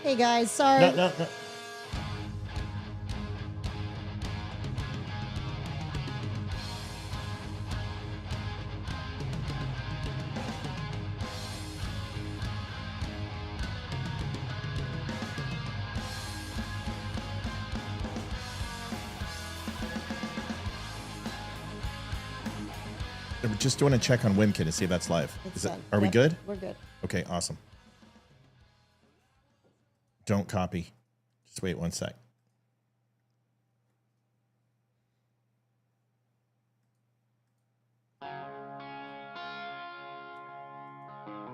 Hey guys, sorry. No. We're just doing a check on Wimkin to see if that's live. Are we good? We're good. Okay, awesome. Don't copy. Just wait 1 sec.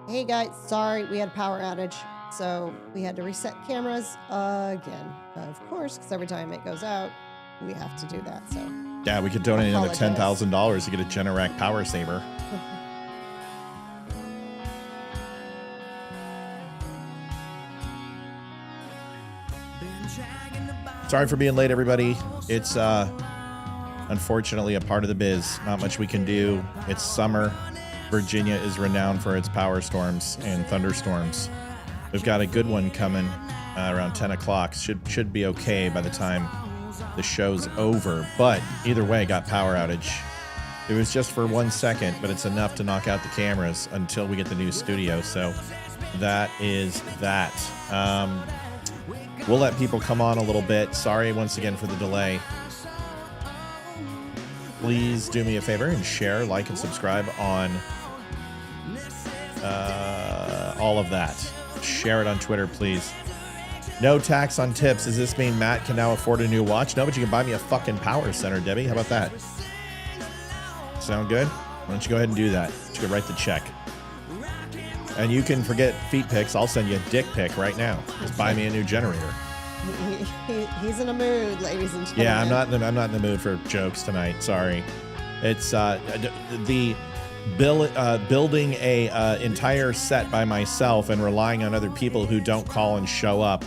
Hey guys, sorry, we had a power outage, so we had to reset cameras again. Of course, because every time it goes out, we have to do that. So yeah, we could donate another $10,000 to get a Generac power saver. Sorry for being late, everybody. It's unfortunately a part of the biz. Not much we can do. It's summer. Virginia is renowned for its power storms and thunderstorms. We've got a good one coming around 10 o'clock. Should be okay by the time the show's over. But either way, got power outage. It was just for 1 second, but it's enough to knock out the cameras until we get the new studio. So that is that. We'll let people come on a little bit. Sorry once again for the delay. Please do me a favor and share, like, and subscribe on all of that. Share it on Twitter, please. No tax on tips. Does this mean Matt can now afford a new watch? No, but you can buy me a fucking power center, Debbie. How about that? Sound good? Why don't you go ahead and do that? You can write the check. And you can forget feet pics. I'll send you a dick pic right now. Just buy me a new generator. He's in a mood, ladies and gentlemen. Yeah, I'm not in the mood for jokes tonight. Sorry. It's building a entire set by myself and relying on other people who don't call and show up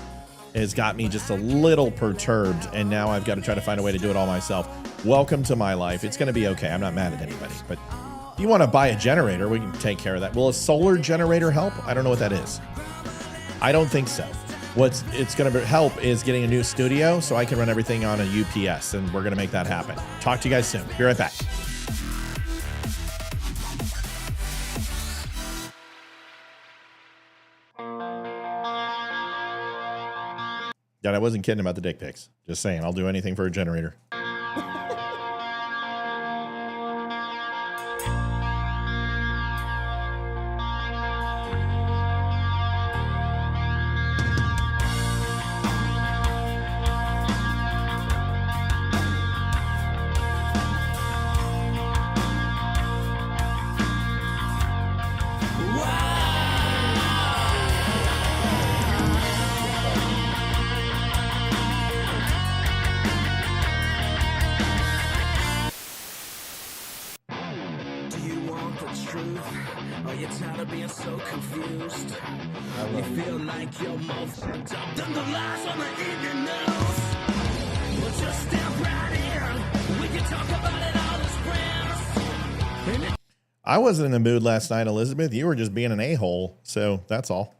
has got me just a little perturbed, and now I've got to try to find a way to do it all myself. Welcome to my life. It's going to be okay. I'm not mad at anybody, but if you want to buy a generator, we can take care of that. Will a solar generator help? I don't know what that is. I don't think so. What's it's going to help is getting a new studio so I can run everything on a UPS, and we're going to make that happen. Talk to you guys soon. Be right back. Yeah, I wasn't kidding about the dick pics. Just saying, I'll do anything for a generator. I wasn't in the mood last night, Elizabeth. You were just being an a-hole, so that's all.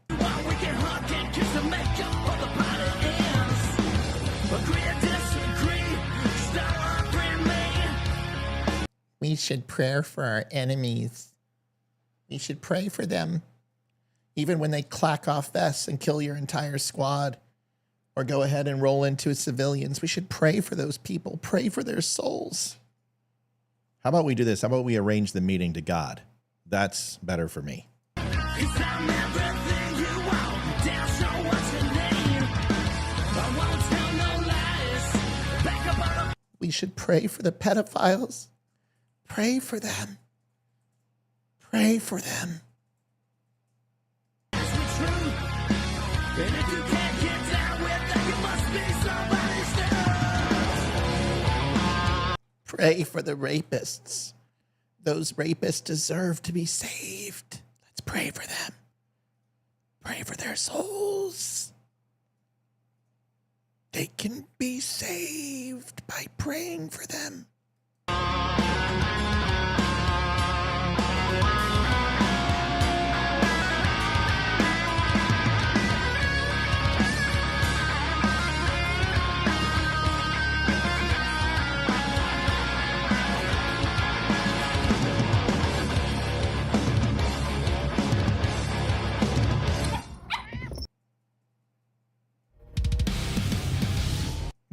We should pray for our enemies. We should pray for them. Even when they clack off vests and kill your entire squad or go ahead and roll into civilians, we should pray for those people. Pray for their souls. How about we do this? How about we arrange the meeting to God? That's better for me. We should pray for the pedophiles. Pray for them. Pray for them. Pray for the rapists. Those rapists deserve to be saved. Let's pray for them. Pray for their souls. They can be saved by praying for them.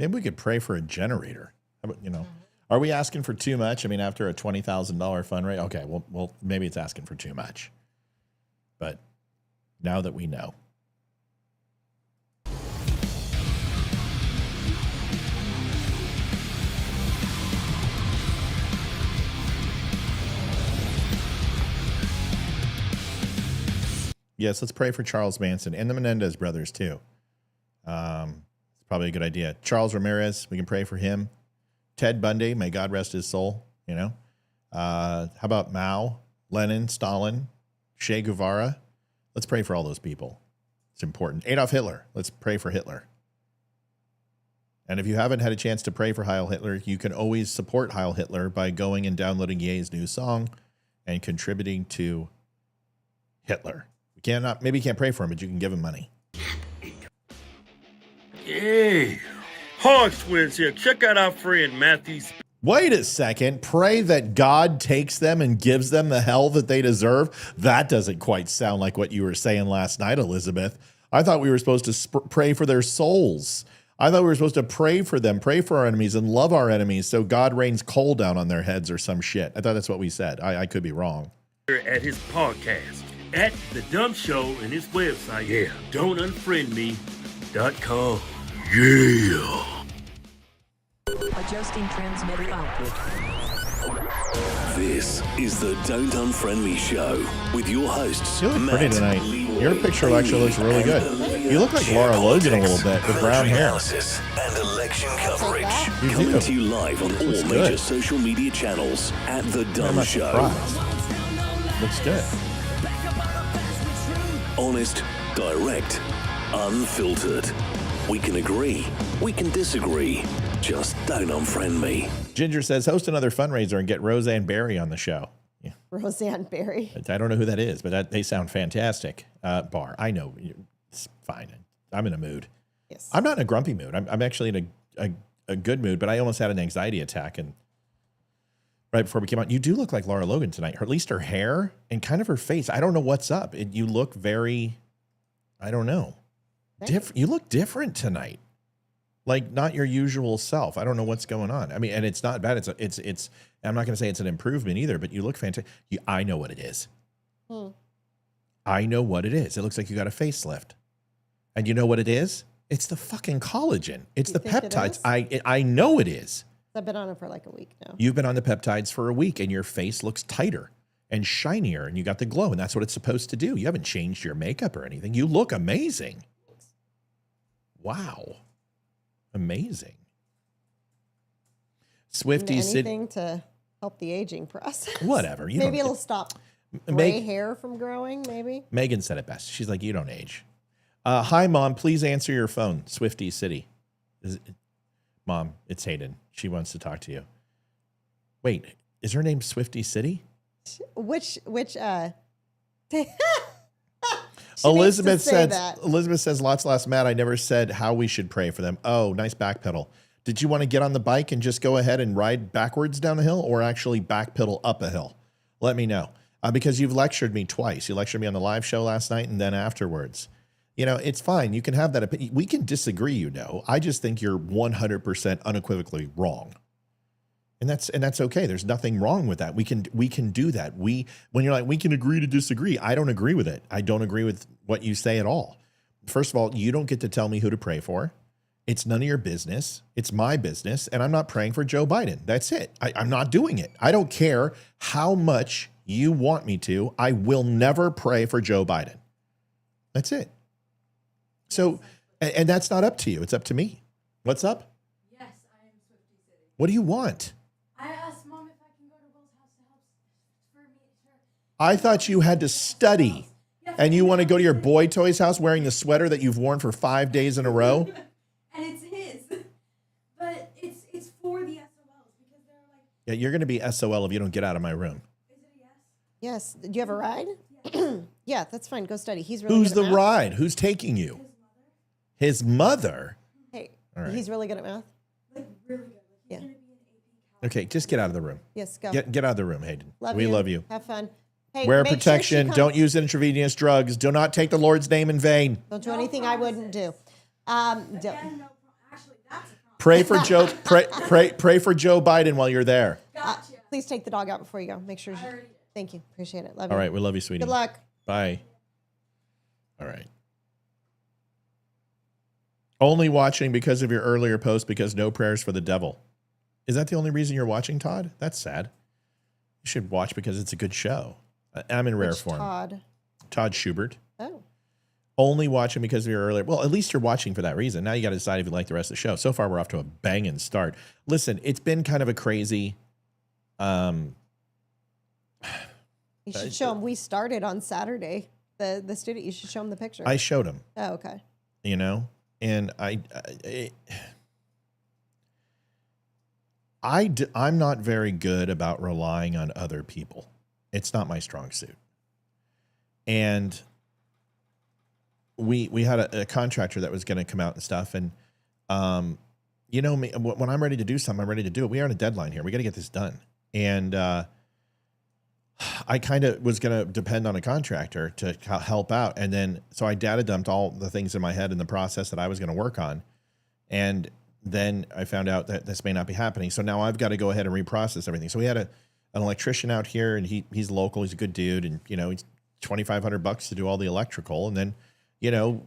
Maybe we could pray for a generator. How about, are we asking for too much? I mean, after a $20,000 fundraiser, okay, well, maybe it's asking for too much. But now that we know. Yes, let's pray for Charles Manson and the Menendez brothers, too. It's probably a good idea. Charles Ramirez, we can pray for him. Ted Bundy, may God rest his soul, How about Mao, Lenin, Stalin, Che Guevara? Let's pray for all those people. It's important. Adolf Hitler, let's pray for Hitler. And if you haven't had a chance to pray for Heil Hitler, you can always support Heil Hitler by going and downloading Ye's new song and contributing to Hitler. Maybe you can't pray for him, but you can give him money. Hey, Hog Twins here. Check out our friend Matthew's. Wait a second. Pray that God takes them and gives them the hell that they deserve. That doesn't quite sound like what you were saying last night, Elizabeth. I thought we were supposed to pray for their souls. I thought we were supposed to pray for them, pray for our enemies, and love our enemies so God rains coal down on their heads or some shit. I thought that's what we said. I could be wrong. At his podcast, at The Dumb Show, and his website, don'tunfriendme.com. Yeah. Adjusting transmitter output. This is the Don't Unfriend Me show with your hosts. You look Matt, pretty tonight. Leroy, Your picture actually looks really good. You look like Laura Logan a little bit with brown hair. Analysis and election coverage. You Coming do. to you live on all Looks major good. social media channels at The I'm Dumb not Show. surprised. Looks good. Honest, direct, unfiltered. We can agree, we can disagree. Just don't unfriend me. Ginger says, host another fundraiser and get Roseanne Barry on the show. Yeah. Roseanne Barry. I don't know who that is, but they sound fantastic. Bar, I know. It's fine. I'm in a mood. Yes. I'm not in a grumpy mood. I'm actually in a good mood, but I almost had an anxiety attack. And right before we came out, you do look like Laura Logan tonight, or at least her hair and kind of her face. I don't know what's up. You look very, I don't know. You look different tonight. Like not your usual self. I don't know what's going on. I mean, and it's not bad. It's I'm not going to say it's an improvement either, but you look fantastic. I know what it is. I know what it is. It looks like you got a facelift. And you know what it is? It's the fucking collagen. It's the peptides. I know it is. I've been on it for like a week now. You've been on the peptides for a week and your face looks tighter and shinier and you got the glow and that's what it's supposed to do. You haven't changed your makeup or anything. You look amazing. Wow. Amazing. Swifty anything to help the aging process. Whatever. Maybe it'll stop gray hair from growing, maybe. Megan said it best. She's like, you don't age. Hi, Mom. Please answer your phone. Swifty City. Mom, it's Hayden. She wants to talk to you. Wait, is her name Swifty City? Which Elizabeth says, lots less Matt. I never said how we should pray for them. Oh, nice backpedal. Did you want to get on the bike and just go ahead and ride backwards down a hill or actually backpedal up a hill? Let me know. Because you've lectured me twice. You lectured me on the live show last night and then afterwards. It's fine. You can have that opinion. We can disagree, I just think you're 100% unequivocally wrong. And that's okay. There's nothing wrong with that. We can do that. When you're like, we can agree to disagree. I don't agree with it. I don't agree with what you say at all. First of all, you don't get to tell me who to pray for. It's none of your business. It's my business. And I'm not praying for Joe Biden. That's it. I'm not doing it. I don't care how much you want me to. I will never pray for Joe Biden. That's it. So, and that's not up to you. It's up to me. What's up? Yes, I am Swifty City. What do you want? I asked Mom if I can go to Will's house to help for me. I thought you had to study. And you want to go to your boy toy's house wearing the sweater that you've worn for 5 days in a row? And it's his. But it's for the SOLs because they're like... Yeah, you're going to be SOL if you don't get out of my room. Is it a yes? Yes. Do you have a ride? Yeah, that's fine. Go study. He's really Who's good the at math. ride? Who's taking you? His mother? Hey, All right. he's really good at math. Like, really good. Like, he's Yeah. going to be an AP Cal. Okay, just get out of the room. Yes, go. Get out of the room, Hayden. We love you. Have fun. Hey, Wear make sure protection. she Don't use intravenous drugs. Do not take the Lord's name in vain. Don't do anything I wouldn't do. Again, no, actually, that's a promise. Pray for Joe. Pray for Joe Biden while you're there. Gotcha. Please take the dog out before you go. Make sure. Thank you. Appreciate it. Love you. All right, we love you, sweetie. Good luck. Bye. All right. Only watching because of your earlier post because no prayers for the devil. Is that the only reason you're watching, Todd? That's sad. You should watch because it's a good show. I'm in rare form. Todd Schubert. Oh. Only watching because of your earlier. Well, at least you're watching for that reason. Now you got to decide if you like the rest of the show. So far, we're off to a banging start. Listen, it's been kind of a crazy. You should show him. We started on Saturday. The student. You should show him the picture. I showed him. Oh, okay. You know, and I'm not very good about relying on other people. It's not my strong suit. And we had a contractor that was going to come out and stuff. And, you know, me, when I'm ready to do something, I'm ready to do it. We are on a deadline here. We got to get this done. And I kind of was going to depend on a contractor to help out. And then, so I data dumped all the things in my head in the process that I was going to work on. And then I found out that this may not be happening. So now I've got to go ahead and reprocess everything. So we had an electrician out here, and he's local. He's a good dude. And, you know, he's $2,500 to do all the electrical. And then, you know,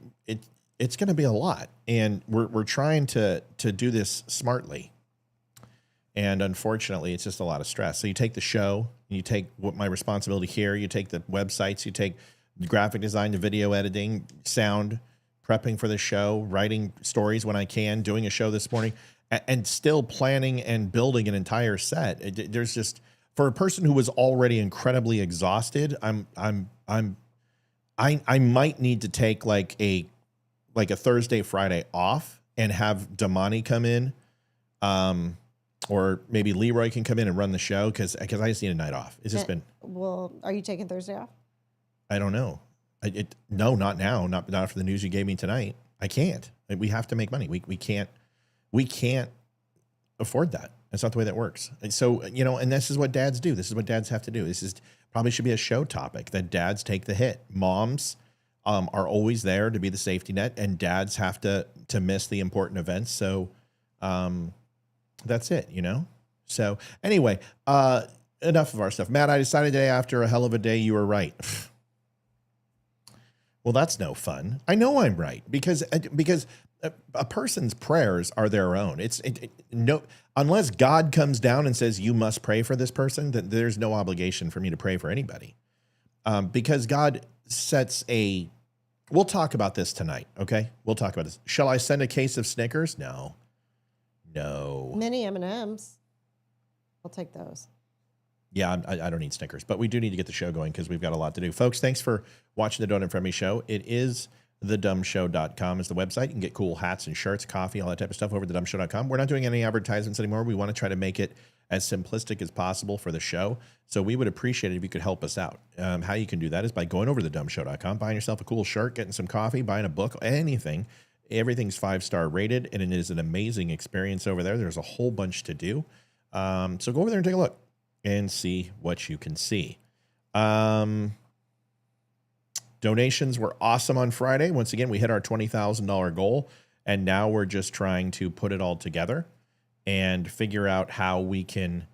it's going to be a lot. And we're trying to do this smartly. And unfortunately, it's just a lot of stress. So you take the show, and you take what my responsibility here, you take the websites, you take graphic design, the video editing, sound, prepping for the show, writing stories when I can, doing a show this morning, and still planning and building an entire set. There's just, for a person who was already incredibly exhausted, I might need to take like a Thursday, Friday off and have Demani come in. Or maybe Leroy can come in and run the show because I just need a night off. It's just been. Well, are you taking Thursday off? I don't know. No, not now. Not after the news you gave me tonight. I can't. We have to make money. We can't afford that. That's not the way that works. And so, you know, and this is what dads do. This is what dads have to do. This is probably should be a show topic that dads take the hit. Moms are always there to be the safety net, and dads have to miss the important events. So, that's it, you know? So anyway, enough of our stuff. Matt, I decided today after a hell of a day, you were right. Well, that's no fun. I know I'm right because a person's prayers are their own. No, unless God comes down and says, you must pray for this person, then there's no obligation for me to pray for anybody. Because God sets we'll talk about this tonight. Okay. We'll talk about this. Shall I send a case of Snickers? No. Mini M&Ms. I'll take those. Yeah, I don't need Snickers, but we do need to get the show going because we've got a lot to do. Folks, thanks for watching the Don't Unfriend Me show. It is thedumbshow.com is the website. You can get cool hats and shirts, coffee, all that type of stuff over at thedumbshow.com. We're not doing any advertisements anymore. We want to try to make it as simplistic as possible for the show. So we would appreciate it if you could help us out. How you can do that is by going over to thedumbshow.com, buying yourself a cool shirt, getting some coffee, buying a book, anything. Everything's 5-star rated, and it is an amazing experience over there. There's a whole bunch to do. So go over there and take a look and see what you can see. Donations were awesome on Friday. Once again, we hit our $20,000 goal, and now we're just trying to put it all together and figure out how we can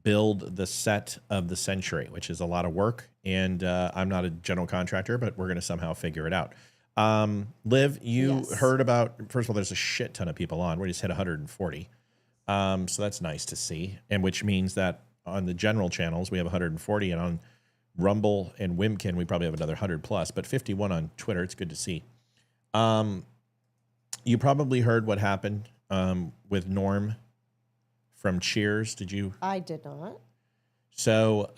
build the set of the century, which is a lot of work. And I'm not a general contractor, but we're going to somehow figure it out. Liv, you heard about, first of all, there's a shit ton of people on. We just hit 140. So that's nice to see. And which means that on the general channels, we have 140, and on Rumble and Wimkin, we probably have another 100 plus, but 51 on Twitter. It's good to see. You probably heard what happened, with Norm from Cheers. Did you? I did not. So,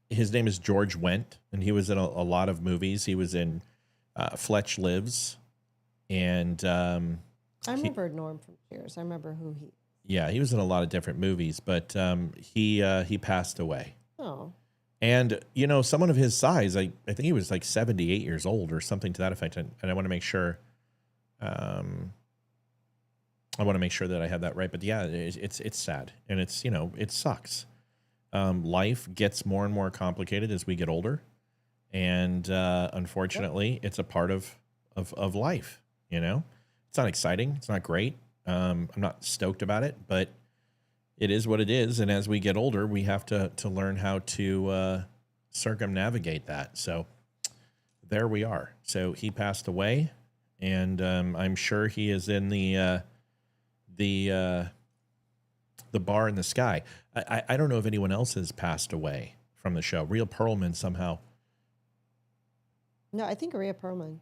his name is George Wendt, and he was in a lot of movies. He was in Fletch Lives, and I remember Norm from Cheers. I remember who he. Yeah, he was in a lot of different movies, but he passed away. Oh. And you know, someone of his size, I think he was like 78 years old or something to that effect. And I want to make sure, I want to make sure that I have that right. But yeah, it's sad, and it's, you know, it sucks. Life gets more and more complicated as we get older, and unfortunately, it's a part of life. You know, It's not exciting. It's not great. I'm not stoked about it, but it is what it is. And as we get older, we have to learn how to circumnavigate that. So there we are. So he passed away, and I'm sure he is in the bar in the sky. I don't know if anyone else has passed away from the show. Rhea Perlman somehow. No, I think Rhea Perlman.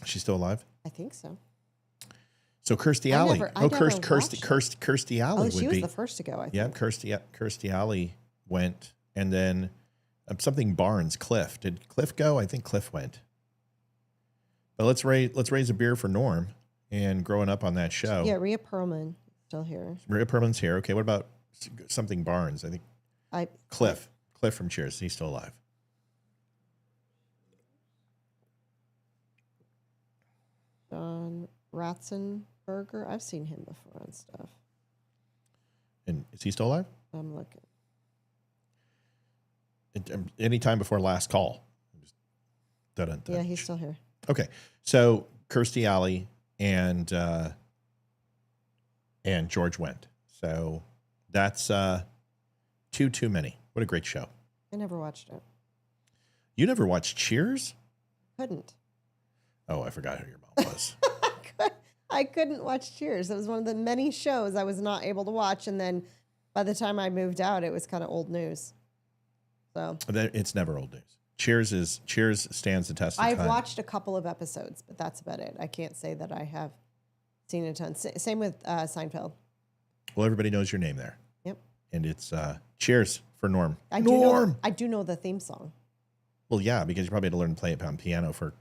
She's still alive? I think so. So Kirstie Alley. Kirstie Alley Oh, would she was be the first to go, I think. Yeah, Kirstie Alley went, and then something Barnes, Cliff. Did Cliff go? I think Cliff went. But let's raise a beer for Norm and growing up on that show. Yeah, Rhea Perlman still here. Rhea Perlman's here. Okay, what about something Barnes? I think Cliff from Cheers. He's still alive. John Ratzenberger. I've seen him before on stuff. And is he still alive? I'm looking. Any time before last call. Yeah, he's still here. Okay, so Kirstie Alley and George went. So that's too many. What a great show. I never watched it. You never watched Cheers? Couldn't. Oh, I forgot who your mom was. I couldn't watch Cheers. It was one of the many shows I was not able to watch. And then by the time I moved out, it was kind of old news. So It's never old news. Cheers stands the test of time. I've watched a couple of episodes, but that's about it. I can't say that I have seen a ton. Same with Seinfeld. Well, everybody knows your name there. Yep. And it's Cheers for Norm. I do know the theme song. Well, yeah, because you probably had to learn to play it on piano for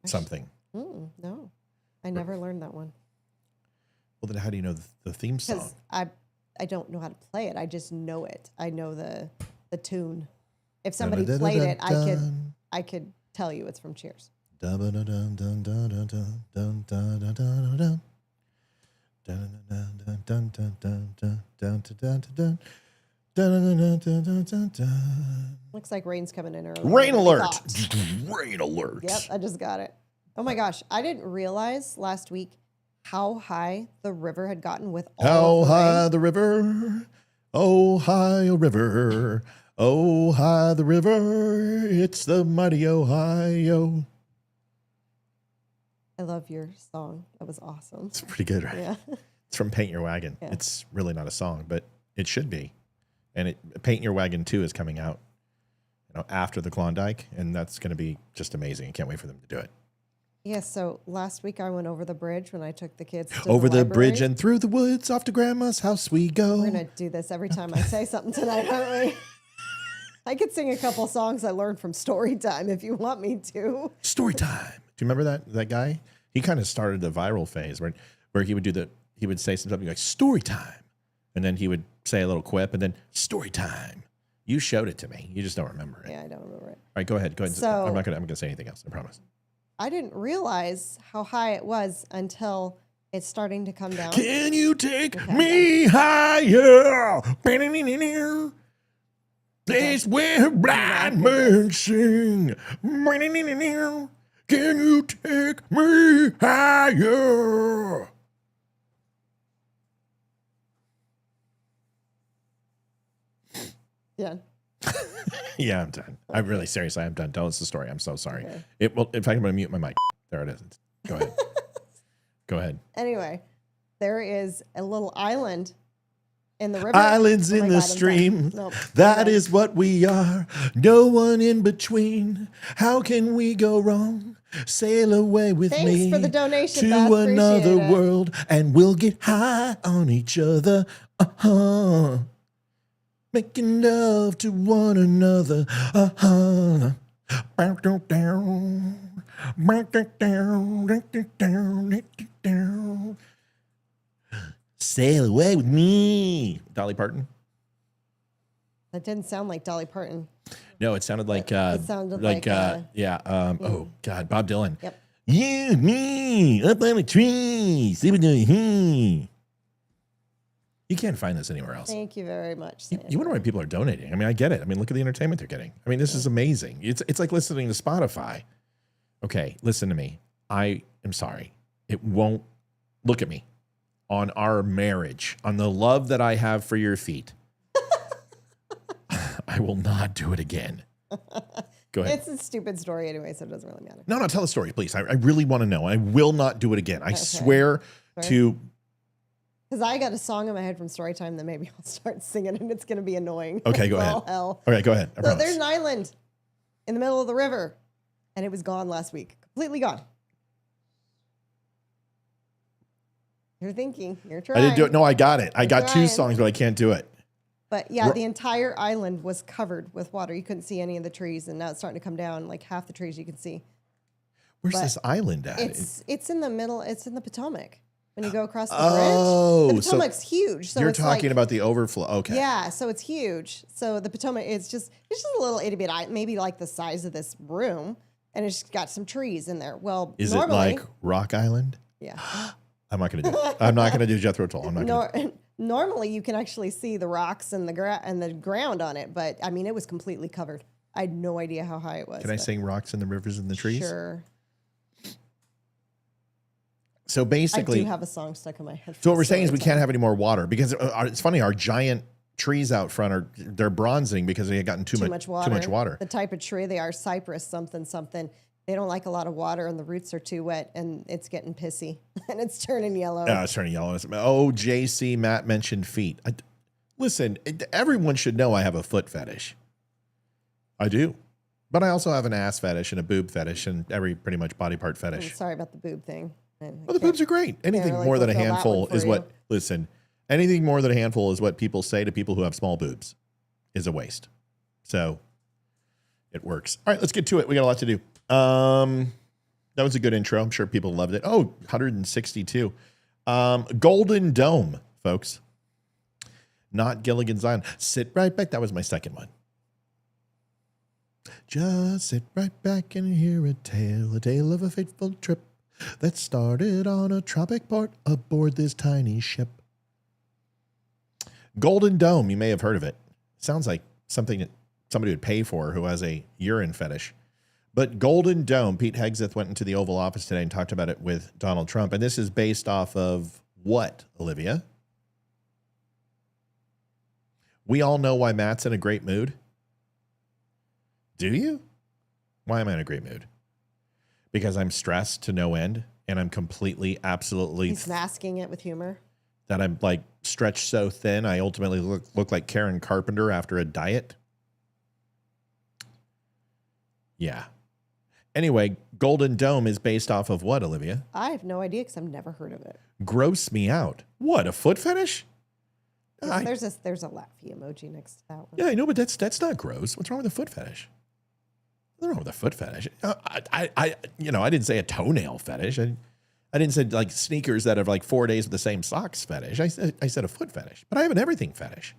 something. No, I never learned that one. Well, then how do you know the theme song? Because I don't know how to play it. I just know it. I know the tune. If somebody played it, I could tell you it's from Cheers. Looks like rain's coming in early. Rain alert! Rain alert! Yep, I just got it. Oh my gosh, I didn't realize last week how high the river had gotten with all How high the river? Oh, high a river. Oh, high the river. It's the mighty Ohio. I love your song. That was awesome. It's pretty good, right? Yeah. It's from Paint Your Wagon. Yeah. It's really not a song, but it should be. And Paint Your Wagon 2 is coming out, after the Klondike, and that's going to be just amazing. I can't wait for them to do it. Yeah, so last week I went over the bridge when I took the kids to Over the library. bridge and through the woods, off to Grandma's house we go. We're going to do this every time I say something tonight, aren't we? I could sing a couple songs I learned from Story Time if you want me to. Story time. Do you remember that guy? He kind of started the viral phase where he would say something like story time, and then he would say a little quip, and then story time. You showed it to me. You just don't remember it. Yeah, I don't remember it. All right, go ahead. So- I'm not gonna say anything else. I promise. I didn't realize how high it was until it's starting to come down. Can you take me higher? Place where blind men sing. Can you take me higher? Yeah. Yeah, I'm done. I'm really seriously, I'm done. Tell us the story. I'm so sorry. Okay. In fact, I'm going to mute my mic. There it is. Go ahead. Go ahead. Anyway, there is a little island in the river. Islands Oh my in the God, I'm done. stream. Nope. That Okay. is what we are. No one in between. How can we go wrong? Sail away with Thanks me for the donation, to Beth. Appreciate another it. world, and we'll get high on each other. Making love to one another. Sail away with me. Dolly Parton? That didn't sound like Dolly Parton. No, it sounded like It sounded like, oh God, Bob Dylan. Yep. You and me up on a tree. See what doing. You can't find this anywhere else. Thank you very much. You wonder why people are donating. I mean, I get it. I mean, look at the entertainment they're getting. I mean, this is amazing. It's like listening to Spotify. Okay, listen to me. I am sorry. It won't look at me, on our marriage, on the love that I have for your feet, I will not do it again. Go ahead. It's a stupid story anyway, so it doesn't really matter. No, tell the story, please. I really want to know. I will not do it again. I swear to... Because I got a song in my head from Storytime that maybe I'll start singing, and it's going to be annoying. Okay, go ahead. Hell. Okay, go ahead. So there's an island in the middle of the river, and it was gone last week. Completely gone. You're thinking. You're trying. I didn't do it. No, I got it. I got two songs, but I can't do it. But yeah, the entire island was covered with water. You couldn't see any of the trees, and now it's starting to come down. Like half the trees you can see. Where's this island at? It's in the middle. It's in the Potomac. When you go across the bridge, the Potomac's huge. So you're it's talking about the overflow. Okay. Yeah, so it's huge. So the Potomac, it's just a little itty bitty, maybe like the size of this room, and it's got some trees in there. Well, is it like Rock Island? Yeah. I'm not going to do it. I'm not going to do Jethro Tull. I'm not going to. Normally, you can actually see the rocks and the ground on it, but I mean, it was completely covered. I had no idea how high it was. Can I sing "Rocks in the Rivers and the Trees"? Sure. So basically, I do have a song stuck in my head. So what we're saying is we can't have any more water because it's funny. Our giant trees out front they're bronzing because they had gotten too much water. The type of tree they are, cypress something. They don't like a lot of water, and the roots are too wet, and it's getting pissy, and it's turning yellow. Yeah, it's turning yellow. Oh, JC, Matt mentioned feet. Listen, everyone should know I have a foot fetish. I do. But I also have an ass fetish and a boob fetish and every pretty much body part fetish. I'm sorry about the boob thing. Well, the boobs are great. Anything really more than a handful is what, listen, anything more than a handful is what people say to people who have small boobs is a waste. So it works. All right, let's get to it. We got a lot to do. That was a good intro. I'm sure people loved it. Oh, 162. Golden Dome, folks. Not Gilligan's Island. Sit right back. That was my second one. Just sit right back and hear a tale of a fateful trip that started on a tropic port aboard this tiny ship. Golden Dome, you may have heard of it. Sounds like something that somebody would pay for who has a urine fetish. But Golden Dome, Pete Hegseth went into the Oval Office today and talked about it with Donald Trump. And this is based off of what, Olivia? We all know why Matt's in a great mood. Do you? Why am I in a great mood? Because I'm stressed to no end, and I'm completely, absolutely... He's masking it with humor. That I'm, like, stretched so thin, I ultimately look like Karen Carpenter after a diet. Yeah. Anyway, Golden Dome is based off of what, Olivia? I have no idea, because I've never heard of it. Gross me out. What, a foot fetish? There's a laughy emoji next to that one. Yeah, I know, but that's not gross. What's wrong with a foot fetish? Nothing wrong with a foot fetish. I didn't say a toenail fetish. I didn't say like sneakers that have like 4 days with the same socks fetish. I said a foot fetish, but I have an everything fetish.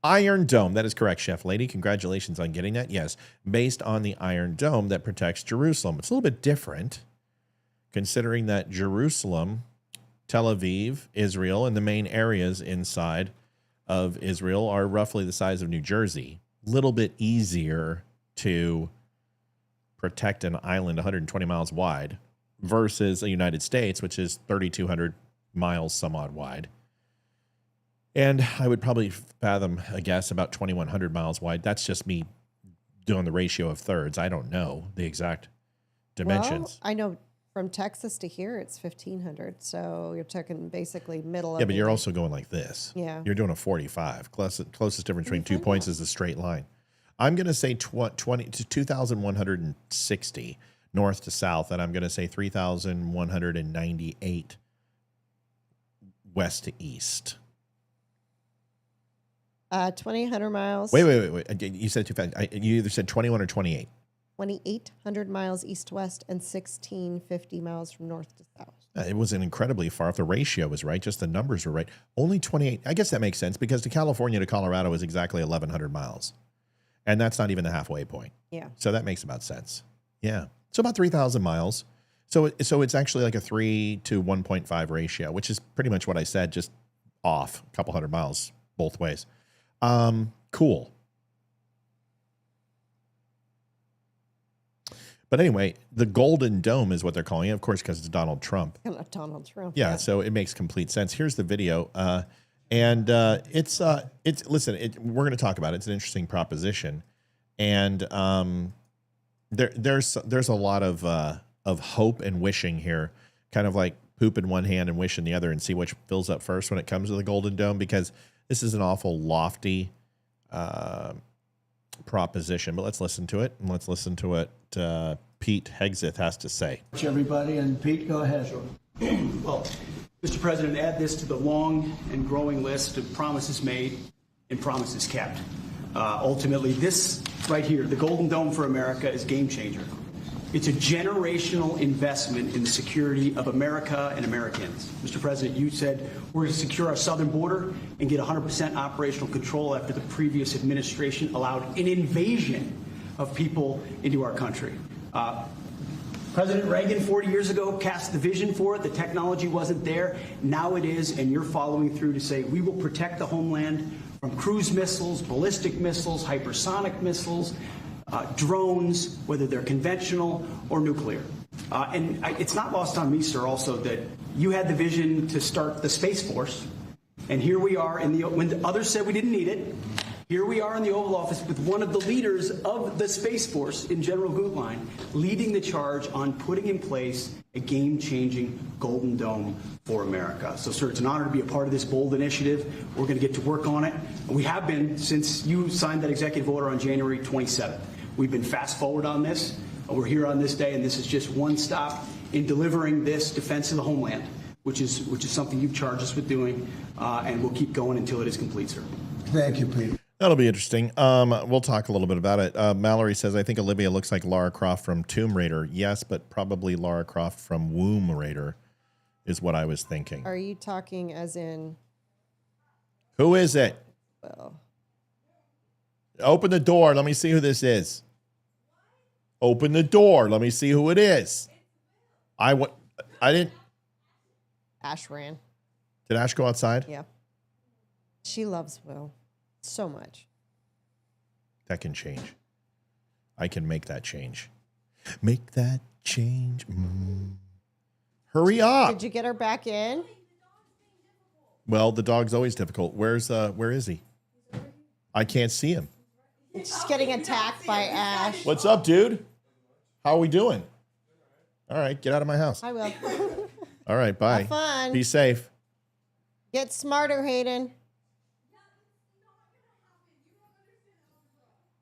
Iron Dome. That is correct, Chef Lady. Congratulations on getting that. Yes, based on the Iron Dome that protects Jerusalem. It's a little bit different considering that Jerusalem, Tel Aviv, Israel, and the main areas inside of Israel are roughly the size of New Jersey. Little bit easier to protect an island 120 miles wide versus the United States, which is 3,200 miles some odd wide. And I would probably fathom a guess about 2,100 miles wide. That's just me doing the ratio of thirds. I don't know the exact dimensions. Well, I know from Texas to here, it's 1,500. So you're talking basically middle of Yeah, but you're also going like this. Yeah. You're doing a 45. Closest difference between 2 points is a straight line. I'm going to say 20 to 2,160 north to south, and I'm going to say 3,198 west to east. 2,800 miles. Wait. You said too fast. You either said 21 or 28. 2,800 miles east to west and 1,650 miles from north to south. It wasn't incredibly far. If the ratio was right, just the numbers were right. Only 28. I guess that makes sense because to California to Colorado is exactly 1,100 miles. And that's not even the halfway point. Yeah. So that makes about sense. Yeah. So about 3,000 miles. So it's actually like a 3 to 1.5 ratio, which is pretty much what I said, just off a couple hundred miles both ways. Cool. But anyway, the Golden Dome is what they're calling it, of course, because it's Donald Trump. Donald Trump. Yeah, so it makes complete sense. Here's the video, and it's listen. We're going to talk about it. It's an interesting proposition, and there's a lot of hope and wishing here, kind of like poop in one hand and wish in the other, and see which fills up first when it comes to the Golden Dome, because this is an awful lofty proposition. But let's listen to it, and let's listen to what Pete Hegseth has to say. Everybody, and Pete, go ahead. Sure. Well, Mr. President, add this to the long and growing list of promises made and promises kept. Ultimately, this right here, the Golden Dome for America, is a game changer. It's a generational investment in the security of America and Americans. Mr. President, you said we're going to secure our southern border and get 100% operational control after the previous administration allowed an invasion of people into our country. President Reagan 40 years ago cast the vision for it. The technology wasn't there. Now it is, and you're following through to say we will protect the homeland from cruise missiles, ballistic missiles, hypersonic missiles, drones, whether they're conventional or nuclear. It's not lost on me, sir, also that you had the vision to start the Space Force, and here we are when the others said we didn't need it. Here we are in the Oval Office with one of the leaders of the Space Force in General Gutlein leading the charge on putting in place a game-changing Golden Dome for America. So, sir, it's an honor to be a part of this bold initiative. We're going to get to work on it. We have been since you signed that executive order on January 27th. We've been fast forward on this. We're here on this day, and this is just one stop in delivering this defense of the homeland, which is something you've charged us with doing, and we'll keep going until it is complete, sir. Thank you, Pete. That'll be interesting. We'll talk a little bit about it. Mallory says, I think Olivia looks like Lara Croft from Tomb Raider. Yes, but probably Lara Croft from Womb Raider is what I was thinking. Are you talking as in? Who is it? Well, open the door. Let me see who this is. Open the door. Let me see who it is. I didn't. Ash ran. Did Ash go outside? Yeah. She loves Will so much. That can change. I can make that change. Make that change. Hurry up. Did you get her back in? Well, the dog's always difficult. Where is he? I can't see him. She's getting attacked by Ash. What's up, dude? How are we doing? All right, get out of my house. I will. All right, bye. Have fun. Be safe. Get smarter, Hayden.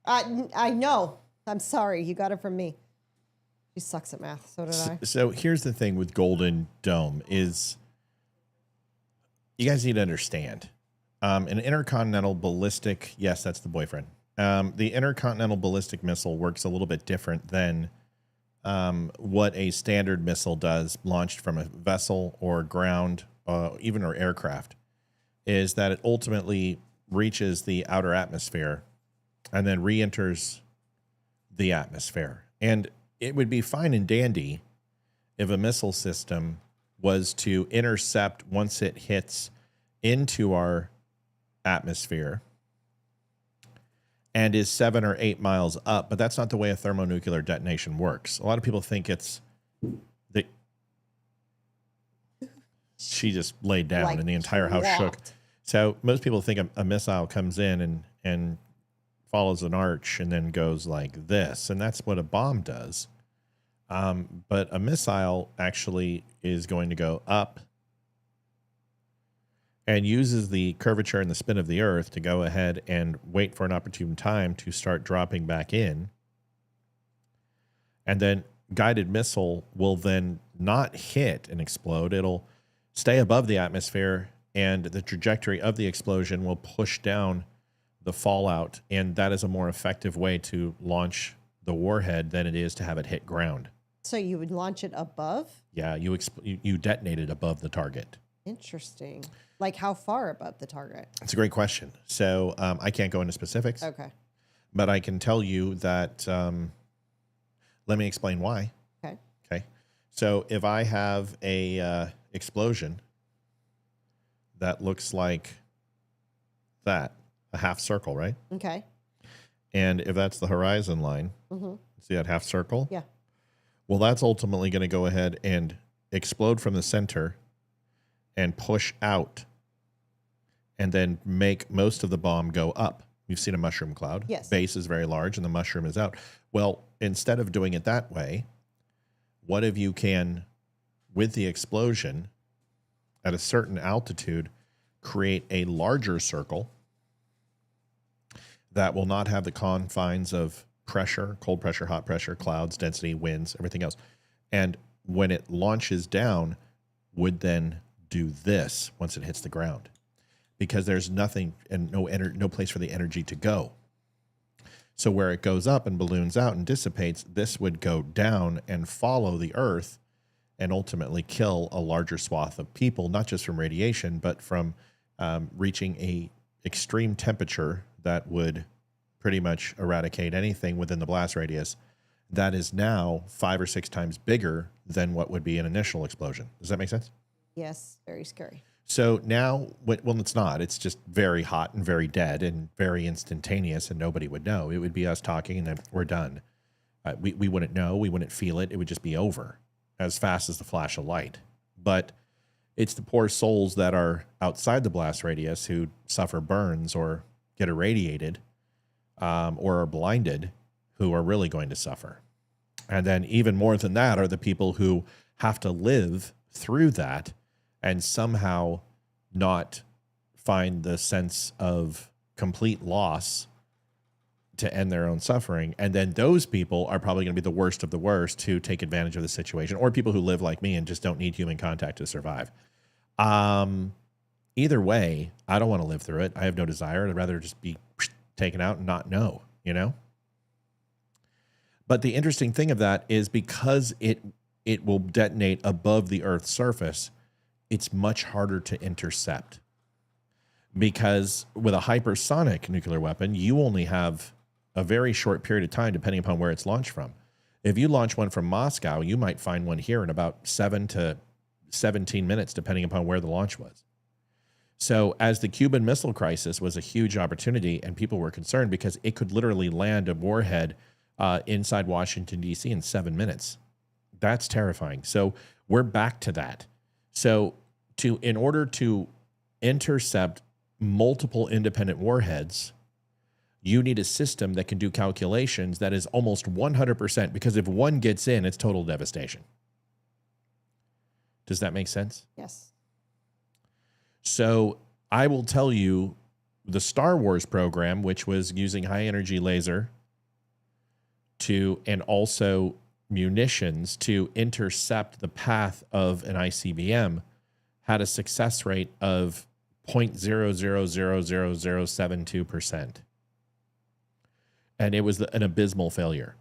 I know. I'm sorry. You got it from me. She sucks at math. So did I. So here's the thing with Golden Dome is you guys need to understand. An intercontinental ballistic, yes, that's the boyfriend. The intercontinental ballistic missile works a little bit different than what a standard missile does launched from a vessel or ground, even or aircraft, is that it ultimately reaches the outer atmosphere and then re-enters the atmosphere. And it would be fine and dandy if a missile system was to intercept once it hits into our atmosphere and is 7 or 8 miles up, but that's not the way a thermonuclear detonation works. A lot of people think it's the. She just laid down, Like and the entire house shook. walked. So most people think a missile comes in and follows an arch and then goes like this, and that's what a bomb does. But a missile actually is going to go up and uses the curvature and the spin of the earth to go ahead and wait for an opportune time to start dropping back in. And then guided missile will then not hit and explode. It'll stay above the atmosphere, and the trajectory of the explosion will push down the fallout. And that is a more effective way to launch the warhead than it is to have it hit ground. So you would launch it above? Yeah, you detonate it above the target. Interesting. Like how far above the target? It's a great question. So I can't go into specifics. Okay. But I can tell you that, let me explain why. Okay. Okay. So if I have a explosion that looks like that, a half circle, right? Okay. And if that's the horizon line, Mm-hmm. see that half circle? Yeah. Well, that's ultimately going to go ahead and explode from the center and push out and then make most of the bomb go up. You've seen a mushroom cloud. Yes. Base is very large and the mushroom is out. Well, instead of doing it that way, what if you can, with the explosion at a certain altitude, create a larger circle that will not have the confines of pressure, cold pressure, hot pressure, clouds, density, winds, everything else. And when it launches down, would then do this once it hits the ground, because there's nothing and no place for the energy to go. So where it goes up and balloons out and dissipates, this would go down and follow the Earth and ultimately kill a larger swath of people, not just from radiation, but from reaching a extreme temperature that would pretty much eradicate anything within the blast radius that is now 5 or 6 times bigger than what would be an initial explosion. Does that make sense? Yes, very scary. So now, well, it's not. It's just very hot and very dead and very instantaneous, and nobody would know. It would be us talking, and then we're done. We wouldn't know. We wouldn't feel it. It would just be over as fast as the flash of light. But it's the poor souls that are outside the blast radius who suffer burns or get irradiated or are blinded who are really going to suffer. And then even more than that are the people who have to live through that and somehow not find the sense of complete loss to end their own suffering. And then those people are probably going to be the worst of the worst who take advantage of the situation, or people who live like me and just don't need human contact to survive. Either way, I don't want to live through it. I have no desire. I'd rather just be taken out and not know, you know? But the interesting thing of that is because it will detonate above the Earth's surface, it's much harder to intercept. Because with a hypersonic nuclear weapon, you only have a very short period of time, depending upon where it's launched from. If you launch one from Moscow, you might find one here in about 7 to 17 minutes, depending upon where the launch was. So as the Cuban Missile Crisis was a huge opportunity, and people were concerned because it could literally land a warhead inside Washington, D.C. in 7 minutes. That's terrifying. So we're back to that. So in order to intercept multiple independent warheads, you need a system that can do calculations that is almost 100%, because if one gets in, it's total devastation. Does that make sense? Yes. So I will tell you, the Star Wars program, which was using high energy laser and also munitions to intercept the path of an ICBM, had a success rate of 0.000072%. And it was an abysmal failure.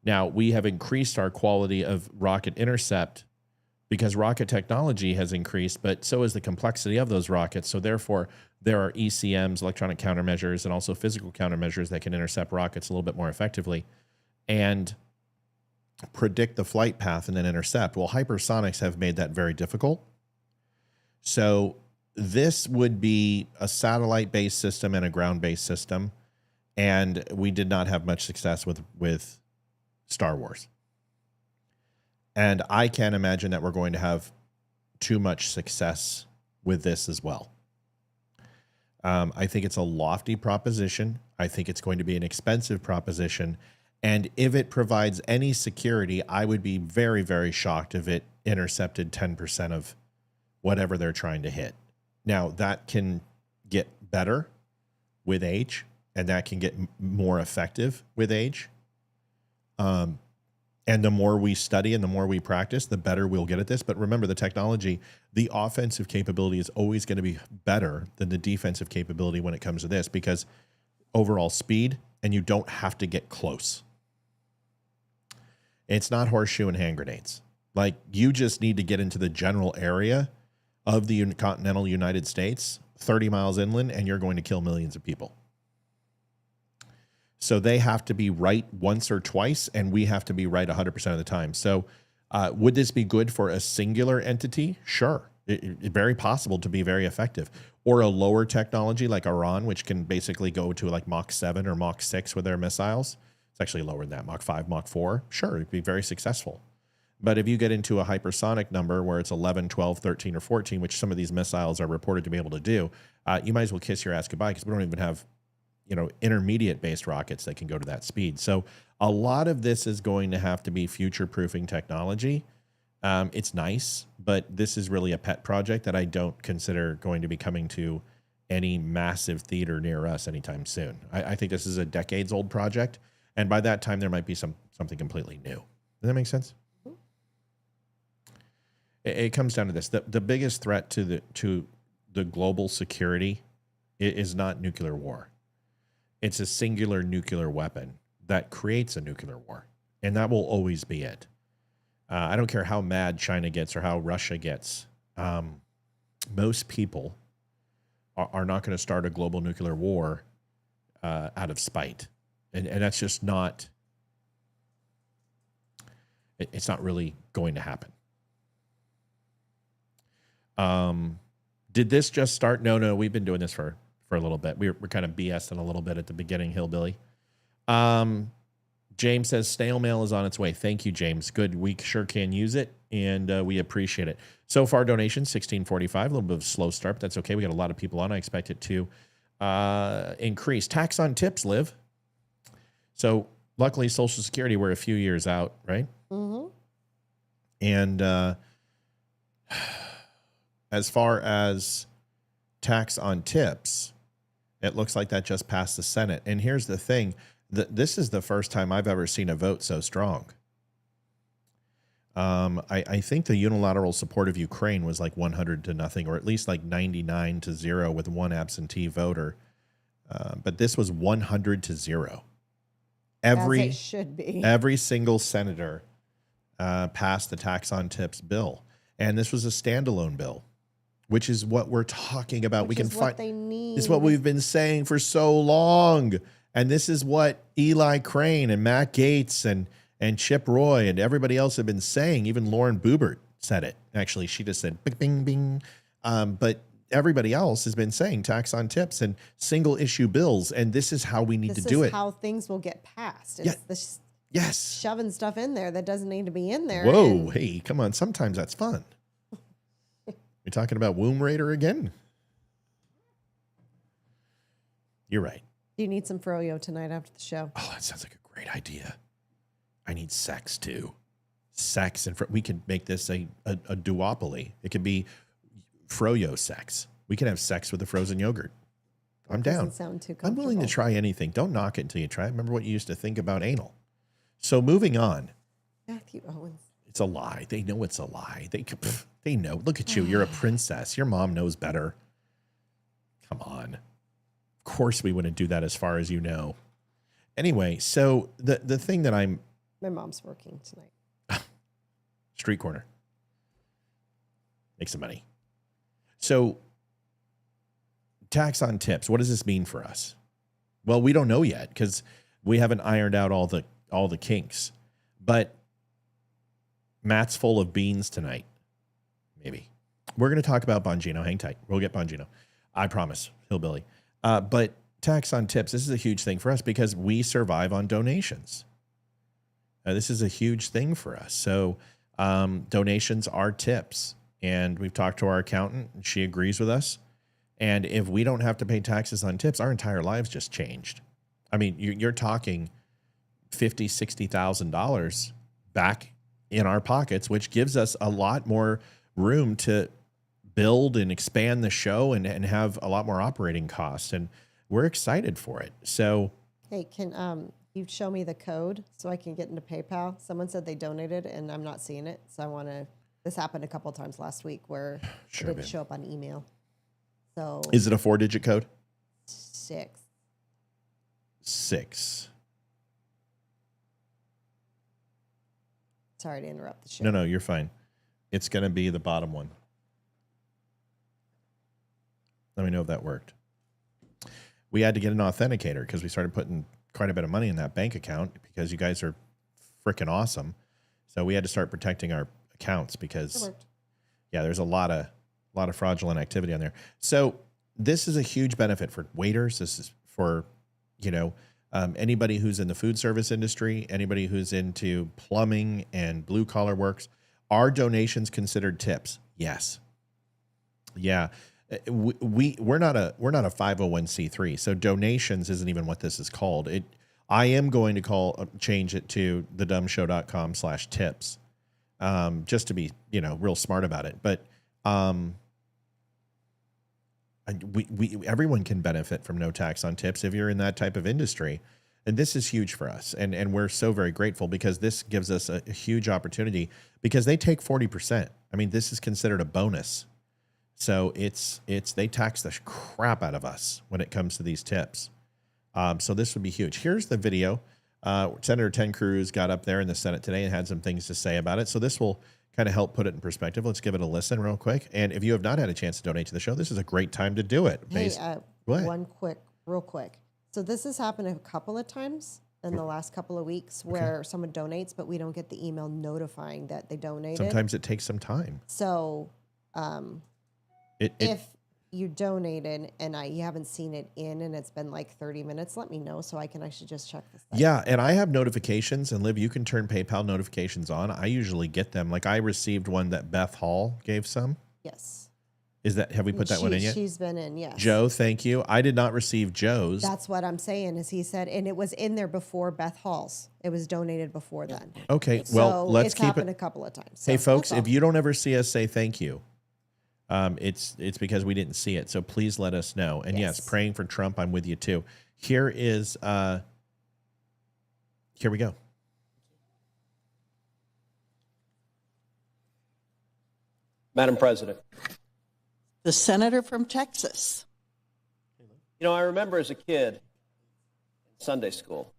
Now, we have increased our quality of rocket intercept because rocket technology has increased, but so is the complexity of those rockets. So therefore, there are ECMs, electronic countermeasures, and also physical countermeasures that can intercept rockets a little bit more effectively and predict the flight path and then intercept. Well, hypersonics have made that very difficult. So this would be a satellite-based system and a ground-based system, and we did not have much success with Star Wars. And I can't imagine that we're going to have too much success with this as well. I think it's a lofty proposition. I think it's going to be an expensive proposition. And if it provides any security, I would be very, very shocked if it intercepted 10% of whatever they're trying to hit. Now, that can get better with age, and that can get more effective with age. And the more we study and the more we practice, the better we'll get at this. But remember, the technology, the offensive capability is always going to be better than the defensive capability when it comes to this, because overall speed, and you don't have to get close. It's not horseshoe and hand grenades. Like, you just need to get into the general area of the continental United States, 30 miles inland, and you're going to kill millions of people. So they have to be right once or twice, and we have to be right 100% of the time. So would this be good for a singular entity? Sure. It's very possible to be very effective. Or a lower technology like Iran, which can basically go to like Mach 7 or Mach 6 with their missiles. It's actually lower than that, Mach 5, Mach 4. Sure, it'd be very successful. But if you get into a hypersonic number where it's 11, 12, 13, or 14, which some of these missiles are reported to be able to do, you might as well kiss your ass goodbye because we don't even have, intermediate-based rockets that can go to that speed. So a lot of this is going to have to be future-proofing technology. It's nice, but this is really a pet project that I don't consider going to be coming to any massive theater near us anytime soon. I think this is a decades-old project, and by that time, there might be something completely new. Does that make sense? It comes down to this. The biggest threat to the global security is not nuclear war. It's a singular nuclear weapon that creates a nuclear war, and that will always be it. I don't care how mad China gets or how Russia gets. Most people are not going to start a global nuclear war out of spite, and that's just not. It's not really going to happen. Did this just start? No, we've been doing this for a little bit. We're kind of BSing a little bit at the beginning, Hillbilly. James says snail mail is on its way. Thank you, James. Good. We sure can use it, and we appreciate it. So far, donation, $16.45. A little bit of a slow start, but that's okay. We got a lot of people on. I expect it to increase. Tax on tips, Liv. So luckily, Social Security, we're a few years out, right? Mm-hmm. And as far as tax on tips, it looks like that just passed the Senate. And here's the thing. This is the first time I've ever seen a vote so strong. I think the unilateral support of Ukraine was like 100-0, or at least like 99-0 with one absentee voter. But this was 100-0. As it should be. Every single senator passed the tax on tips bill. And this was a standalone bill, which is what we're talking about. Which is what they need. It's what we've been saying for so long. And this is what Eli Crane and Matt Gaetz and Chip Roy and everybody else have been saying. Even Lauren Boebert said it. Actually, she just said bing, bing, bing. But everybody else has been saying tax on tips and single issue bills. And this is how we need to do it. This is how things will get passed. It's yes. Shoving stuff in there that doesn't need to be in there. Whoa, hey, come on. Sometimes that's fun. You're talking about Womb Raider again? You're right. Do you need some froyo tonight after the show? Oh, that sounds like a great idea. I need sex too. Sex, and we can make this a duopoly. It could be froyo sex. We can have sex with the frozen yogurt. I'm down. Doesn't sound too I'm willing to try anything. Don't knock it until you try it. Remember what you used to think about anal. So moving on. Matthew Owens. It's a lie. They know it's a lie. They know. Look at you. You're a princess. Your mom knows better. Come on. Of course we wouldn't do that as far as you know. Anyway, so the thing that my mom's working tonight. Street corner. Make some money. So tax on tips. What does this mean for us? Well, we don't know yet because we haven't ironed out all the kinks. But Matt's full of beans tonight. Maybe. We're going to talk about Bongino. Hang tight. We'll get Bongino. I promise. Hillbilly. But tax on tips, this is a huge thing for us because we survive on donations. This is a huge thing for us. So donations are tips. And we've talked to our accountant, and she agrees with us. And if we don't have to pay taxes on tips, our entire lives just changed. I mean, you're talking $50,000, $60,000 back in our pockets, which gives us a lot more room to build and expand the show and have a lot more operating costs. And we're excited for it. So, hey, can you show me the code so I can get into PayPal? Someone said they donated and I'm not seeing it. So I want to, this happened a couple of times last week where it didn't show up on email. So is it a 4-digit code? 6. Sorry to interrupt the show. No, you're fine. It's going to be the bottom one. Let me know if that worked. We had to get an authenticator because we started putting quite a bit of money in that bank account because you guys are freaking awesome. So we had to start protecting our accounts because, yeah, there's a lot of fraudulent activity on there. So this is a huge benefit for waiters. This is for, Anybody who's in the food service industry, anybody who's into plumbing and blue collar works, are donations considered tips? Yes. Yeah. We're not a 501c3, so donations isn't even what this is called. I am going to change it to thedumbshow.com/tips, just to be, real smart about it. But everyone can benefit from no tax on tips if you're in that type of industry. And this is huge for us. And we're so very grateful because this gives us a huge opportunity because they take 40%. I mean, this is considered a bonus. So they tax the crap out of us when it comes to these tips. So this would be huge. Here's the video. Senator Ted Cruz got up there in the Senate today and had some things to say about it. So this will kind of help put it in perspective. Let's give it a listen real quick. And if you have not had a chance to donate to the show, this is a great time to do it. Hey, real quick. So this has happened a couple of times in the last couple of weeks where someone donates, but we don't get the email notifying that they donated. Sometimes it takes some time. So if you donated and you haven't seen it and it's been like 30 minutes, let me know so I can actually just check this. Yeah, and I have notifications, and Liv, you can turn PayPal notifications on. I usually get them. Like I received one that Beth Hall gave some. Yes. Have we put that one in yet? She's been in, yes. Joe, thank you. I did not receive Joe's. That's what I'm saying, is he said, and it was in there before Beth Hall's. It was donated before then. Okay, well, let's keep it. It's happened a couple of times. Hey, folks, if you don't ever see us say thank you, it's because we didn't see it. So please let us know. And yes, praying for Trump. I'm with you too. Here we go. Madam President. The senator from Texas. I remember as a kid in Sunday school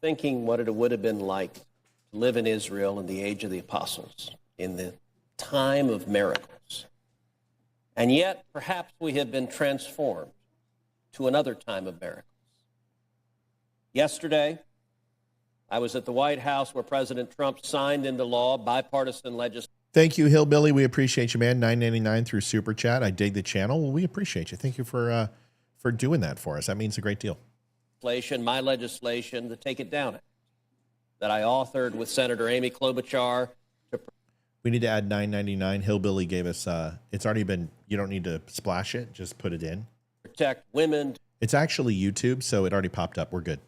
thinking what it would have been like to live in Israel in the age of the apostles, in the time of miracles. And yet, perhaps we have been transformed to another time of miracles. Yesterday, I was at the White House where President Trump signed into law bipartisan legislation. Thank you, Hillbilly. We appreciate you, man. $9.99 through Super Chat. I dig the channel. Well, we appreciate you. Thank you for doing that for us. That means a great deal. My legislation, the Take It Down Act, that I authored with Senator Amy Klobuchar. We need to add $9.99. Hillbilly gave us, it's already been, you don't need to splash it. Just put it in. Protect women. It's actually YouTube, so it already popped up. We're good.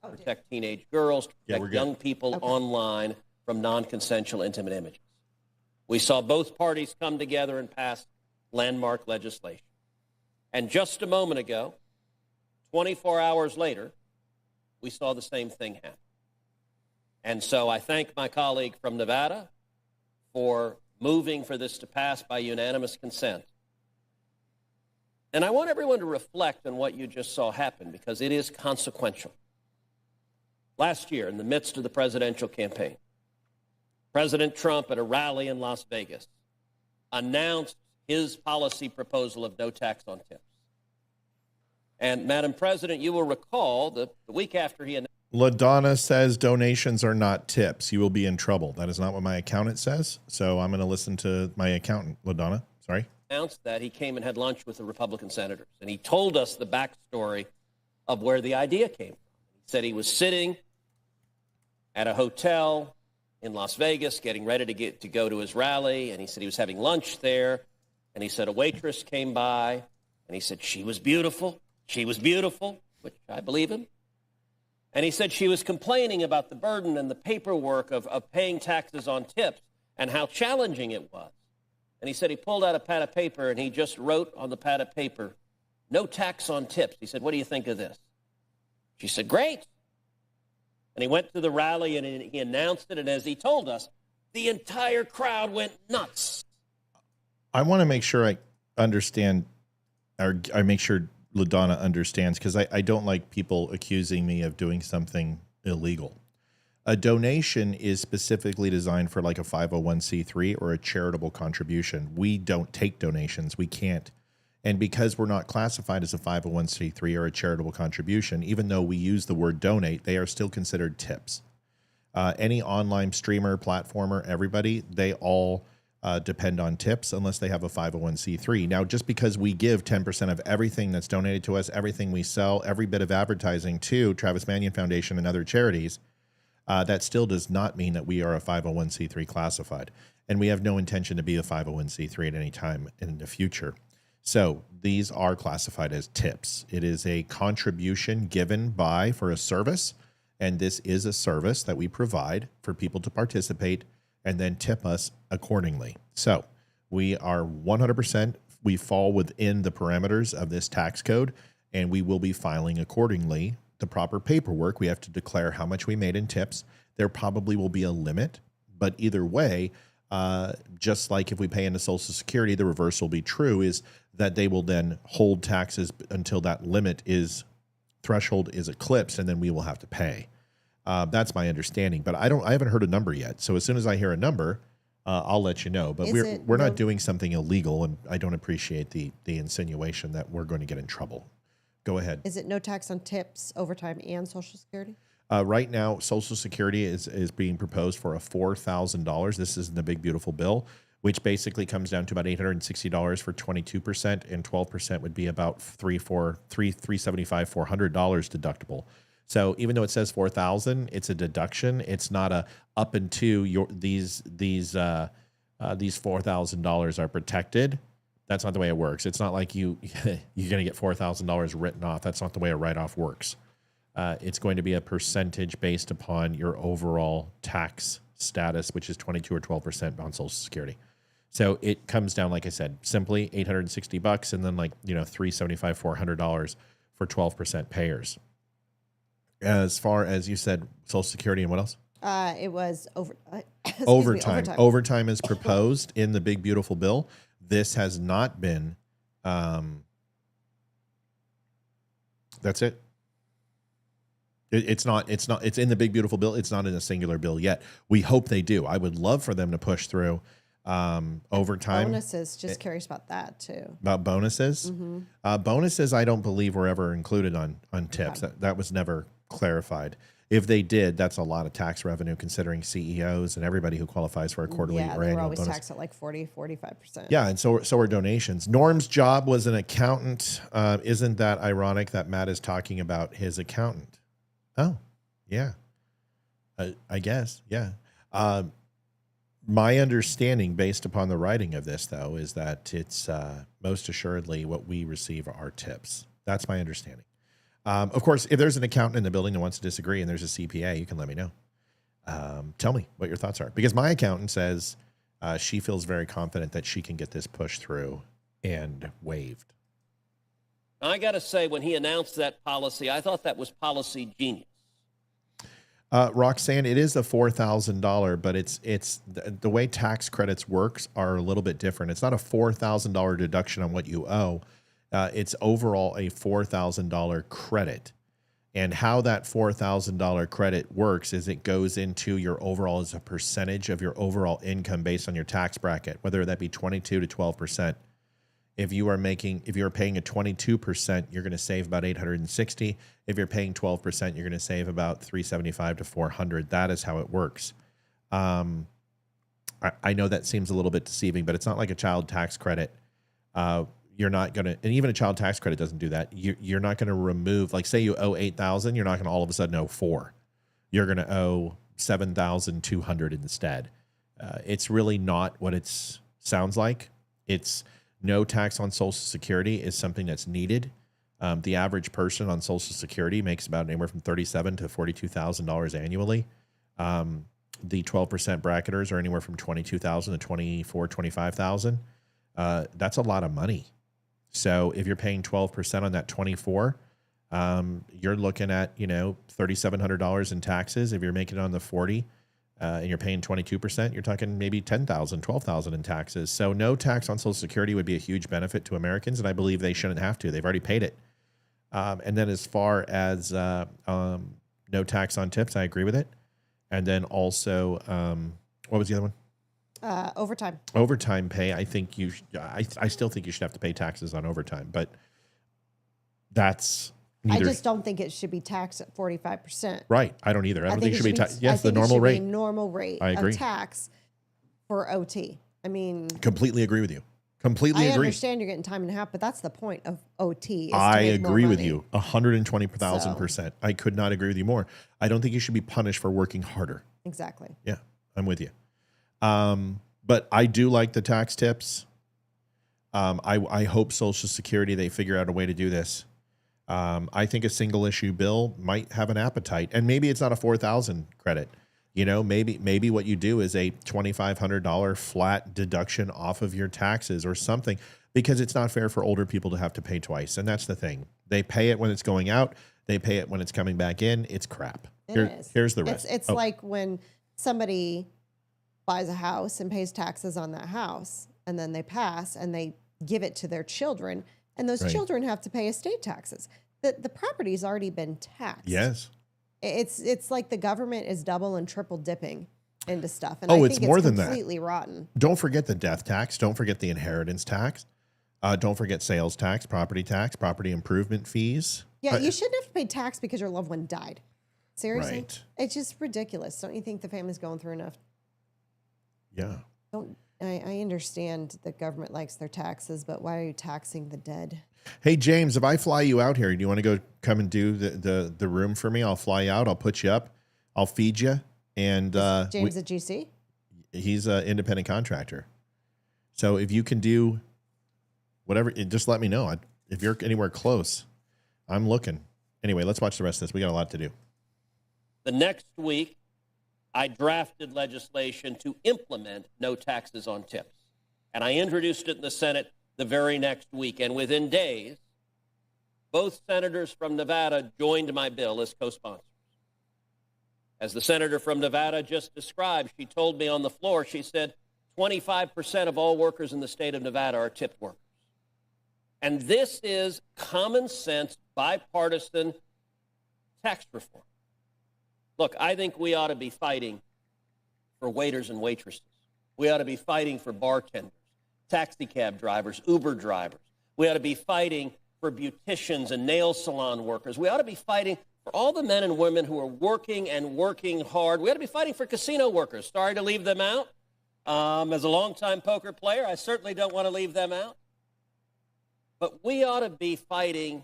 Protect teenage girls. Protect young people online from non-consensual intimate images. We saw both parties come together and pass landmark legislation. And just a moment ago, 24 hours later, we saw the same thing happen. And so I thank my colleague from Nevada for moving for this to pass by unanimous consent. And I want everyone to reflect on what you just saw happen because it is consequential. Last year, in the midst of the presidential campaign, President Trump at a rally in Las Vegas announced his policy proposal of no tax on tips. And, Madam President, you will recall the week after he announced... LaDonna says donations are not tips. You will be in trouble. That is not what my accountant says. So I'm going to listen to my accountant, LaDonna. Sorry. Announced that he came and had lunch with the Republican senators. And he told us the backstory of where the idea came from. He said he was sitting at a hotel in Las Vegas, getting ready to go to his rally, and he said he was having lunch there, and he said a waitress came by, and he said she was beautiful, which I believe him, and he said she was complaining about the burden and the paperwork of paying taxes on tips and how challenging it was, and he said he pulled out a pad of paper and he just wrote on the pad of paper, no tax on tips. He said, what do you think of this? She said, great. And he went to the rally and he announced it. And as he told us, the entire crowd went nuts. I want to make sure I understand, or I make sure LaDonna understands, because I don't like people accusing me of doing something illegal. A donation is specifically designed for like a 501c3 or a charitable contribution. We don't take donations. We can't. And because we're not classified as a 501c3 or a charitable contribution, even though we use the word donate, they are still considered tips. Any online streamer, platformer, everybody, they all depend on tips unless they have a 501c3. Now, just because we give 10% of everything that's donated to us, everything we sell, every bit of advertising to Travis Manion Foundation and other charities, that still does not mean that we are a 501c3 classified. And we have no intention to be a 501c3 at any time in the future. So these are classified as tips. It is a contribution given for a service, and this is a service that we provide for people to participate and then tip us accordingly. So we are 100%, we fall within the parameters of this tax code, and we will be filing accordingly the proper paperwork. We have to declare how much we made in tips. There probably will be a limit, but either way, just like if we pay into Social Security, the reverse will be true, is that they will then hold taxes until that threshold is eclipsed, and then we will have to pay. That's my understanding, but I haven't heard a number yet. So as soon as I hear a number, I'll let you know. But we're not doing something illegal, and I don't appreciate the insinuation that we're going to get in trouble. Go ahead. Is it no tax on tips, overtime, and Social Security? Right now, Social Security is being proposed for a $4,000. This is in the big beautiful bill, which basically comes down to about $860 for 22%, and 12% would be about $375, $400 deductible. So even though it says $4,000, it's a deduction. It's not a up into these $4,000 are protected. That's not the way it works. It's not like you're going to get $4,000 written off. That's not the way a write-off works. It's going to be a percentage based upon your overall tax status, which is 22 or 12% on Social Security. So it comes down, like I said, simply $860, and then $375, $400 for 12% payers. As far as you said, Social Security and what else? It was overtime. Overtime is proposed in the big beautiful bill. This has not been. That's it. It's not. It's in the big beautiful bill. It's not in a singular bill yet. We hope they do. I would love for them to push through overtime. Bonuses. Just curious about that too. About bonuses. Mm-hmm. Bonuses, I don't believe were ever included on tips. That was never clarified. If they did, that's a lot of tax revenue considering CEOs and everybody who qualifies for a quarterly or annual bonus. Yeah, they were always taxed at like 40-45%. Yeah, and so are donations. Norm's job was an accountant. Isn't that ironic that Matt is talking about his accountant? Oh, yeah. I guess, yeah. My understanding, based upon the writing of this, though, is that it's most assuredly what we receive are tips. That's my understanding. Of course, if there's an accountant in the building that wants to disagree and there's a CPA, you can let me know. Tell me what your thoughts are. Because my accountant says she feels very confident that she can get this pushed through and waived. I got to say, when he announced that policy, I thought that was policy genius. Roxanne, it is a $4,000, but it's the way tax credits works are a little bit different. It's not a $4,000 deduction on what you owe. It's overall a $4,000 credit. And how that $4,000 credit works is it goes into your overall as a percentage of your overall income based on your tax bracket, whether that be 22 to 12%. If you're paying a 22%, you're going to save about $860. If you're paying 12%, you're going to save about $375 to $400. That is how it works. I know that seems a little bit deceiving, but it's not like a child tax credit. You're not going to, and even a child tax credit doesn't do that. You're not going to remove, like say you owe $8,000, you're not going to all of a sudden owe $4,000. You're going to owe $7,200 instead. It's really not what it sounds like. It's no tax on Social Security is something that's needed. The average person on Social Security makes about anywhere from $37,000 to $42,000 annually. The 12% bracketers are anywhere from $22,000 to $24,000, $25,000. That's a lot of money. So if you're paying 12% on that 24, you're looking at $3,700 in taxes. If you're making it on the 40 and you're paying 22%, you're talking maybe $10,000, $12,000 in taxes. So no tax on Social Security would be a huge benefit to Americans, and I believe they shouldn't have to. They've already paid it. And then as far as no tax on tips, I agree with it. And then also, what was the other one? Overtime. Overtime pay. I think I still think you should have to pay taxes on overtime, but that's neither. I just don't think it should be taxed at 45%. Right. I don't either. I don't think it should be taxed. Yes, the normal rate. Normal rate I agree. of tax for OT. I mean, completely agree with you. Completely I agree. understand you're getting time and a half, but that's the point of OT. Is to I make more agree with money. you 120,000%. I could not agree with you more. I don't think you should be punished for working harder. Exactly. Yeah, I'm with you. But I do like the tax tips. I hope Social Security, they figure out a way to do this. I think a single issue bill might have an appetite, and maybe it's not a 4,000 credit. You know, maybe what you do is a $2,500 flat deduction off of your taxes or something, because it's not fair for older people to have to pay twice. And that's the thing. They pay it when it's going out. They pay it when it's coming back in. It's crap. Here's the rest. It's like when somebody buys a house and pays taxes on that house, and then they pass and they give it to their children, and those children have to pay estate taxes. The property's already been taxed. Yes. It's like the government is double and triple dipping into stuff. And it's more than that. Completely rotten. Don't forget the death tax. Don't forget the inheritance tax. Don't forget sales tax, property improvement fees. Yeah, you shouldn't have to pay tax because your loved one died. Seriously? Right. It's just ridiculous. Don't you think the family's going through enough? Yeah. I understand the government likes their taxes, but why are you taxing the dead? Hey, James, if I fly you out here, do you want to come and do the room for me? I'll fly you out. I'll put you up. I'll feed you. And James at GC? He's an independent contractor. So if you can do whatever, just let me know. If you're anywhere close, I'm looking. Anyway, let's watch the rest of this. We got a lot to do. The next week, I drafted legislation to implement no taxes on tips. And I introduced it in the Senate the very next week. And within days, both senators from Nevada joined my bill as co-sponsors. As the senator from Nevada just described, she told me on the floor, she said, 25% of all workers in the state of Nevada are tipped workers. And this is common sense, bipartisan tax reform. Look, I think we ought to be fighting for waiters and waitresses. We ought to be fighting for bartenders, taxi cab drivers, Uber drivers. We ought to be fighting for beauticians and nail salon workers. We ought to be fighting for all the men and women who are working and working hard. We ought to be fighting for casino workers. Sorry to leave them out. As a longtime poker player, I certainly don't want to leave them out. But we ought to be fighting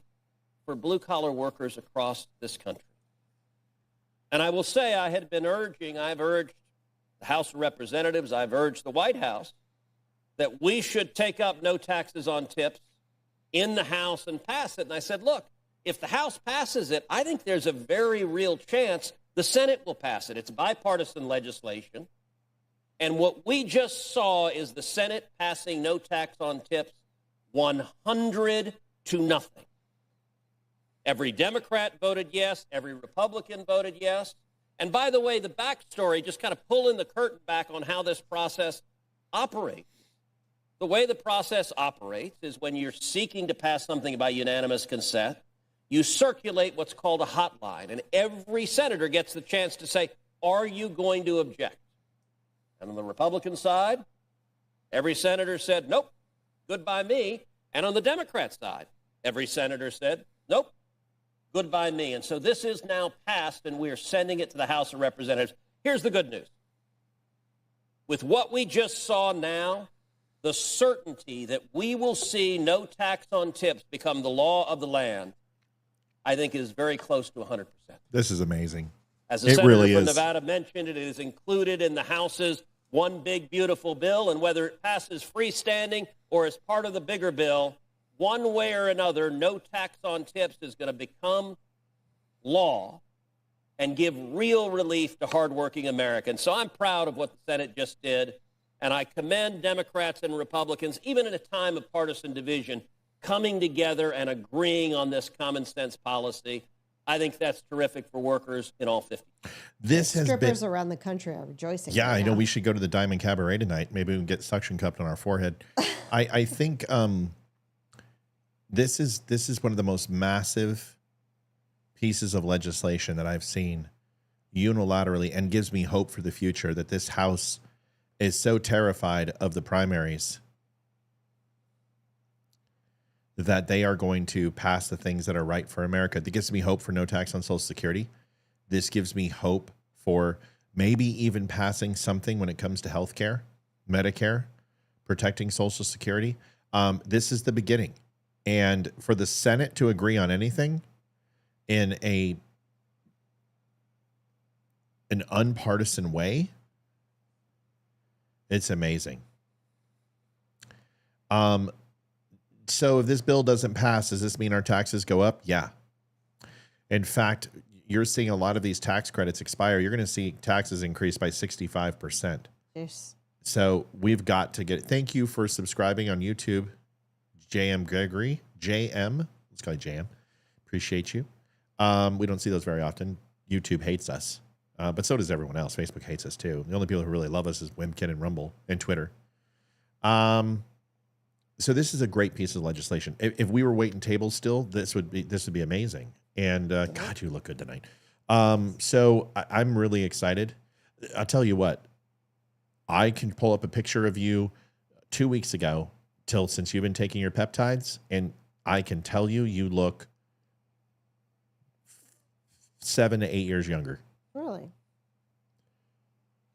for blue-collar workers across this country. And I will say I've urged the House of Representatives, I've urged the White House that we should take up no taxes on tips in the House and pass it. And I said, look, if the House passes it, I think there's a very real chance the Senate will pass it. It's bipartisan legislation. And what we just saw is the Senate passing no tax on tips 100 to nothing. Every Democrat voted yes. Every Republican voted yes. And by the way, the backstory, just kind of pulling the curtain back on how this process operates. The way the process operates is when you're seeking to pass something by unanimous consent, you circulate what's called a hotline, and every senator gets the chance to say, are you going to object? And on the Republican side, every senator said, nope, goodbye me. And on the Democrat side, every senator said, nope, goodbye me. And so this is now passed, and we are sending it to the House of Representatives. Here's the good news. With what we just saw now, the certainty that we will see no tax on tips become the law of the land, I think is very close to 100%. This is amazing. As the senator from Nevada mentioned, it is included in the House's one big, beautiful bill, and whether it passes freestanding or as part of the bigger bill, one way or another, no tax on tips is going to become law and give real relief to hardworking Americans. So I'm proud of what the Senate just did, and I commend Democrats and Republicans, even in a time of partisan division, coming together and agreeing on this common sense policy. I think that's terrific for workers in all 50. Strippers around the country are rejoicing. Yeah, I know. We should go to the Diamond Cabaret tonight. Maybe we can get suction cupped on our forehead. I think this is one of the most massive pieces of legislation that I've seen unilaterally, and gives me hope for the future that this House is so terrified of the primaries that they are going to pass the things that are right for America. That gives me hope for no tax on Social Security. This gives me hope for maybe even passing something when it comes to health care, Medicare. protecting Social Security. This is the beginning. And for the Senate to agree on anything in an unpartisan way, it's amazing. So if this bill doesn't pass, does this mean our taxes go up? Yeah. In fact, you're seeing a lot of these tax credits expire. You're going to see taxes increase by 65%. Yes. So we've got to get it. Thank you for subscribing on YouTube, JM Gregory. JM. Let's call you JM. Appreciate you. We don't see those very often. YouTube hates us. But so does everyone else. Facebook hates us too. The only people who really love us is Wimkin and Rumble and Twitter. So this is a great piece of legislation. If we were waiting tables still, this would be amazing. And God, you look good tonight. So I'm really excited. I'll tell you what. I can pull up a picture of you 2 weeks ago since you've been taking your peptides, and I can tell you look 7 to 8 years younger. Really?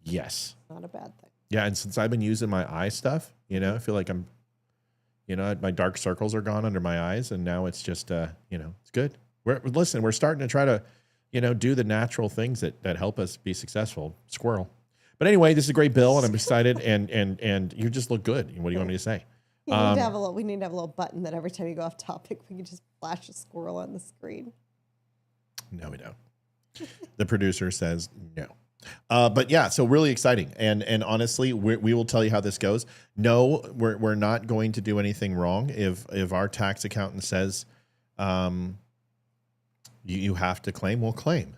Yes. Not a bad thing. Yeah, and since I've been using my eye stuff, I feel like my dark circles are gone under my eyes, and now it's just, it's good. We're starting to try to, do the natural things that help us be successful. Squirrel. But anyway, this is a great bill, and I'm excited, and you just look good. What do you want me to say? We need to have a little button that every time you go off topic, we can just flash a squirrel on the screen. No, we don't. The producer says no. But yeah, so really exciting. And honestly, we will tell you how this goes. No, we're not going to do anything wrong. If our tax accountant says you have to claim, we'll claim.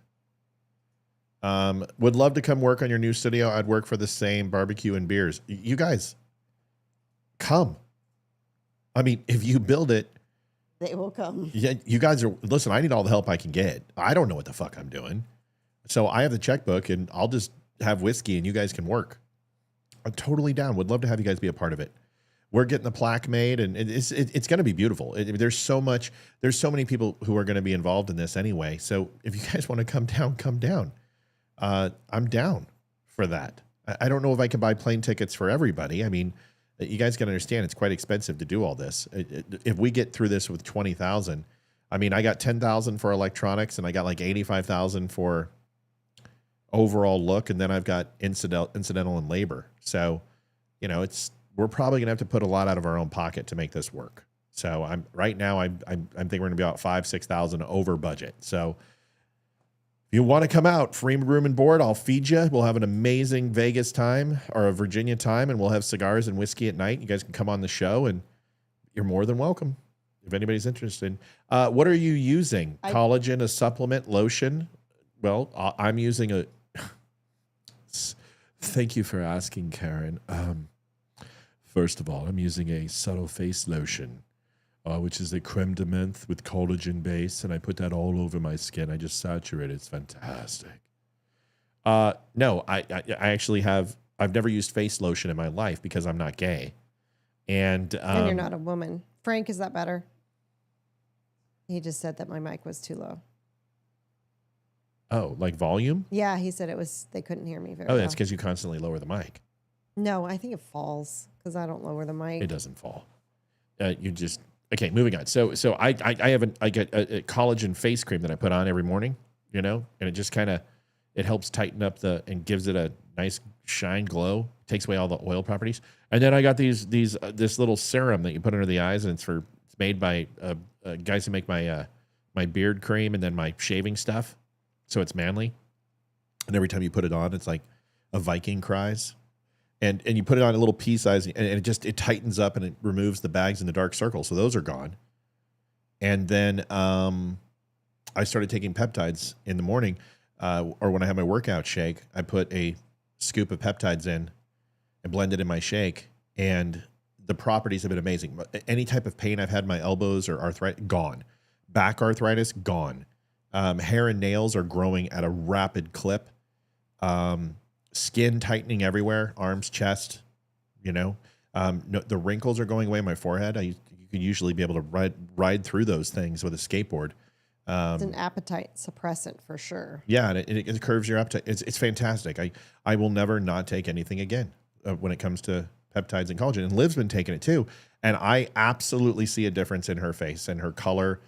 Would love to come work on your new studio. I'd work for the same barbecue and beers. You guys, come. I mean, if you build it, they will come. Yeah, you guys listen, I need all the help I can get. I don't know what the fuck I'm doing. So I have the checkbook, and I'll just have whiskey, and you guys can work. I'm totally down. Would love to have you guys be a part of it. We're getting the plaque made, and it's going to be beautiful. There's so many people who are going to be involved in this anyway. So if you guys want to come down, come down. I'm down for that. I don't know if I can buy plane tickets for everybody. I mean, you guys got to understand it's quite expensive to do all this. If we get through this with 20,000, I mean, I got 10,000 for electronics, and I got like 85,000 for overall look, and then I've got incidental and labor. So, we're probably gonna have to put a lot out of our own pocket to make this work. So I think we're gonna be about 5,000-6,000 over budget. So if you want to come out, free room and board, I'll feed you. We'll have an amazing Vegas time or a Virginia time, and we'll have cigars and whiskey at night. You guys can come on the show, and you're more than welcome if anybody's interested. What are you using? Collagen, a supplement, lotion? Well, I'm using a. Thank you for asking, Karen. First of all, I'm using a subtle face lotion, which is a creme de menthe with collagen base, and I put that all over my skin. I just saturate it. It's fantastic. No, I actually I've never used face lotion in my life because I'm not gay. And you're not a woman. Frank, is that better? He just said that my mic was too low. Oh, like volume? Yeah, he said they couldn't hear me very well. Oh, that's because you constantly lower the mic. No, I think it falls because I don't lower the mic. It doesn't fall. Okay, moving on. So I get a collagen face cream that I put on every morning, and it just it helps tighten up and gives it a nice shine glow, takes away all the oil properties. And then I got this little serum that you put under the eyes, and it's made by guys who make my beard cream and then my shaving stuff. So it's manly. And every time you put it on, it's like a Viking cries. And you put it on a little pea size, and it tightens up, and it removes the bags and the dark circles. So those are gone. And then I started taking peptides in the morning, or when I have my workout shake, I put a scoop of peptides in and blend it in my shake, and the properties have been amazing. Any type of pain I've had in my elbows or arthritis, gone. Back arthritis, gone. Hair and nails are growing at a rapid clip. Skin tightening everywhere, arms, chest, the wrinkles are going away on my forehead. You can usually be able to ride through those things with a skateboard. It's an appetite suppressant for sure. Yeah, and it curves your appetite. It's fantastic. I will never not take anything again when it comes to peptides and collagen, and Liv's been taking it too. And I absolutely see a difference in her face and her color,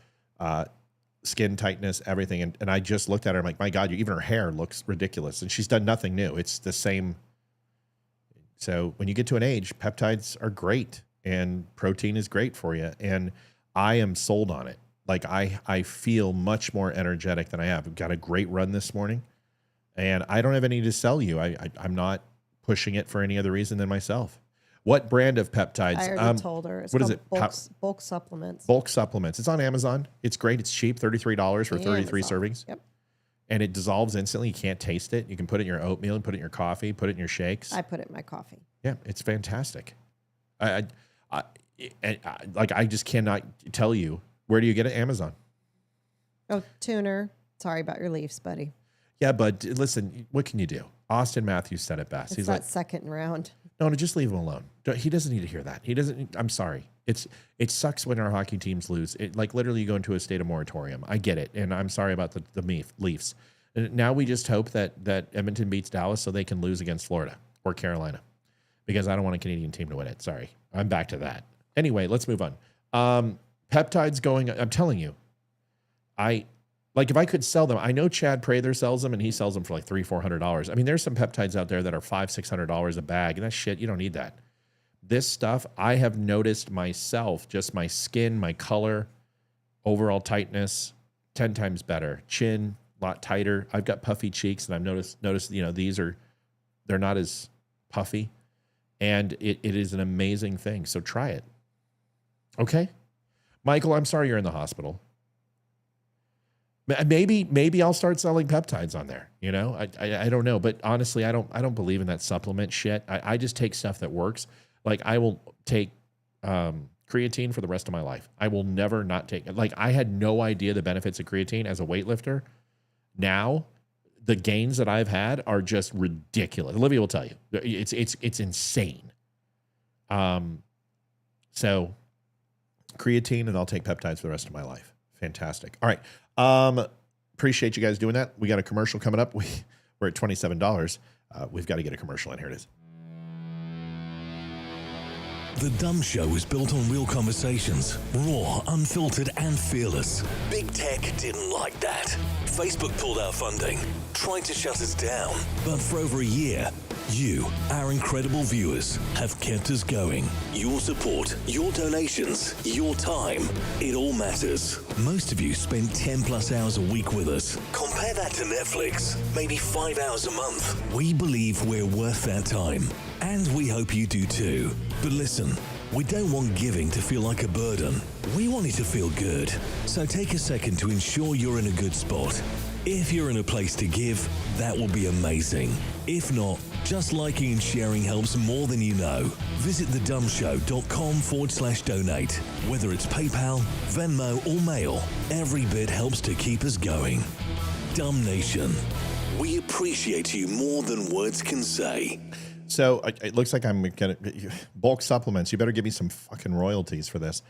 skin tightness, everything. And I just looked at her. I'm like, my God, even her hair looks ridiculous. And she's done nothing new. It's the same. So when you get to an age, peptides are great and protein is great for you. And I am sold on it. Like I feel much more energetic than I have. I've got a great run this morning and I don't have any to sell you. I'm not pushing it for any other reason than myself. What brand of peptides? I already told her. It's what is called it? Bulk supplements. Bulk supplements. It's on Amazon. It's great. It's cheap. $33 for 33 servings. Yep. And it dissolves instantly. You can't taste it. You can put it in your oatmeal and put it in your coffee, put it in your shakes. I put it in my coffee. Yeah, it's fantastic. I just cannot tell you. Where do you get it? Amazon. Oh, tuner. Sorry about your Leafs, buddy. Yeah, but listen, what can you do? Austin Matthews said it best. It's He's that like, second round. no, just leave him alone. He doesn't need to hear that. He doesn't. I'm sorry. It sucks when our hockey teams lose. It like literally you go into a state of moratorium. I get it, and I'm sorry about the Leafs. And now we just hope that Edmonton beats Dallas so they can lose against Florida or Carolina, because I don't want a Canadian team to win it. Sorry, I'm back to that. Anyway, let's move on. Peptides going. I'm telling you, if I could sell them, I know Chad Prather sells them and he sells them for like $300-400. I mean, there's some peptides out there that are $500-600 a bag, and that shit, you don't need that. This stuff, I have noticed myself, just my skin, my color, overall tightness, 10 times better. Chin, a lot tighter. I've got puffy cheeks, and I've noticed, they're not as puffy, and it is an amazing thing. So try it. Okay. Michael, I'm sorry you're in the hospital. Maybe I'll start selling peptides on there. I don't know, but honestly, I don't believe in that supplement shit. I just take stuff that works. Like I will take creatine for the rest of my life. I will never not take it. Like I had no idea the benefits of creatine as a weightlifter. Now, the gains that I've had are just ridiculous. Olivia will tell you, it's insane. So creatine, and I'll take peptides for the rest of my life. Fantastic. All right. Appreciate you guys doing that. We got a commercial coming up. We're at $27. We've got to get a commercial in. Here it is. The Dumb Show is built on real conversations, raw, unfiltered, and fearless. Big tech didn't like that. Facebook pulled our funding, tried to shut us down. But for over a year, you, our incredible viewers, have kept us going. Your support, your donations, your time, it all matters. Most of you spend 10 plus hours a week with us. Compare that to Netflix, maybe 5 hours a month. We believe we're worth that time. And we hope you do too. But listen, we don't want giving to feel like a burden. We want it to feel good. So take a second to ensure you're in a good spot. If you're in a place to give, that will be amazing. If not, just liking and sharing helps more than you know. Visit thedumbshow.com/donate. Whether it's PayPal, Venmo, or mail, every bit helps to keep us going. Dumb Nation, we appreciate you more than words can say. So it looks like I'm going to bulk supplements. You better give me some fucking royalties for this.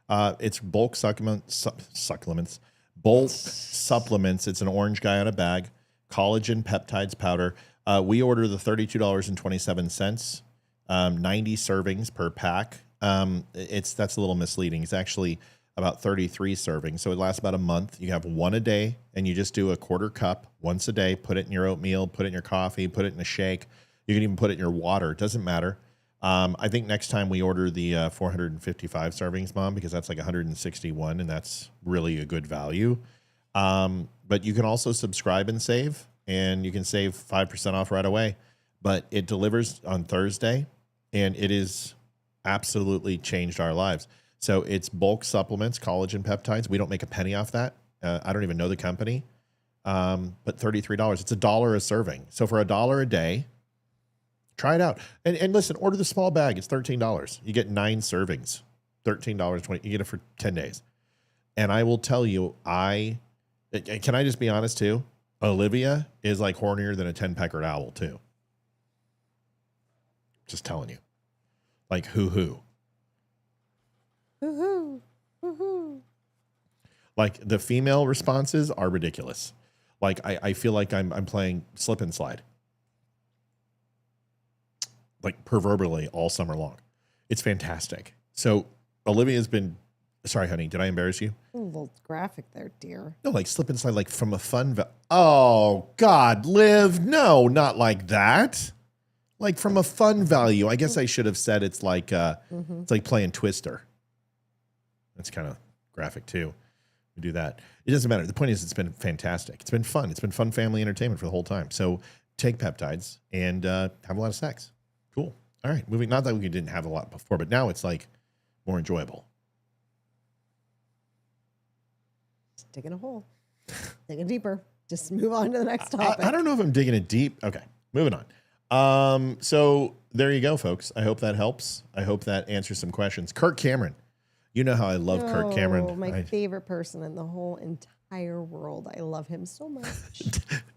It's bulk supplements. Bulk supplements. It's an orange guy on a bag. Collagen peptides powder. We order the $32.27. 90 servings per pack. That's a little misleading. It's actually about 33 servings. So it lasts about a month. You have one a day, and you just do a quarter cup once a day. Put it in your oatmeal. Put it in your coffee. Put it in a shake. You can even put it in your water. It doesn't matter. I think next time we order the 455 servings, Mom, because that's like 161, and that's really a good value. But you can also subscribe and save, and you can save 5% off right away. But it delivers on Thursday, and it is absolutely changed our lives. So it's bulk supplements, collagen peptides. We don't make a penny off that. I don't even know the company. But $33. It's $1 a serving. So for $1 a day, try it out. And listen, order the small bag. It's $13. You get 9 servings. $13.20. You get it for 10 days. And I will tell you, can I just be honest too? Olivia is like hornier than a 10-peckered owl too. Just telling you. Like hoo-hoo. Hoo-hoo. Hoo-hoo. Like the female responses are ridiculous. Like I feel like I'm playing slip and slide. like proverbially all summer long. It's fantastic. So Olivia's been, sorry, honey, did I embarrass you? A little graphic there, dear. No, like slip and slide, like from a fun, oh God, Liv, no, not like that. Like from a fun value. I guess I should have said it's like it's like playing Twister. That's kind of graphic too. We do that. It doesn't matter. The point is, it's been fantastic. It's been fun. It's been fun family entertainment for the whole time. So take peptides and have a lot of sex. Cool. All right, moving. Not that we didn't have a lot before, but now it's like more enjoyable. Just digging a hole. Digging deeper. Just move on to the next topic. I don't know if I'm digging it deep. Okay, moving on. So there you go, folks. I hope that helps. I hope that answers some questions. Kirk Cameron. You know how I love Kirk Cameron. My favorite person in the whole entire world. I love him so much.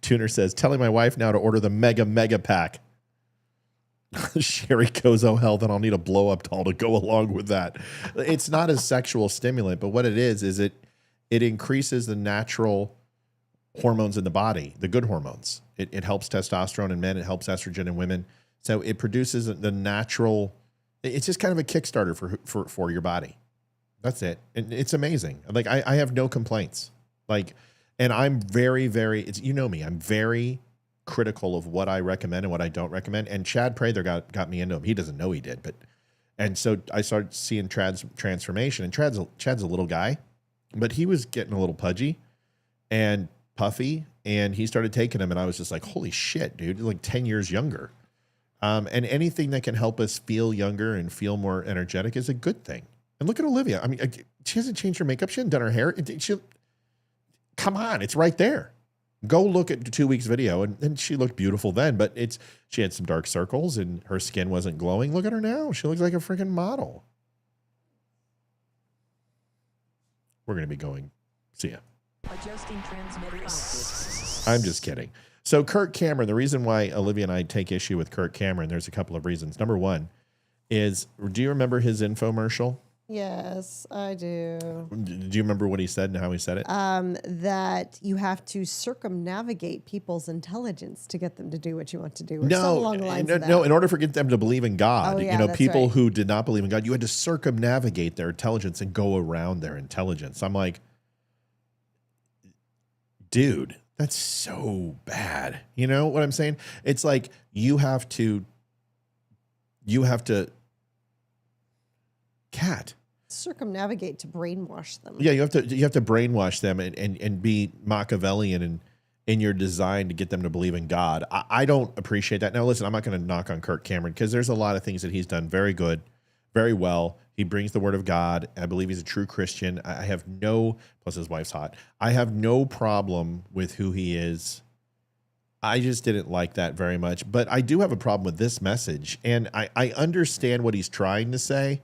Tuner says, telling my wife now to order the mega pack. Sherry goes, oh hell, then I'll need a blow up doll to go along with that. It's not a sexual stimulant, but what it is it increases the natural hormones in the body, the good hormones. It helps testosterone in men. It helps estrogen in women. So it produces the natural. It's just kind of a Kickstarter for your body. That's it. And it's amazing. Like I have no complaints. Like, and I'm very, very. It's, you know me. I'm very critical of what I recommend and what I don't recommend. And Chad Prather got me into him. He doesn't know he did, and so I started seeing Chad's transformation. And Chad's a little guy, but he was getting a little pudgy and puffy, and he started taking him, and I was just like, holy shit, dude, like 10 years younger. And anything that can help us feel younger and feel more energetic is a good thing. And look at Olivia. I mean, she hasn't changed her makeup. She hasn't done her hair. Come on, it's right there. Go look at 2 weeks video, and she looked beautiful then, but she had some dark circles and her skin wasn't glowing. Look at her now. She looks like a freaking model. We're going to be going. See ya. Adjusting transmitter output. I'm just kidding. So Kirk Cameron, the reason why Olivia and I take issue with Kirk Cameron, there's a couple of reasons. Number one is, do you remember his infomercial? Yes, I do. Do you remember what he said and how he said it? That you have to circumnavigate people's intelligence to get them to do what you want to do. No, in order for them to believe in God, people who did not believe in God, you had to circumnavigate their intelligence and go around their intelligence. I'm like, dude, that's so bad. You know what I'm saying? It's like you have to circumnavigate to brainwash them. Yeah, you have to brainwash them and be Machiavellian in your design to get them to believe in God. I don't appreciate that. Now, listen, I'm not going to knock on Kirk Cameron because there's a lot of things that he's done very good, very well. He brings the word of God. I believe he's a true Christian. I have plus his wife's hot. I have no problem with who he is. I just didn't like that very much. But I do have a problem with this message. And I understand what he's trying to say,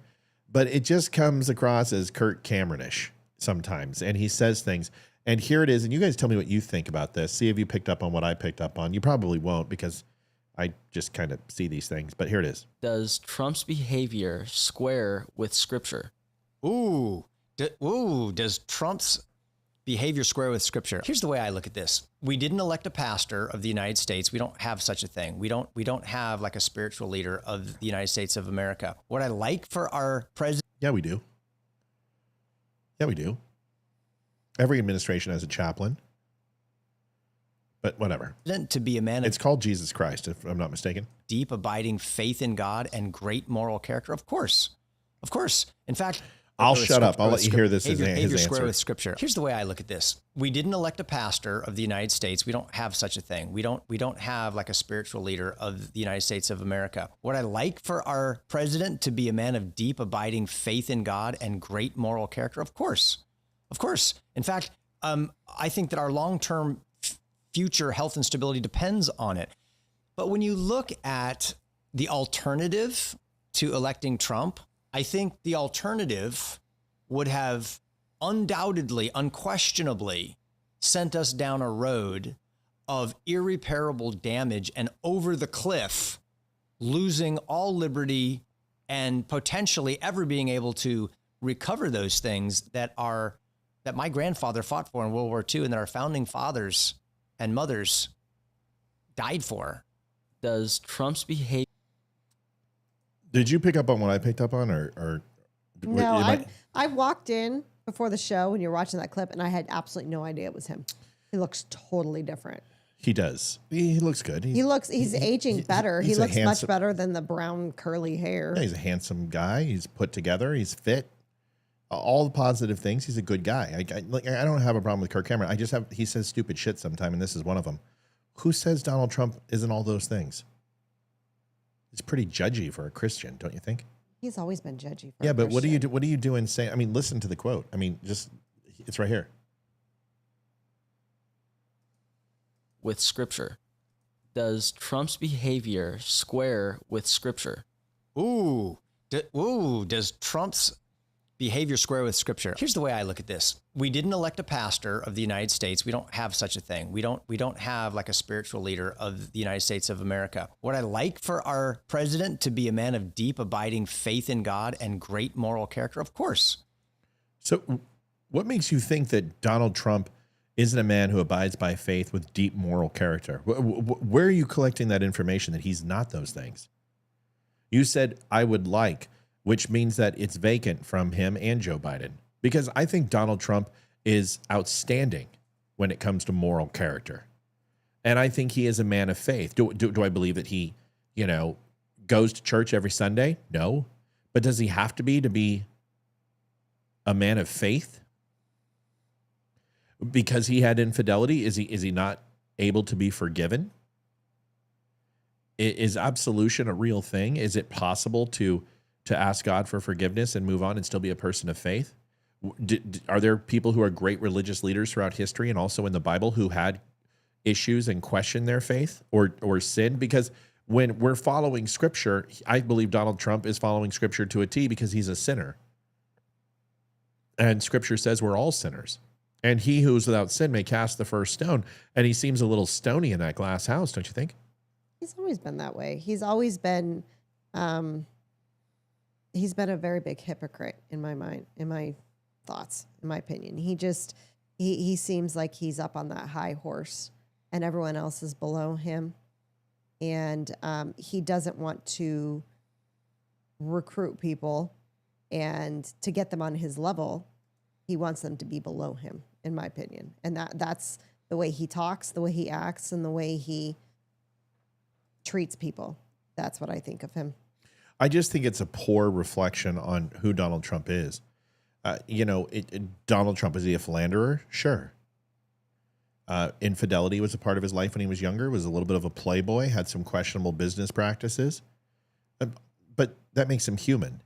but it just comes across as Kirk Cameron-ish sometimes. And he says things. And here it is. And you guys tell me what you think about this. See if you picked up on what I picked up on. You probably won't because I just kind of see these things. But here it is. Does Trump's behavior square with Scripture? Does Trump's behavior square with Scripture? Here's the way I look at this. We didn't elect a pastor of the United States. We don't have such a thing. We don't have like a spiritual leader of the United States of America. What I like for our president. Yeah, we do. Yeah, we do. Every administration has a chaplain. But whatever. To be a man. It's called Jesus Christ, if I'm not mistaken. Deep, abiding faith in God and great moral character. Of course. In fact, I'll shut up. I'll let you hear this as his answer. Square with Scripture. Here's the way I look at this. We didn't elect a pastor of the United States. We don't have such a thing. We don't have like a spiritual leader of the United States of America. What I like for our president to be a man of deep, abiding faith in God and great moral character. Of course. In fact, I think that our long-term future health and stability depends on it. But when you look at the alternative to electing Trump, I think the alternative would have undoubtedly, unquestionably sent us down a road of irreparable damage and over the cliff, losing all liberty and potentially ever being able to recover those things that my grandfather fought for in World War II and that our founding fathers and mothers died for. Does Trump's behavior... Did you pick up on what I picked up on, or no? I walked in before the show when you were watching that clip, and I had absolutely no idea it was him. He looks totally different. He does. He looks good. He's aging better. He looks much better than the brown curly hair. Yeah, he's a handsome guy. He's put together. He's fit. All the positive things. He's a good guy. I don't have a problem with Kirk Cameron. He says stupid shit sometime, and this is one of them. Who says Donald Trump isn't all those things? He's pretty judgy for a Christian, don't you think? He's always been judgy. Yeah, but what do you do in saying? I mean, listen to the quote. I mean, it's right here. With Scripture, does Trump's behavior square with Scripture? Does Trump's behavior square with Scripture? Here's the way I look at this. We didn't elect a pastor of the United States. We don't have such a thing. We don't have like a spiritual leader of the United States of America. Would I like for our president to be a man of deep, abiding faith in God and great moral character? Of course. So what makes you think that Donald Trump isn't a man who abides by faith with deep moral character? Where are you collecting that information that he's not those things? You said, I would like, which means that it's vacant from him and Joe Biden. Because I think Donald Trump is outstanding when it comes to moral character. And I think he is a man of faith. Do I believe that he, goes to church every Sunday? No. But does he have to be a man of faith? Because he had infidelity, is he not able to be forgiven? Is absolution a real thing? Is it possible to ask God for forgiveness and move on and still be a person of faith? Are there people who are great religious leaders throughout history and also in the Bible who had issues and questioned their faith or sin? Because when we're following Scripture, I believe Donald Trump is following Scripture to a T because he's a sinner. And Scripture says we're all sinners. And he who is without sin may cast the first stone. And he seems a little stony in that glass house, don't you think? He's always been that way. He's always been, he's been a very big hypocrite in my mind, in my thoughts, in my opinion. He seems like he's up on that high horse and everyone else is below him. And he doesn't want to recruit people and to get them on his level. He wants them to be below him, in my opinion. And that's the way he talks, the way he acts, and the way he treats people. That's what I think of him. I just think it's a poor reflection on who Donald Trump is. Donald Trump, is he a philanderer? Sure. Infidelity was a part of his life when he was younger, was a little bit of a playboy, had some questionable business practices. But that makes him human.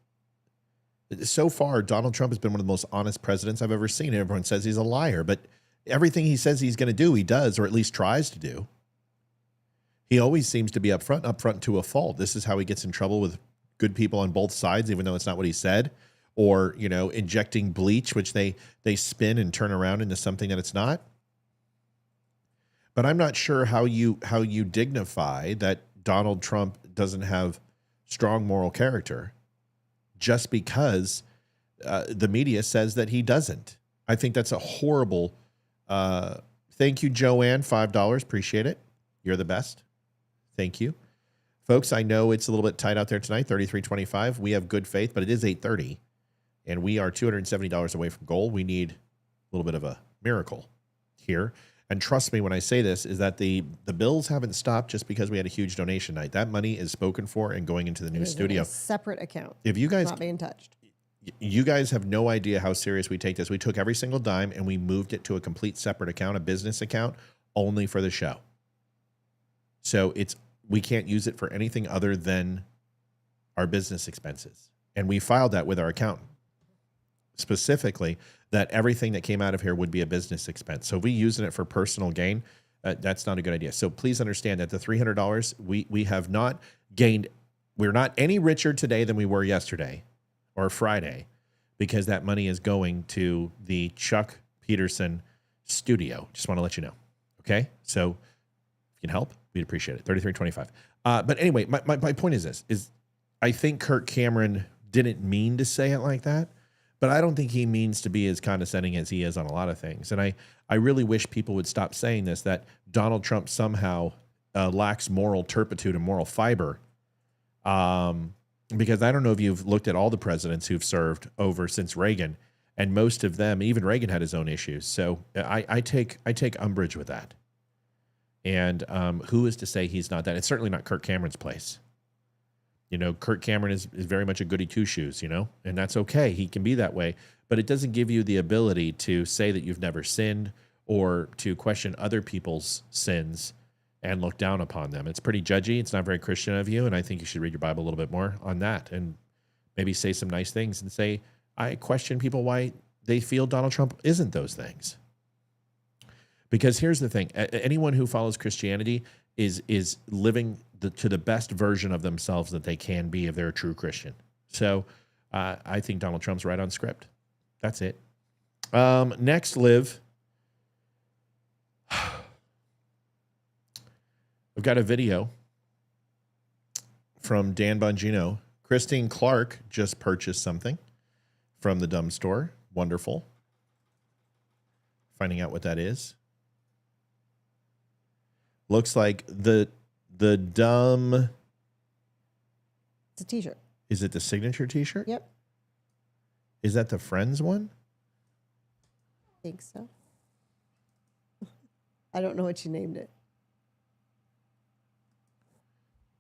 So far, Donald Trump has been one of the most honest presidents I've ever seen. Everyone says he's a liar, but everything he says he's going to do, he does, or at least tries to do. He always seems to be upfront to a fault. This is how he gets in trouble with good people on both sides, even though it's not what he said, or, injecting bleach, which they spin and turn around into something that it's not. But I'm not sure how you dignify that Donald Trump doesn't have strong moral character just because the media says that he doesn't. I think that's a horrible. Thank you, Joanne, $5. Appreciate it. You're the best. Thank you. Folks, I know it's a little bit tight out there tonight, $33.25. We have good faith, but it is 8:30, and we are $270 away from goal. We need a little bit of a miracle here. And trust me when I say this, is that the bills haven't stopped just because we had a huge donation night. That money is spoken for and going into the new studio. A separate account. If you guys not being touched. You guys have no idea how serious we take this. We took every single dime and we moved it to a complete separate account, a business account, only for the show. So we can't use it for anything other than our business expenses. And we filed that with our accountant specifically, that everything that came out of here would be a business expense. So if we using it for personal gain, that's not a good idea. So please understand that the $300, we have not gained. We're not any richer today than we were yesterday or Friday, because that money is going to the Chuck Peterson studio. Just want to let you know. Okay. So if you can help, we'd appreciate it. $33.25. But anyway, my point is this, is I think Kirk Cameron didn't mean to say it like that, but I don't think he means to be as condescending as he is on a lot of things. And I really wish people would stop saying this, that Donald Trump somehow lacks moral turpitude and moral fiber. And because I don't know if you've looked at all the presidents who've served over since Reagan, and most of them, even Reagan had his own issues. So I take umbrage with that. And who is to say he's not that? It's certainly not Kirk Cameron's place. You know, Kirk Cameron is very much a goody two-shoes, you know, and that's okay. He can be that way, but it doesn't give you the ability to say that you've never sinned or to question other people's sins and look down upon them. It's pretty judgy. It's not very Christian of you, and I think you should read your Bible a little bit more on that and maybe say some nice things and say, I question people why they feel Donald Trump isn't those things. Because here's the thing. Anyone who follows Christianity is living to the best version of themselves that they can be if they're a true Christian. So I think Donald Trump's right on script. That's it. Next, Liv. We've got a video from Dan Bongino. Christine Clark just purchased something from the Dumb Store. Wonderful. Finding out what that is. Looks like the Dumb. It's a t-shirt. Is it the signature t-shirt? Yep. Is that the Friends one? I think so. I don't know what you named it.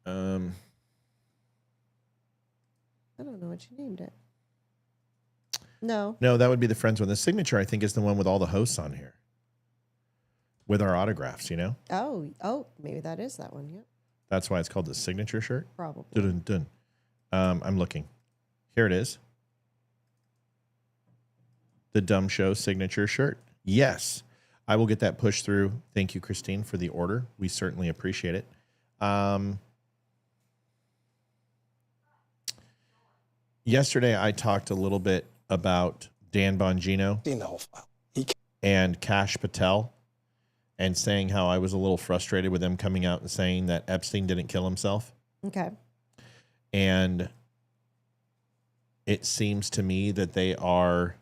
I don't know what you named it. No, that would be the Friends one. The signature, I think, is the one with all the hosts on here. With our autographs, you know? Oh, maybe that is that one, yeah. That's why it's called the signature shirt? Probably. Dun, dun, dun. I'm looking. Here it is. The Dumb Show signature shirt. Yes. I will get that pushed through. Thank you, Christine, for the order. We certainly appreciate it. Yesterday, I talked a little bit about Dan Bongino and Kash Patel and saying how I was a little frustrated with them coming out and saying that Epstein didn't kill himself. Okay. And it seems to me that they are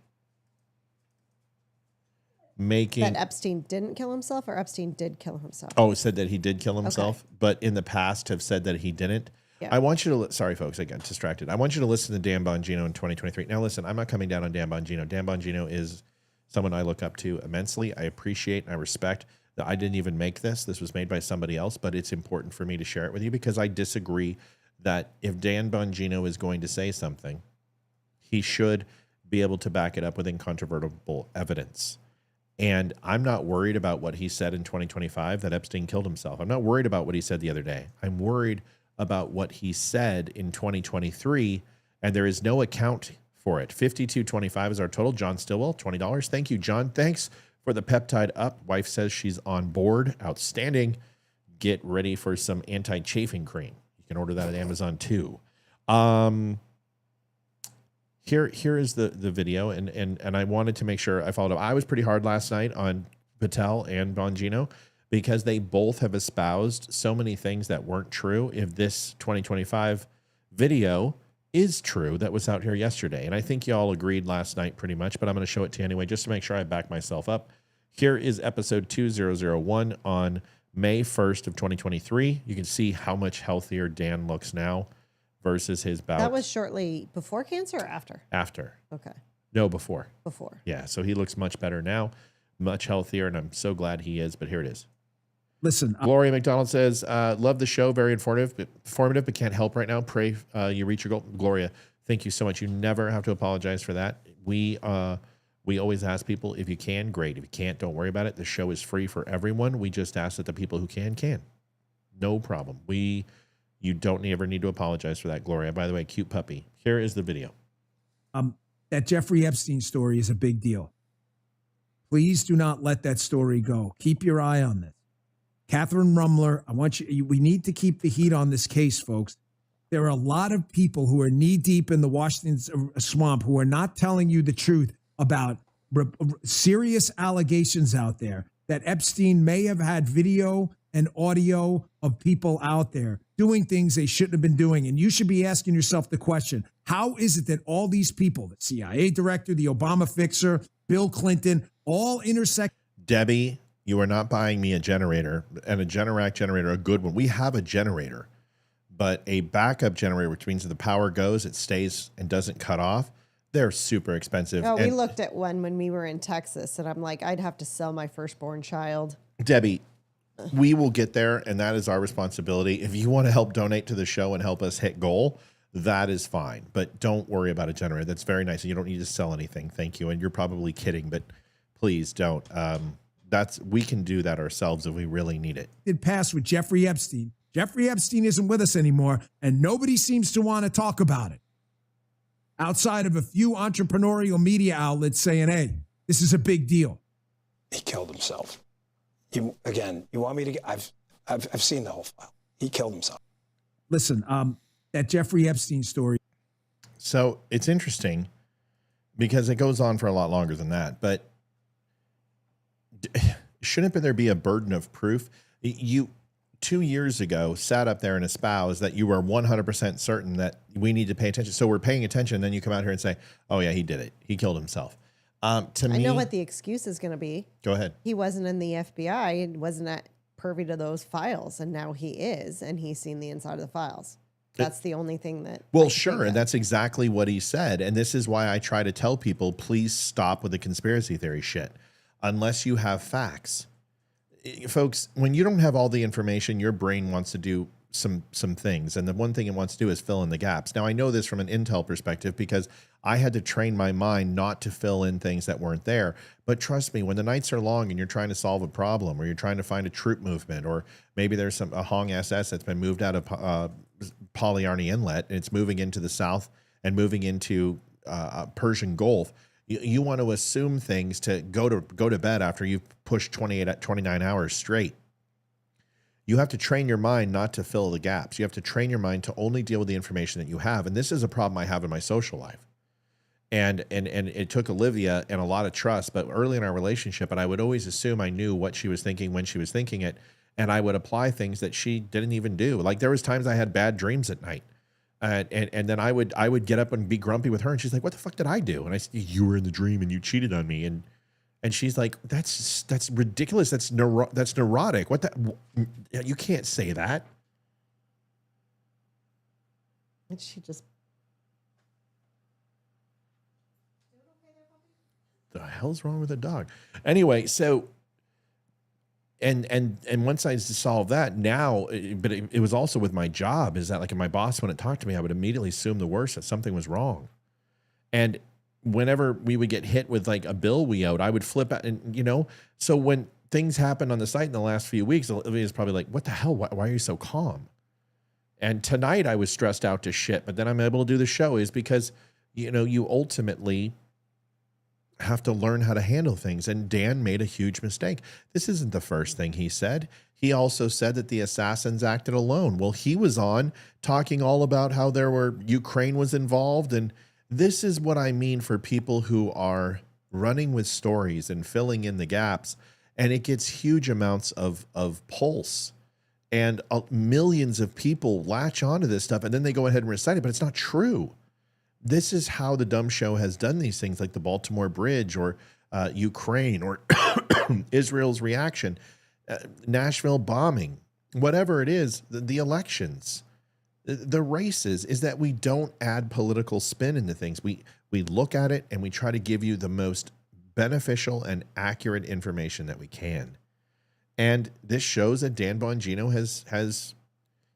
making... That Epstein didn't kill himself or Epstein did kill himself? Oh, it said that he did kill himself, but in the past have said that he didn't. Yeah. I want you to... Sorry, folks, I got distracted. I want you to listen to Dan Bongino in 2023. Now, listen, I'm not coming down on Dan Bongino. Dan Bongino is someone I look up to immensely. I appreciate and I respect that I didn't even make this. This was made by somebody else, but it's important for me to share it with you because I disagree that if Dan Bongino is going to say something, he should be able to back it up with incontrovertible evidence. And I'm not worried about what he said in 2025 that Epstein killed himself. I'm not worried about what he said the other day. I'm worried about what he said in 2023, and there is no account for it. $52.25 is our total. John Stillwell, $20. Thank you, John. Thanks for the peptide up. Wife says she's on board. Outstanding. Get ready for some anti-chafing cream. You can order that at Amazon too. Here is the video, and I wanted to make sure I followed up. I was pretty hard last night on Patel and Bongino because they both have espoused so many things that weren't true. If this 2025 video is true that was out here yesterday, and I think y'all agreed last night pretty much, but I'm going to show it to you anyway just to make sure I back myself up. Here is episode 2001 on May 1st of 2023. You can see how much healthier Dan looks now versus his bout. That was shortly before cancer or after? After. Okay. No, before. Before. Yeah, so he looks much better now, much healthier, and I'm so glad he is, but here it is. Listen. Gloria McDonald says, love the show, very informative, but can't help right now. Pray you reach your goal. Gloria, thank you so much. You never have to apologize for that. We always ask people, if you can, great. If you can't, don't worry about it. The show is free for everyone. We just ask that the people who can. No problem. You don't ever need to apologize for that, Gloria. By the way, cute puppy. Here is the video. That Jeffrey Epstein story is a big deal. Please do not let that story go. Keep your eye on this. Catherine Rumler, we need to keep the heat on this case, folks. There are a lot of people who are knee deep in the Washington swamp who are not telling you the truth about serious allegations out there that Epstein may have had video and audio of people out there doing things they shouldn't have been doing. And you should be asking yourself the question, how is it that all these people, the CIA director, the Obama fixer, Bill Clinton, all intersect? Debbie, you are not buying me a generator, and a Generac generator, a good one. We have a generator, But a backup generator, which means if the power goes, it stays and doesn't cut off. They're super expensive. Oh, we looked at one when we were in Texas, and I'm like, I'd have to sell my firstborn child. Debbie, we will get there, and that is our responsibility. If you want to help donate to the show and help us hit goal, that is fine. But don't worry about a generator. That's very nice, and you don't need to sell anything. Thank you. And you're probably kidding, but please don't. We can do that ourselves if we really need it. It passed with Jeffrey Epstein. Jeffrey Epstein isn't with us anymore, and nobody seems to want to talk about it. Outside of a few entrepreneurial media outlets saying, hey, this is a big deal. He killed himself. You want me to get, I've seen the whole file. He killed himself. Listen, that Jeffrey Epstein story. So it's interesting because it goes on for a lot longer than that, but shouldn't there be a burden of proof? You 2 years ago sat up there and espoused that you were 100% certain that we need to pay attention. So we're paying attention. And then you come out here and say, oh yeah, he did it. He killed himself. I know what the excuse is going to be. Go ahead. He wasn't in the FBI and wasn't privy to those files. And now he is, and he's seen the inside of the files. That's the only thing that. Well, sure. And that's exactly what he said. And this is why I try to tell people, please stop with the conspiracy theory shit. Unless you have facts. Folks, when you don't have all the information, your brain wants to do some things. And the one thing it wants to do is fill in the gaps. Now, I know this from an intel perspective because I had to train my mind not to fill in things that weren't there. But trust me, when the nights are long and you're trying to solve a problem or you're trying to find a troop movement, or maybe there's a Hong SS that's been moved out of Polyarny Inlet and it's moving into the south and moving into Persian Gulf, you want to assume things to go to bed after you've pushed 29 hours straight. You have to train your mind not to fill the gaps. You have to train your mind to only deal with the information that you have. And this is a problem I have in my social life. And it took Olivia and a lot of trust, but early in our relationship, and I would always assume I knew what she was thinking when she was thinking it. And I would apply things that she didn't even do. Like there was times I had bad dreams at night. And then I would get up and be grumpy with her, and she's like, "What the fuck did I do?" And I said, "You were in the dream and you cheated on me." And she's like, "That's ridiculous. That's neurotic. What you can't say that." And she just. The hell's wrong with a dog? Anyway, so. And once I solved that, now, but it was also with my job, is that like if my boss wouldn't talk to me, I would immediately assume the worst, that something was wrong. And whenever we would get hit with like a bill we owed, I would flip out, and so when things happened on the site in the last few weeks, Olivia's probably like, what the hell? Why are you so calm? And tonight I was stressed out to shit, but then I'm able to do the show is because, you ultimately have to learn how to handle things. And Dan made a huge mistake. This isn't the first thing he said. He also said that the assassins acted alone. Well, he was on talking all about how Ukraine was involved. And this is what I mean for people who are running with stories and filling in the gaps. And it gets huge amounts of pulse. And millions of people latch onto this stuff. And then they go ahead and recite it, but it's not true. This is how the dumb show has done these things, like the Baltimore Bridge or Ukraine or Israel's reaction, Nashville bombing, whatever it is, the elections, the races, is that we don't add political spin into things. We look at it and we try to give you the most beneficial and accurate information that we can. And this shows that Dan Bongino has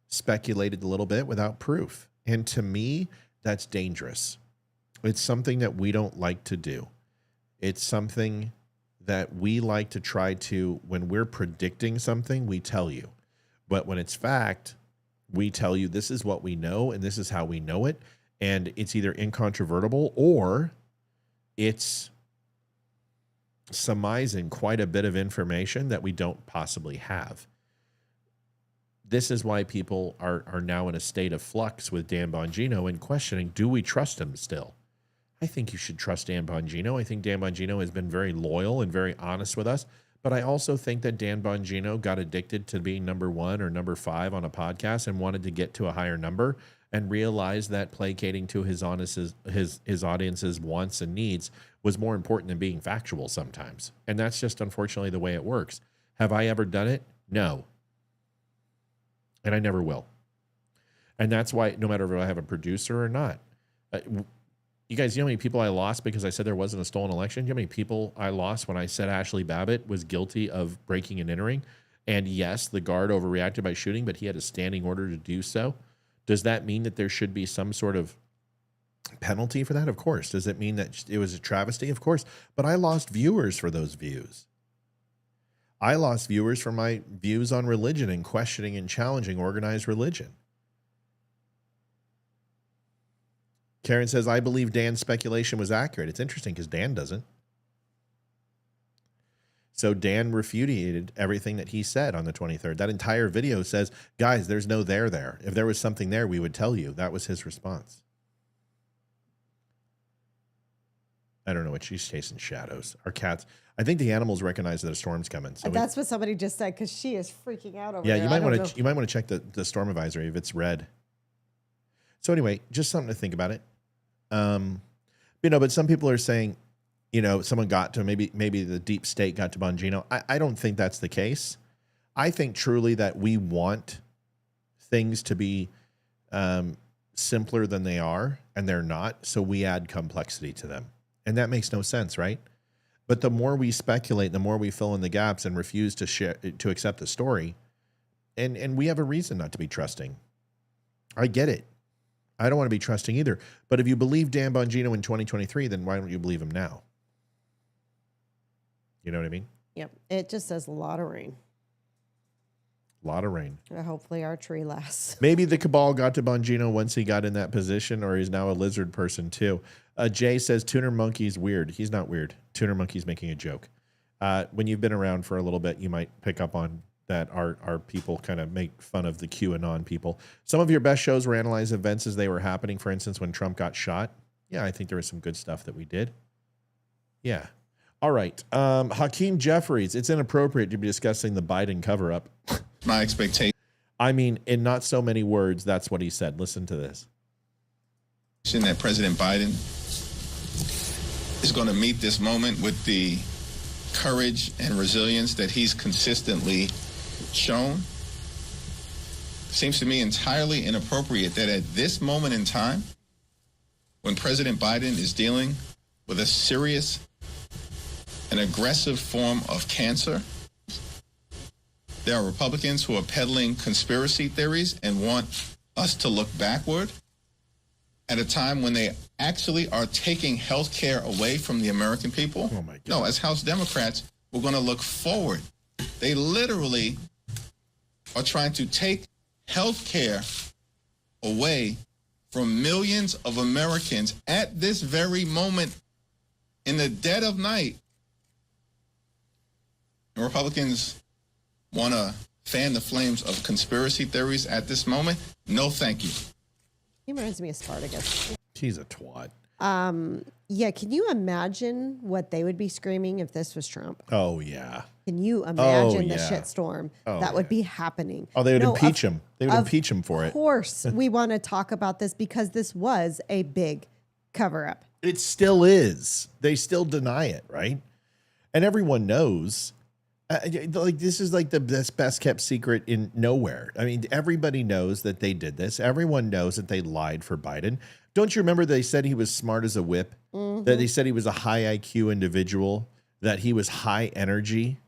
speculated a little bit without proof. And to me, that's dangerous. It's something that we don't like to do. It's something that we like to try to, when we're predicting something, we tell you. But when it's fact, we tell you this is what we know and this is how we know it. And it's either incontrovertible or it's surmising quite a bit of information that we don't possibly have. This is why people are now in a state of flux with Dan Bongino and questioning, do we trust him still? I think you should trust Dan Bongino. I think Dan Bongino has been very loyal and very honest with us. But I also think that Dan Bongino got addicted to being number 1 or number 5 on a podcast and wanted to get to a higher number and realized that placating to his audience's wants and needs was more important than being factual sometimes. And that's just unfortunately the way it works. Have I ever done it? No. And I never will. And that's why no matter if I have a producer or not, you guys, you know how many people I lost because I said there wasn't a stolen election? You know how many people I lost when I said Ashley Babbitt was guilty of breaking and entering? And yes, the guard overreacted by shooting, but he had a standing order to do so. Does that mean that there should be some sort of penalty for that? Of course. Does it mean that it was a travesty? Of course. But I lost viewers for those views. I lost viewers for my views on religion and questioning and challenging organized religion. Karen says, I believe Dan's speculation was accurate. It's interesting because Dan doesn't. So Dan refuted everything that he said on the 23rd. That entire video says, guys, there's no there there. If there was something there, we would tell you. That was his response. I don't know what she's chasing shadows. Our cats. I think the animals recognize that a storm's coming. So that's what somebody just said because she is freaking out over there. Yeah, you might want to check the storm advisory if it's red. So anyway, just something to think about it. But some people are saying, someone got to maybe the deep state got to Bongino. I don't think that's the case. I think truly that we want things to be simpler than they are, and they're not. So we add complexity to them, and that makes no sense, right? But the more we speculate, the more we fill in the gaps and refuse to accept the story, and we have a reason not to be trusting. I get it. I don't want to be trusting either. But if you believe Dan Bongino in 2023, then why don't you believe him now? You know what I mean? Yep. It just says a lot of rain. A lot of rain. Hopefully our tree lasts. Maybe the cabal got to Bongino once he got in that position, or he's now a lizard person too. Jay says Tuner Monkey's weird. He's not weird. Tuner Monkey's making a joke. When you've been around for a little bit, you might pick up on that our people kind of make fun of the QAnon people. Some of your best shows were analyze events as they were happening. For instance, when Trump got shot. Yeah, I think there was some good stuff that we did. Yeah. All right. Hakeem Jeffries, it's inappropriate to be discussing the Biden cover-up. My expectation. I mean, in not so many words, that's what he said. Listen to this. That President Biden is going to meet this moment with the courage and resilience that he's consistently shown. Seems to me entirely inappropriate that at this moment in time, when President Biden is dealing with a serious and aggressive form of cancer, there are Republicans who are peddling conspiracy theories and want us to look backward at a time when they actually are taking health care away from the American people. Oh my God. No, as House Democrats, we're going to look forward. They literally are trying to take health care away from millions of Americans at this very moment in the dead of night. And Republicans want to fan the flames of conspiracy theories at this moment? No, thank you. He reminds me of Spartacus. He's a twat. Yeah, can you imagine what they would be screaming if this was Trump? Oh, yeah. Can you imagine the yeah. shitstorm Oh, that would yeah. be happening? Oh, they would impeach him. They would impeach him for it. Of course, we want to talk about this because this was a big cover-up. It still is. They still deny it, right? And everyone knows. Like this is like the best kept secret in nowhere. I mean, everybody knows that they did this. Everyone knows that they lied for Biden. Don't you remember they said he was smart as a whip? Mm-hmm. That they said he was a high IQ individual, that he was high energy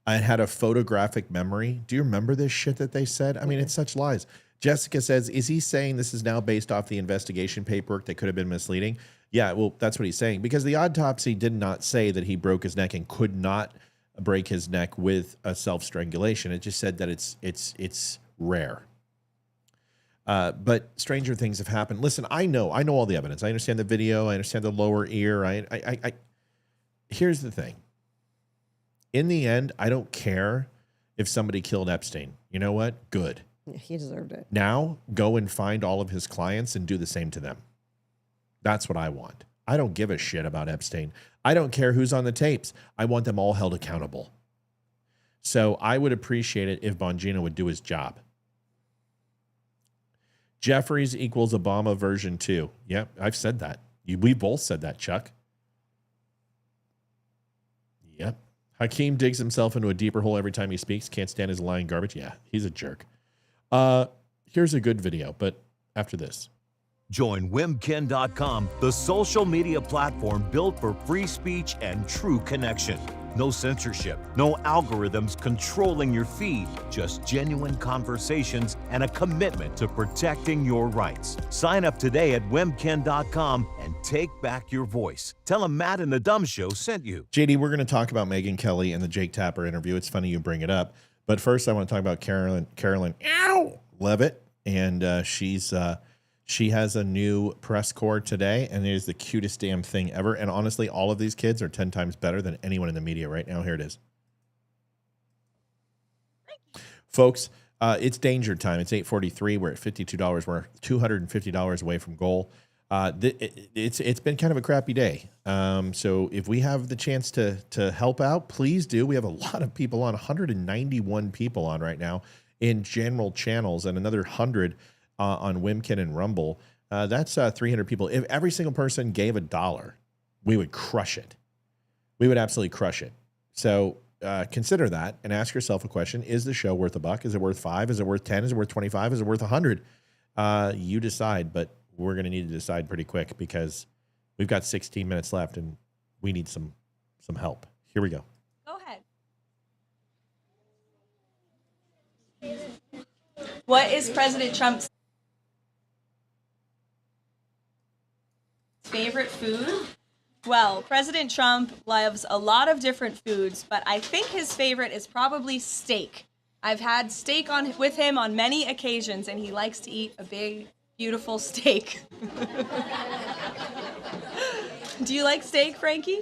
and had a photographic memory. Do you remember this shit that they said? I mean, it's such lies. Jessica says, is he saying this is now based off the investigation paperwork that could have been misleading? Yeah, well, that's what he's saying. Because the autopsy did not say that he broke his neck and could not break his neck with a self-strangulation. It just said that it's rare. But stranger things have happened. Listen, I know all the evidence. I understand the video. I understand the lower ear. I here's the thing. In the end, I don't care if somebody killed Epstein. You know what? Good. He deserved it. Now go and find all of his clients and do the same to them. That's what I want. I don't give a shit about Epstein. I don't care who's on the tapes. I want them all held accountable. So I would appreciate it if Bongino would do his job. Jeffries equals Obama version 2. Yep, I've said that. We both said that, Chuck. Yep. Hakeem digs himself into a deeper hole every time he speaks. Can't stand his lying garbage. Yeah, he's a jerk. here's a good video, but after this. Join Wimkin.com, the social media platform built for free speech and true connection. No censorship, no algorithms controlling your feed, just genuine conversations and a commitment to protecting your rights. Sign up today at Wimkin.com and take back your voice. Tell them Matt and the Dumb Show sent you. JD, we're going to talk about Megyn Kelly and the Jake Tapper interview. It's funny you bring it up. But first, I want to talk about Carolyn Levitt. And she has a new press corps today, and it is the cutest damn thing ever. And honestly, all of these kids are 10 times better than anyone in the media right now. Here it is. Folks, it's danger time. It's 8:43. We're at $52. We're $250 away from goal. It's been kind of a crappy day. So if we have the chance to help out, please do. We have a lot of people on, 191 people on right now in general channels, and another 100 on Wimkin and Rumble. That's 300 people. If every single person gave $1, we would crush it. We would absolutely crush it. So consider that and ask yourself a question. Is the show worth $1? Is it worth $5? Is it worth 10? Is it worth 25? Is it worth 100? You decide, but we're going to need to decide pretty quick because we've got 16 minutes left and we need some help. Here we go. Go ahead. What is President Trump's favorite food? Well, President Trump loves a lot of different foods, but I think his favorite is probably steak. I've had steak with him on many occasions, and he likes to eat a big, beautiful steak. Do you like steak, Frankie?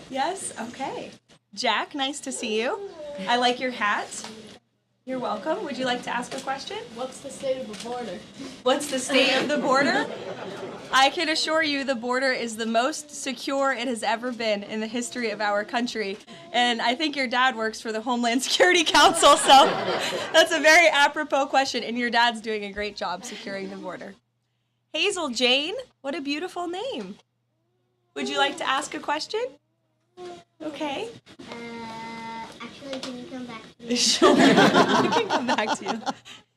Yes? Okay. Jack, nice to see you. I like your hat. You're welcome. Would you like to ask a question? What's the state of the border? What's the state of the border? I can assure you the border is the most secure it has ever been in the history of our country. And I think your dad works for the Homeland Security Council, so that's a very apropos question. And your dad's doing a great job securing the border. Hazel Jane, what a beautiful name. Would you like to ask a question? Okay. Actually, can you come back to me? Sure. I can come back to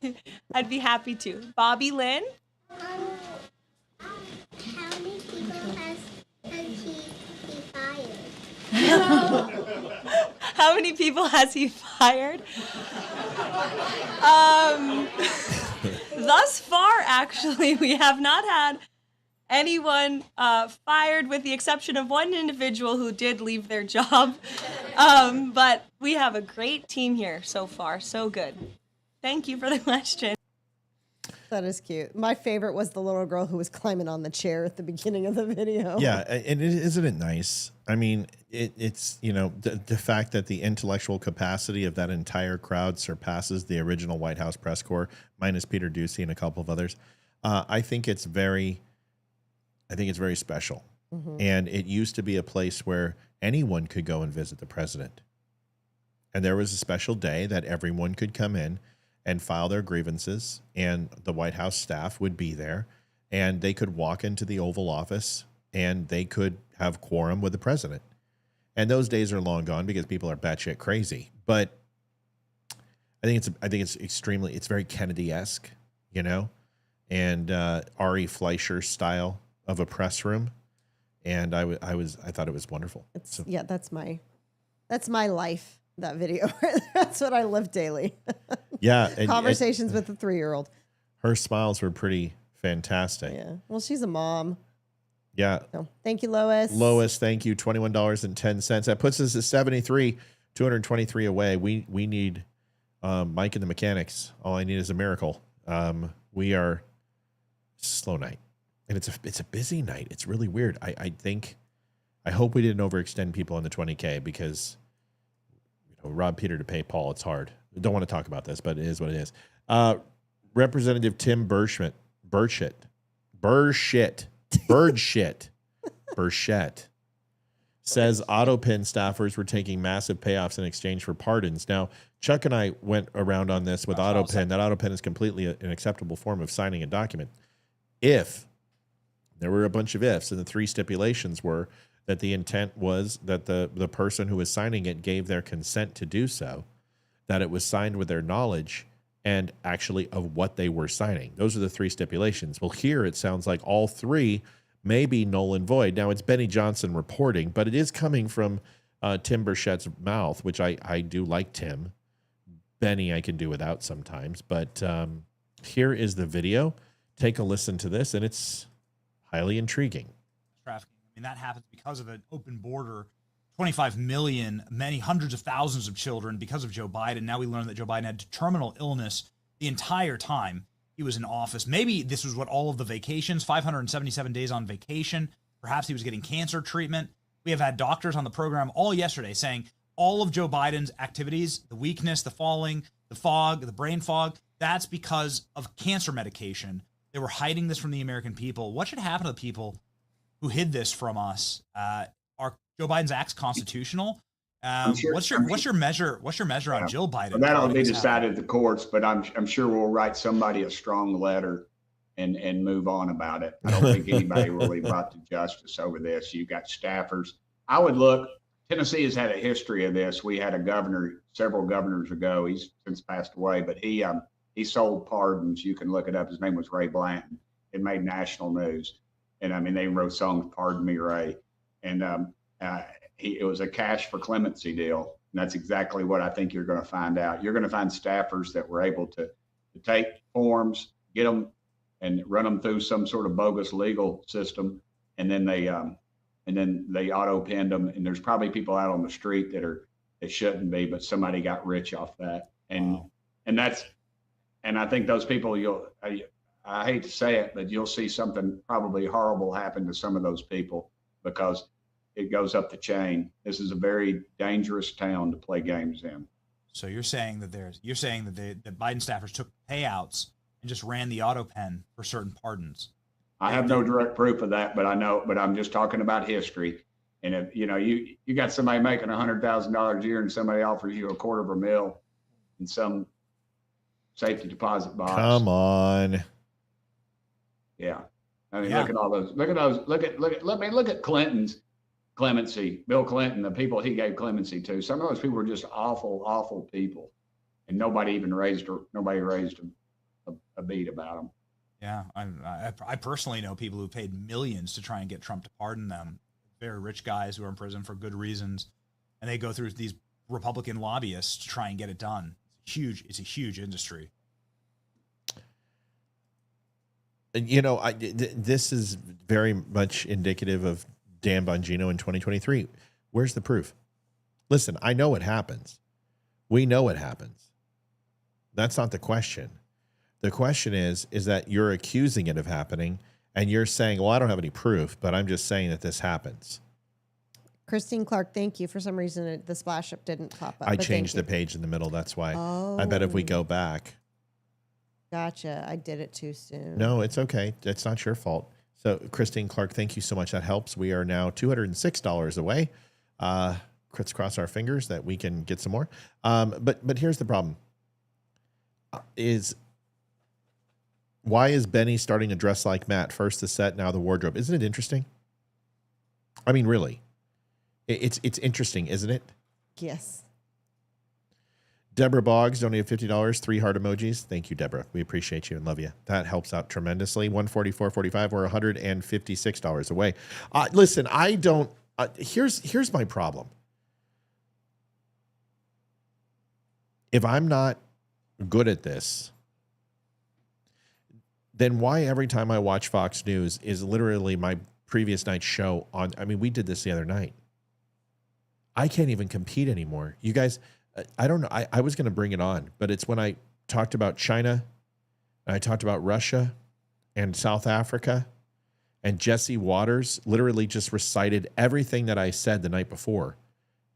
you. I'd be happy to. Bobby Lynn? How many people has he fired? How many people has he fired? Thus far, actually, we have not had anyone fired with the exception of one individual who did leave their job. But we have a great team here so far. So good. Thank you for the question. That is cute. My favorite was the little girl who was climbing on the chair at the beginning of the video. Yeah, and isn't it nice? I mean, it's, you know, the fact that the intellectual capacity of that entire crowd surpasses the original White House press corps, minus Peter Doocy and a couple of others. I think it's very special. Mm-hmm. And it used to be a place where anyone could go and visit the president. And there was a special day that everyone could come in and file their grievances, and the White House staff would be there, and they could walk into the Oval Office and they could have quorum with the president. And those days are long gone because people are batshit crazy. But I think it's very Kennedy-esque, you know, and Ari Fleischer style of a press room. And I thought it was wonderful. Yeah, that's my life. That video. That's what I live daily. Yeah. Conversations with a 3-year-old. Her smiles were pretty fantastic. Yeah. Well, she's a mom. Yeah. So, thank you, Lois. Lois, thank you. $21.10. That puts us at 73, 223 away. We need Mike and the mechanics. All I need is a miracle. We are slow night. And it's a busy night. It's really weird. I hope we didn't overextend people on the 20K because rob Peter to pay Paul. It's hard. I don't want to talk about this, but it is what it is. Representative Tim Burchett says Autopen staffers were taking massive payoffs in exchange for pardons. Now, Chuck and I went around on this with Autopen. That Autopen is completely an acceptable form of signing a document. If there were a bunch of ifs, and the 3 stipulations were that the intent was that the person who was signing it gave their consent to do so, that it was signed with their knowledge, and actually of what they were signing. Those are the three stipulations. Well, here it sounds like all three may be null and void. Now, it's Benny Johnson reporting, but it is coming from Tim Burchett's mouth, which I do like Tim. Benny I can do without sometimes, but here is the video. Take a listen to this, and it's highly intriguing. Trafficking. I mean, that happens because of an open border. 25 million, many hundreds of thousands of children because of Joe Biden. Now we learn that Joe Biden had terminal illness the entire time he was in office. Maybe this was what all of the vacations, 577 days on vacation. Perhaps he was getting cancer treatment. We have had doctors on the program all yesterday saying all of Joe Biden's activities, the weakness, the falling, the fog, the brain fog, that's because of cancer medication. They were hiding this from the American people. What should happen to the people who hid this from us? Are Joe Biden's acts constitutional? What's your measure on Jill Biden? Well, that'll be decided at the courts, but I'm sure we'll write somebody a strong letter and move on about it. I don't think anybody will be brought to justice over this. You got staffers. I would look. Tennessee has had a history of this. We had a governor several governors ago. He's since passed away, but he sold pardons. You can look it up. His name was Ray Blanton. It made national news, and I mean they wrote songs, "Pardon Me, Ray," and it was a cash for clemency deal. And that's exactly what I think you're going to find out. You're going to find staffers that were able to take forms, get them, and run them through some sort of bogus legal system, and then they auto-penned them. And there's probably people out on the street that shouldn't be, but somebody got rich off that. And I think those people I hate to say it, but you'll see something probably horrible happen to some of those people because it goes up the chain. This is a very dangerous town to play games in. So you're saying that the Biden staffers took payouts and just ran the Autopen for certain pardons. I have no direct proof of that, but I'm just talking about history. And if you got somebody making $100,000 a year and somebody offers you $250,000 in some safety deposit box. Come on. Yeah. I mean, look at all those. Look at Clinton's clemency, Bill Clinton, the people he gave clemency to. Some of those people were just awful, awful people, and nobody raised a beat about them. Yeah, I personally know people who paid millions to try and get Trump to pardon them. Very rich guys who are in prison for good reasons, and they go through these Republican lobbyists to try and get it done. It's a huge industry. This is very much indicative of Dan Bongino in 2023. Where's the proof? Listen, I know what happens. We know what happens. That's not the question. The question is that you're accusing it of happening, and you're saying, well, I don't have any proof, but I'm just saying that this happens. Christine Clark, thank you. For some reason, the splash up didn't pop up. I changed the page in the middle. That's why. Oh. I bet if we go back. Gotcha. I did it too soon. No, it's okay. It's not your fault. So, Christine Clark, thank you so much. That helps. We are now $206 away. Let's cross our fingers that we can get some more. But here's the problem. Why is Benny starting to dress like Matt? First the set, now the wardrobe. Isn't it interesting? I mean, really. It's interesting, isn't it? Yes. Deborah Boggs donated $50, 3 heart emojis. Thank you, Deborah. We appreciate you and love you. That helps out tremendously. $144.45 or $156 away. Listen, I don't. Here's my problem. If I'm not good at this, then why every time I watch Fox News is literally my previous night's show on? I mean, we did this the other night. I can't even compete anymore. You guys, I don't know. I was going to bring it on, but it's when I talked about China, and I talked about Russia and South Africa, and Jesse Waters literally just recited everything that I said the night before.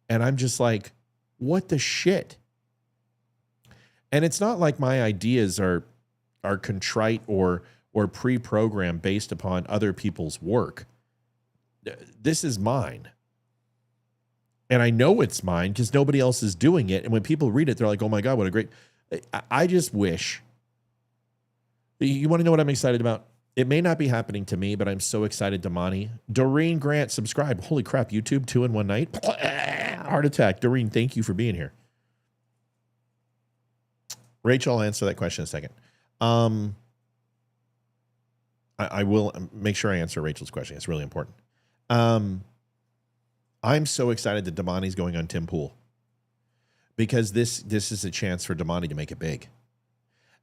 And I'm just like, what the shit? And it's not like my ideas are contrite or pre-programmed based upon other people's work. This is mine. And I know it's mine because nobody else is doing it. And when people read it, they're like, oh my God, what a great... I just wish... You want to know what I'm excited about? It may not be happening to me, but I'm so excited. Demani. Doreen Grant, subscribe. Holy crap, YouTube 2 in one night. Heart attack. Doreen, thank you for being here. Rachel, I'll answer that question in a second. I will make sure I answer Rachel's question. It's really important. I'm so excited that Demani's going on Tim Pool because this is a chance for Demani to make it big.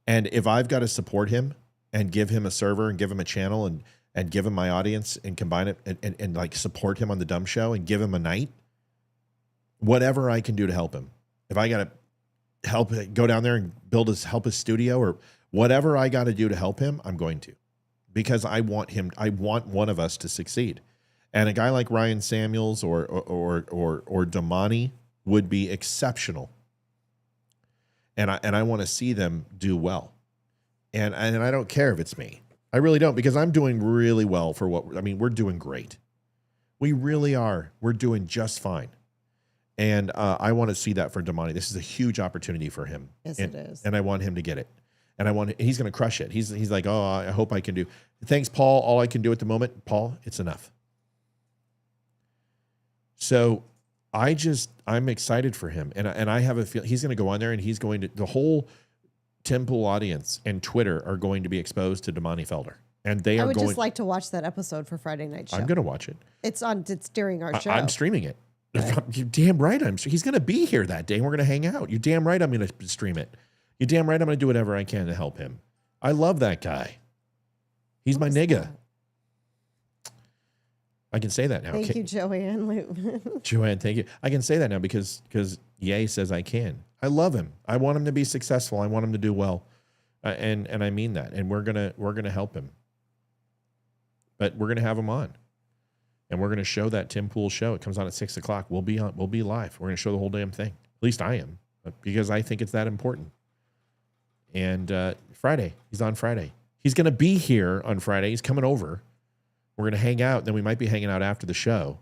And if I've got to support him and give him a server and give him a channel and give him my audience and combine it and like support him on the Dumb Show and give him a night, whatever I can do to help him. If I got to help go down there and help his studio or whatever I got to do to help him, I'm going to, because I want one of us to succeed. And a guy like Ryan Samuels or Demani would be exceptional. And I want to see them do well. And I don't care if it's me. I really don't, because I'm doing really well for we're doing great. We really are. We're doing just fine. And I want to see that for Demani. This is a huge opportunity for him. Yes, it is. And I want him to get it. And he's going to crush it. He's like, oh, I hope I can do. Thanks, Paul. All I can do at the moment, Paul, it's enough. So I'm excited for him. And I have a feel he's going to go on there and he's going to, the whole Tim Pool audience and Twitter are going to be exposed to Demani Felder. And I would just like to watch that episode for Friday Night Show. I'm going to watch it. It's during our show. I'm streaming it. Right. You're damn right. He's going to be here that day and we're going to hang out. You're damn right. I'm going to stream it. You're damn right. I'm going to do whatever I can to help him. I love that guy. He's my nigga. I can say that now. Thank you, Joanne. Joanne, thank you. I can say that now because Ye says I can. I love him. I want him to be successful. I want him to do well, and I mean that. And we're gonna help him. But we're gonna have him on, and we're gonna show that Tim Pool show. It comes on at 6 o'clock. We'll be on. We'll be live. We're gonna show the whole damn thing. At least I am, because I think it's that important. And Friday, he's on Friday. He's gonna be here on Friday. He's coming over. We're going to hang out. Then we might be hanging out after the show.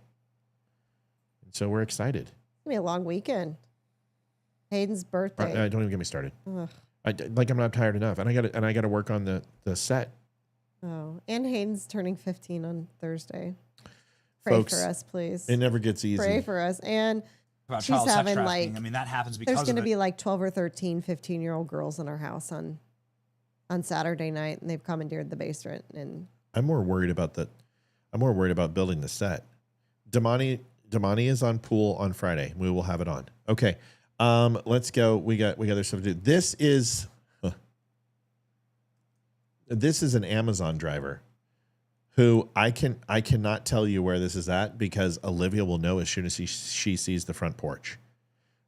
And so we're excited. It's going to be a long weekend. Hayden's birthday. Don't even get me started. I'm not tired enough. And I got to work on the set. Oh, and Hayden's turning 15 on Thursday. Pray Folks, for us, please. It never gets easy. Pray for us. And about she's having that happens because there's going to be like 12 or 13, 15-year-old girls in our house on Saturday night, and they've commandeered the basement. And I'm more worried about building the set. Demani is on Pool on Friday. We will have it on. Okay. Let's go. We got other stuff to do. This is an Amazon driver who I cannot tell you where this is at, because Olivia will know as soon as she sees the front porch.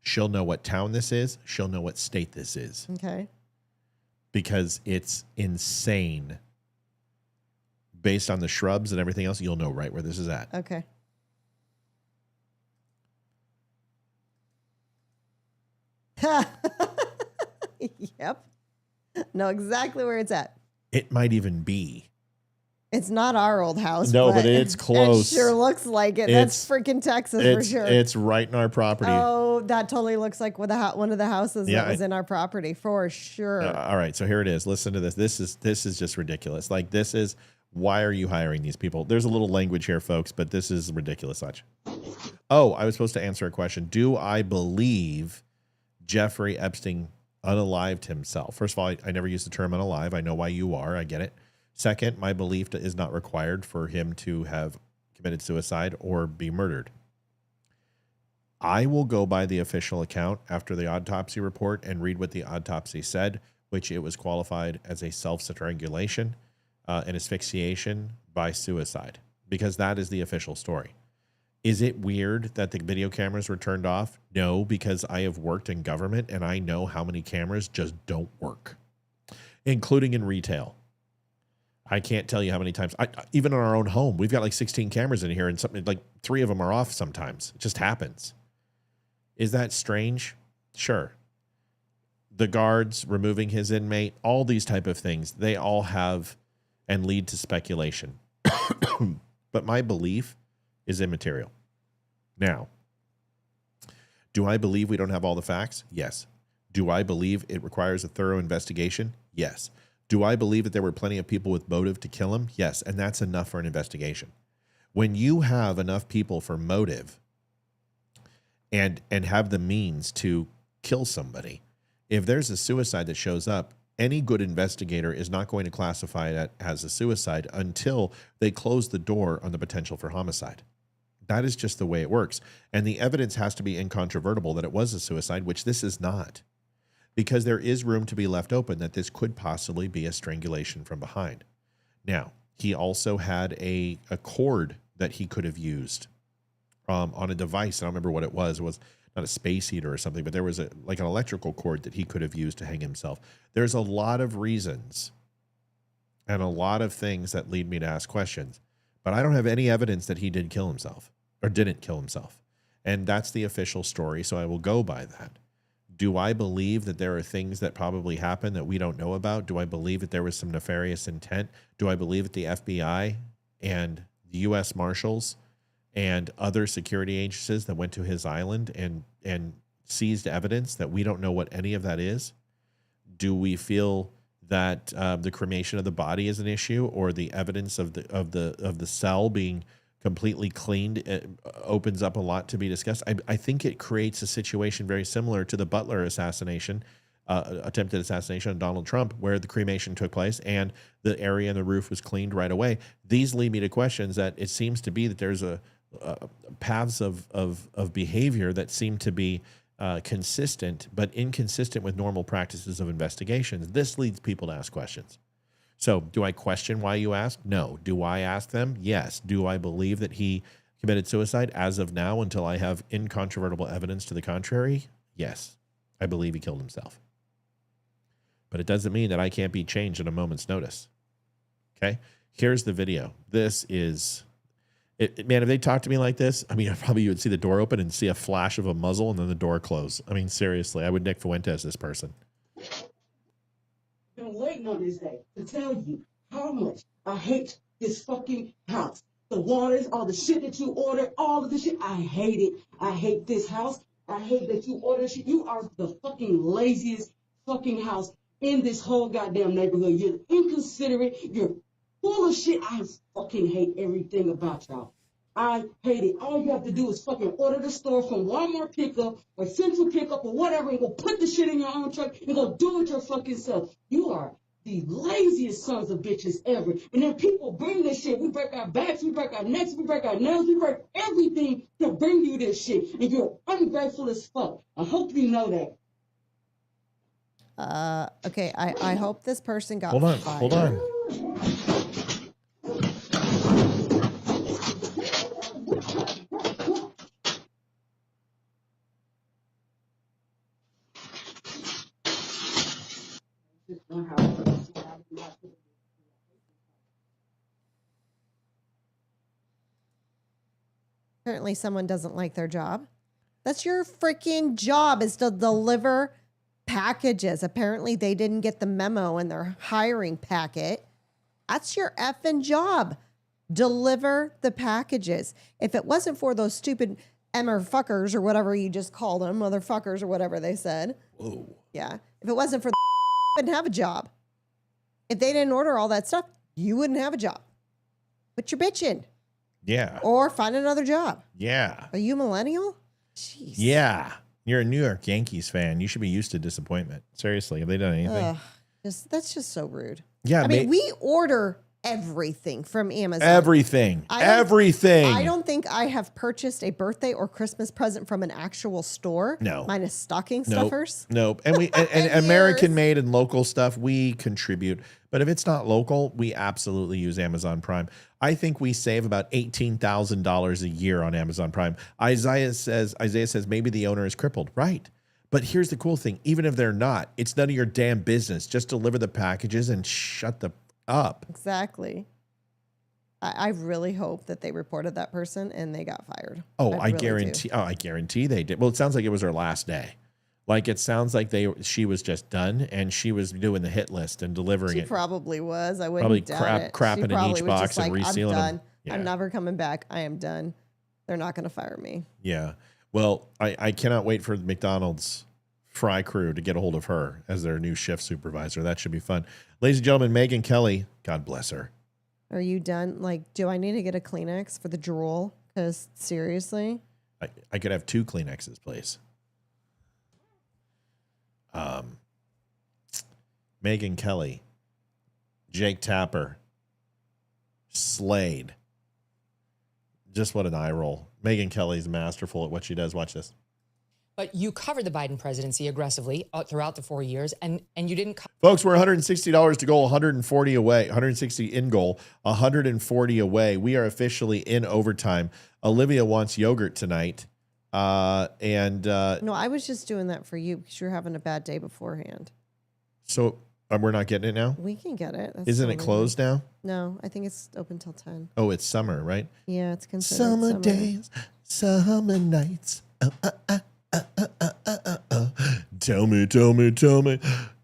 She'll know what town this is. She'll know what state this is. Okay. Because it's insane. Based on the shrubs and everything else, you'll know right where this is at. Okay. Yep. Know exactly where it's at. It might even be. It's not our old house. No, but it's close. It sure looks like it. That's freaking Texas for sure. It's right in our property. Oh, that totally looks like one of the houses that was in our property for sure. All right, so here it is. Listen to this. This is just ridiculous. Like, this is, why are you hiring these people? There's a little language here, folks, but this is ridiculous. Such. Oh, I was supposed to answer a question. Do I believe Jeffrey Epstein unalived himself? First of all, I never used the term unalive. I know why you are. I get it. Second, my belief is not required for him to have committed suicide or be murdered. I will go by the official account after the autopsy report and read what the autopsy said, which it was qualified as a self-strangulation and asphyxiation by suicide, because that is the official story. Is it weird that the video cameras were turned off? No, because I have worked in government and I know how many cameras just don't work, including in retail. I can't tell you how many times, even in our own home, we've got like 16 cameras in here and something like 3 of them are off sometimes. It just happens. Is that strange? Sure. The guards removing his inmate, all these type of things, they all have and lead to speculation. But my belief is immaterial. Now, do I believe we don't have all the facts? Yes. Do I believe it requires a thorough investigation? Yes. Do I believe that there were plenty of people with motive to kill him? Yes, and that's enough for an investigation. When you have enough people for motive and have the means to kill somebody, If there's a suicide that shows up, any good investigator is not going to classify it as a suicide until they close the door on the potential for homicide. That is just the way it works. And the evidence has to be incontrovertible that it was a suicide, which this is not, because there is room to be left open that this could possibly be a strangulation from behind. Now, he also had a cord that he could have used on a device. I don't remember what it was. It was not a space heater or something, but there was like an electrical cord that he could have used to hang himself. There's a lot of reasons and a lot of things that lead me to ask questions, but I don't have any evidence that he did kill himself or didn't kill himself. And that's the official story, so I will go by that. Do I believe that there are things that probably happened that we don't know about? Do I believe that there was some nefarious intent? Do I believe that the FBI and the U.S. Marshals and other security agencies that went to his island and seized evidence that we don't know what any of that is? Do we feel that the cremation of the body is an issue, or the evidence of the cell being completely cleaned opens up a lot to be discussed? I think it creates a situation very similar to the Butler assassination, attempted assassination of Donald Trump, where the cremation took place and the area in the roof was cleaned right away. These lead me to questions that it seems to be that there's paths of behavior that seem to be consistent, but inconsistent with normal practices of investigations. This leads people to ask questions. So do I question why you ask? No. Do I ask them? Yes. Do I believe that he committed suicide as of now until I have incontrovertible evidence to the contrary? Yes. I believe he killed himself. But it doesn't mean that I can't be changed at a moment's notice. Okay? Here's the video. This is... man, if they talked to me like this, I mean, probably you would see the door open and see a flash of a muzzle and then the door close. I mean, seriously, I would Nick Fuentes this person. Been waiting on this day to tell you how much I hate this fucking house. The waters, all the shit that you order, all of the shit, I hate it. I hate this house. I hate that you order shit. You are the fucking laziest fucking house in this whole goddamn neighborhood. You're inconsiderate. You're full of shit. I fucking hate everything about y'all. I hate it. All you have to do is fucking order the store from Walmart pickup or Central pickup or whatever and go put the shit in your own truck and go do it your fucking self. You are the laziest sons of bitches ever. And then people bring this shit. We break our backs, we break our necks, we break our nails, we break everything to bring you this shit. And you're ungrateful as fuck. I hope you know that. Okay, I hope this person got fired. Hold on. Apparently someone doesn't like their job. That's your freaking job, is to deliver packages. Apparently they didn't get the memo in their hiring packet. That's your effing job. Deliver the packages. If it wasn't for those stupid fuckers or whatever you just called them, motherfuckers or whatever they said. Whoa. Yeah. If it wasn't for the wouldn't have a job. If they didn't order all that stuff, you wouldn't have a job. But you're bitching. Yeah. Or find another job. Yeah. Are you millennial? Jeez. Yeah. You're a New York Yankees fan. You should be used to disappointment. Seriously, have they done anything? That's just so rude. Yeah. I mean, we order everything from Amazon. Everything. I don't think I have purchased a birthday or Christmas present from an actual store. No. Minus stocking stuffers. Nope. And we and American made and local stuff, we contribute. But if it's not local, we absolutely use Amazon Prime. I think we save about $18,000 a year on Amazon Prime. Isaiah says maybe the owner is crippled. Right. But here's the cool thing. Even if they're not, it's none of your damn business. Just deliver the packages and shut the up. Exactly. I really hope that they reported that person and they got fired. Oh, I really guarantee. Do. Oh, I guarantee they did. Well, it sounds like it was her last day. Like it sounds like she was just done and she was doing the hit list and delivering it. She probably was. I wouldn't doubt it. Crapping in each box and resealing them. I'm done. Yeah. I'm never coming back. I am done. They're not going to fire me. Yeah. Well, I cannot wait for the McDonald's fry crew to get a hold of her as their new shift supervisor. That should be fun. Ladies and gentlemen, Megyn Kelly, God bless her. Are you done? Like, do I need to get a Kleenex for the drool? Because seriously, I could have 2 Kleenexes, please. Megyn Kelly, Jake Tapper, Slade. Just what an eye roll. Megyn Kelly's masterful at what she does. Watch this. But you covered the Biden presidency aggressively throughout the 4 years, and you didn't. Folks, we're $160 to goal, 140 away, 160 in goal, 140 away. We are officially in overtime. Olivia wants yogurt tonight. No, I was just doing that for you because you're having a bad day beforehand. So we're not getting it now? We can get it. That's Isn't it totally closed fine. now? No, I think it's open till 10. Oh, it's summer, right? Yeah, it's considered Summer days, summer nights. Tell me, tell me, tell me.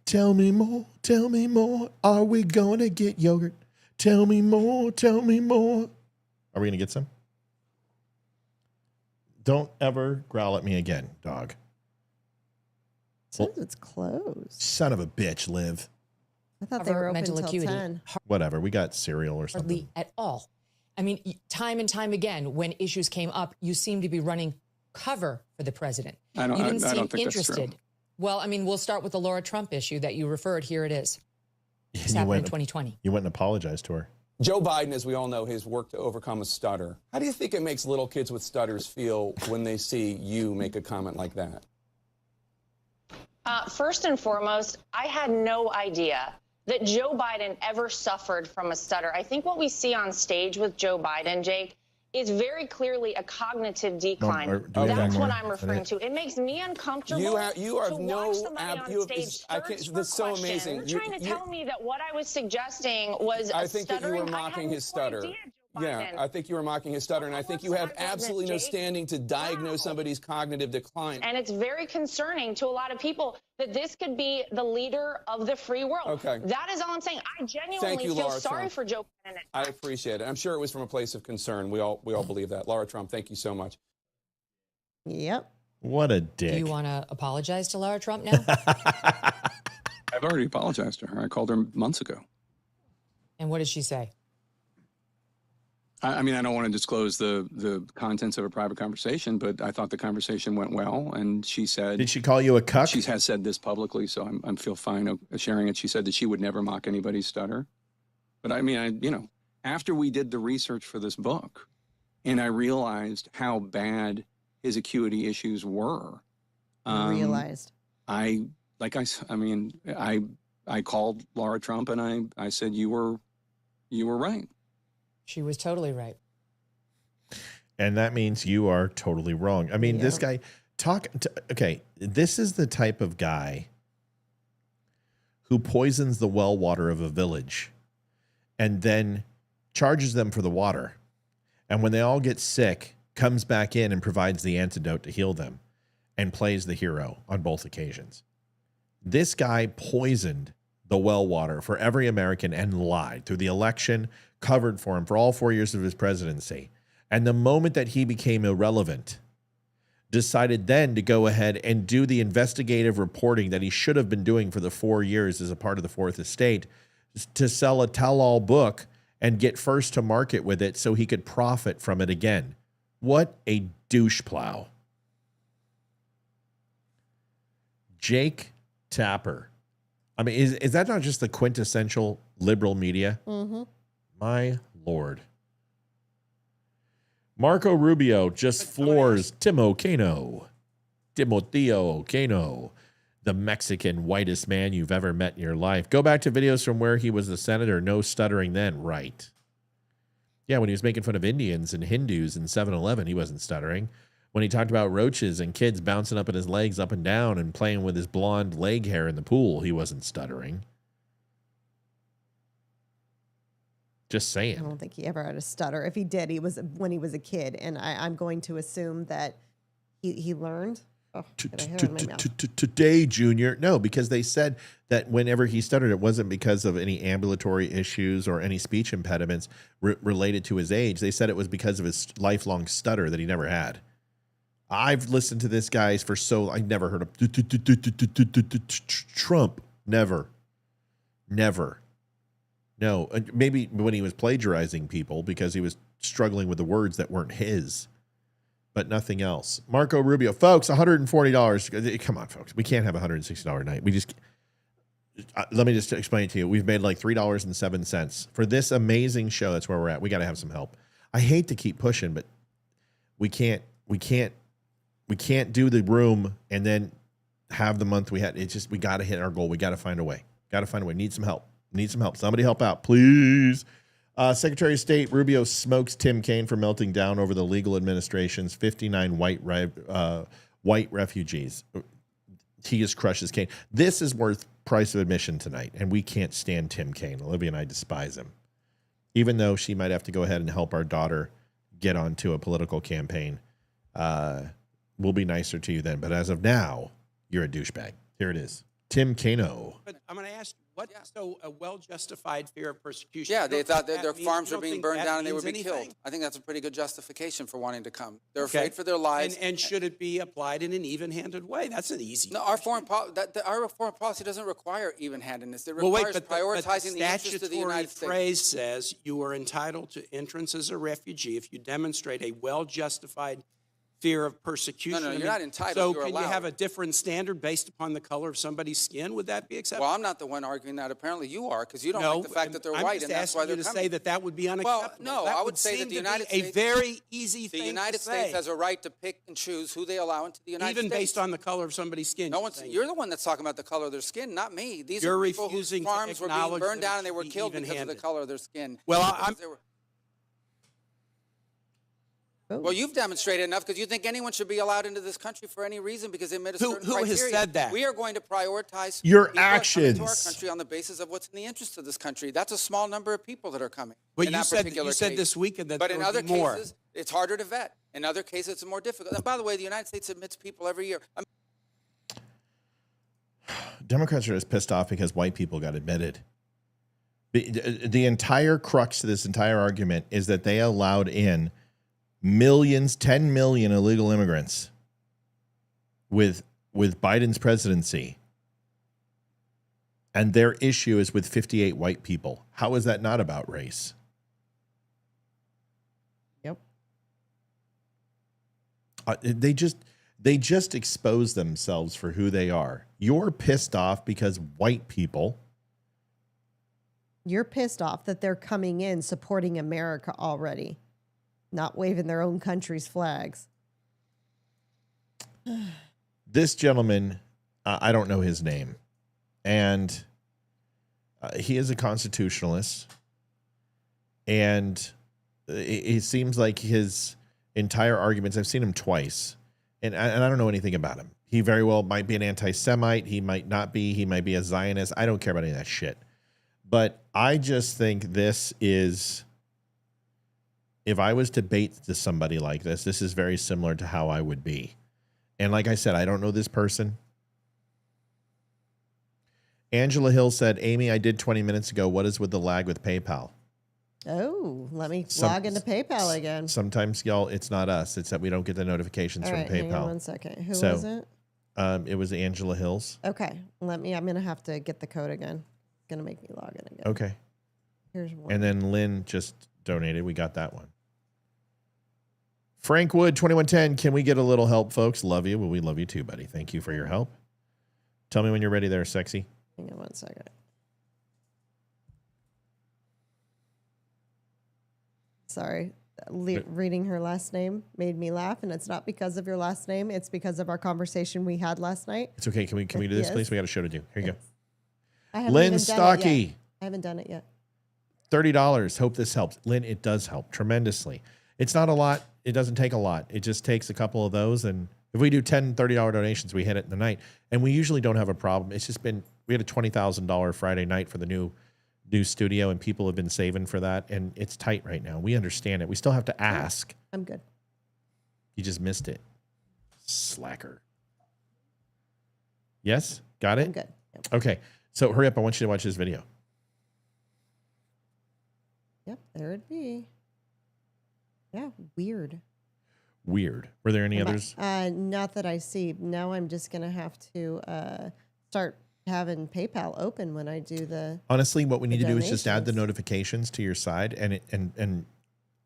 Tell me more, tell me more. Are we going to get yogurt? Tell me more, tell me more. Are we going to get some? Don't ever growl at me again, dog. It says it's closed. Son of a bitch, Liv. I thought they were open mental till acuity. 10. Whatever. We got cereal or something. Hardly at all. I mean, time and time again, when issues came up, you seem to be running cover for the president. You didn't seem don't think interested. that's true. Well, I mean, we'll start with the Laura Trump issue that you referred. Here it is. This happened in 2020. You went and apologized to her. Joe Biden, as we all know, has worked to overcome a stutter. How do you think it makes little kids with stutters feel when they see you make a comment like that? First and foremost, I had no idea that Joe Biden ever suffered from a stutter. I think what we see on stage with Joe Biden, Jake, is very clearly a cognitive decline. That's what I'm referring to. It makes me uncomfortable you have to watch somebody on stage search for that's so questions. amazing. You're trying to tell me that what I was suggesting was I think that you were mocking his stutter. Yeah, I think you were mocking his stutter, and I think you have absolutely no standing to diagnose somebody's cognitive decline. And it's very concerning to a lot of people that this could be the leader of the free world. Okay. That is all I'm saying. I genuinely feel Laura sorry Trump. for Joe Biden. I appreciate it. I'm sure it was from a place of concern. We all believe that. Laura Trump, thank you so much. Yep. What a Do dick. you want to apologize to Laura Trump now? I've already apologized to her. I called her months ago. And what did she say? I mean, I don't want to disclose the contents of a private conversation, but I thought the conversation went well. And she said... Did she call you a cuck? She has said this publicly, so I feel fine sharing it. She said that she would never mock anybody's stutter. But I mean, after we did the research for this book, and I realized how bad his acuity issues were... I called Laura Trump and I said, you were right. She was totally right. And that means you are totally wrong. I mean, this guy okay, this is the type of guy who poisons the well water of a village and then charges them for the water. And when they all get sick, comes back in and provides the antidote to heal them and plays the hero on both occasions. This guy poisoned the well water for every American and lied through the election, covered for him for all 4 years of his presidency. And the moment that he became irrelevant, decided then to go ahead and do the investigative reporting that he should have been doing for the 4 years as a part of the Fourth Estate, to sell a tell-all book and get first to market with it so he could profit from it again. What a douche plow. Jake Tapper. I mean, is that not just the quintessential liberal media? Mm-hmm. My Lord. Marco Rubio just floors Timoteo Kaine, the Mexican whitest man you've ever met in your life. Go back to videos from where he was the senator. No stuttering then, right? Yeah, when he was making fun of Indians and Hindus in 7-Eleven, he wasn't stuttering. When he talked about roaches and kids bouncing up in his legs up and down and playing with his blonde leg hair in the pool, he wasn't stuttering. Just saying. I don't think he ever had a stutter. If he did, he was when he was a kid. And I'm going to assume that he learned. Oh, get a hair in my mouth. Today, Junior. No, because they said that whenever he stuttered, it wasn't because of any ambulatory issues or any speech impediments related to his age. They said it was because of his lifelong stutter that he never had. I've listened to this guy for so... I never heard of Trump. Never. No, maybe when he was plagiarizing people because he was struggling with the words that weren't his, but nothing else. Marco Rubio, folks, $140. Come on, folks. We can't have a $160 night. We just... let me just explain it to you. We've made like $3.07 for this amazing show. That's where we're at. We got to have some help. I hate to keep pushing, but we can't do the room and then have the month we had. It's just, we got to hit our goal. We got to find a way. Need some help. Somebody help out, please. Secretary of State Rubio smokes Tim Kaine for melting down over the legal administration's 59 white refugees. He just crushes Kaine. This is worth price of admission tonight, and we can't stand Tim Kaine. Olivia and I despise him, even though she might have to go ahead and help our daughter get onto a political campaign. We'll be nicer to you then, but as of now, you're a douchebag. Here it is. Tim Kaine. But I'm going to ask you, what's so a well-justified fear of persecution? Yeah, they thought that their farms were being burned down and they would be killed. I think that's a pretty good justification for wanting to come. They're afraid for their lives. And should it be applied in an even-handed way? That's an easy. No, our foreign policy doesn't require even-handedness. It requires prioritizing the interests of the United States. The phrase says you are entitled to entrance as a refugee if you demonstrate a well-justified fear of persecution. No, you're not entitled. So you're can allowed. you have a different standard based upon the color of somebody's skin? Would that be acceptable? Well, I'm not the one arguing that. Apparently, you are, because you don't like the fact that they're white, and that's why they're coming. I'm just asking you to say that would be unacceptable. Well, no, I would say that the United States, a very easy thing the United States has a right to pick and choose who they allow into the United States, even based on the color of somebody's skin. No one's. You're the one that's talking about the color of their skin, not me. These you're are people whose farms were being burned down and they were killed because of the color of their skin. Well, Well, you've demonstrated enough because you think anyone should be allowed into this country for any reason because they met a certain criteria. Who has said that? We are going to prioritize your actions to our country on the basis of what's in the interest of this country. That's a small number of people that are coming. Well, you said this weekend that but there in other would be more. cases, it's harder to vet. In other cases, it's more difficult. And by the way, the United States admits people every year. Democrats are just pissed off because white people got admitted. The entire crux to this entire argument is that they allowed in millions, 10 million illegal immigrants with Biden's presidency. And their issue is with 58 white people. How is that not about race? Yep. They just expose themselves for who they are. You're pissed off because white people. You're pissed off that they're coming in supporting America already, not waving their own country's flags. This gentleman, I don't know his name, and he is a constitutionalist, and it seems like his entire arguments, I've seen him twice, and I don't know anything about him. He very well might be an anti-Semite. He might not be. He might be a Zionist. I don't care about any of that shit. But I just think this is... If I was to bait to somebody like this is very similar to how I would be. And like I said, I don't know this person. Angela Hill said, Amy, I did 20 minutes ago. What is with the lag with PayPal? Oh, let me log into PayPal again. Sometimes, y'all, it's not us. It's that we don't get the notifications All from right, PayPal. Hang on 1 second. Who was it? It was Angela Hills. Okay. I'm going to have to get the code again. It's going to make me log in again. Okay. Here's one. And then Lynn just donated. We got that one. Frank Wood, 2110. Can we get a little help, folks? Love you. Well, we love you too, buddy. Thank you for your help. Tell me when you're ready there, sexy. Hang on 1 second. Sorry. Reading her last name made me laugh, and it's not because of your last name. It's because of our conversation we had last night. It's okay. Can we do this, please? We got a show to do. Here you go. Lynn Stocky. I haven't done it yet. $30. Hope this helps. Lynn, it does help tremendously. It's not a lot. It doesn't take a lot. It just takes a couple of those. And if we do $10, $30 donations, we hit it in the night. And we usually don't have a problem. It's just been, we had a $20,000 Friday night for the new studio, and people have been saving for that. And it's tight right now. We understand it. We still have to ask. I'm good. You just missed it. Slacker. Yes? Got it? I'm good. Yep. Okay. So hurry up. I want you to watch this video. Yep, there it'd be. Yeah, weird. Weird. Were there any others? Not that I see. Now I'm just going to have to start having PayPal open when I do the... Honestly, what we need to do is just add the notifications to your side and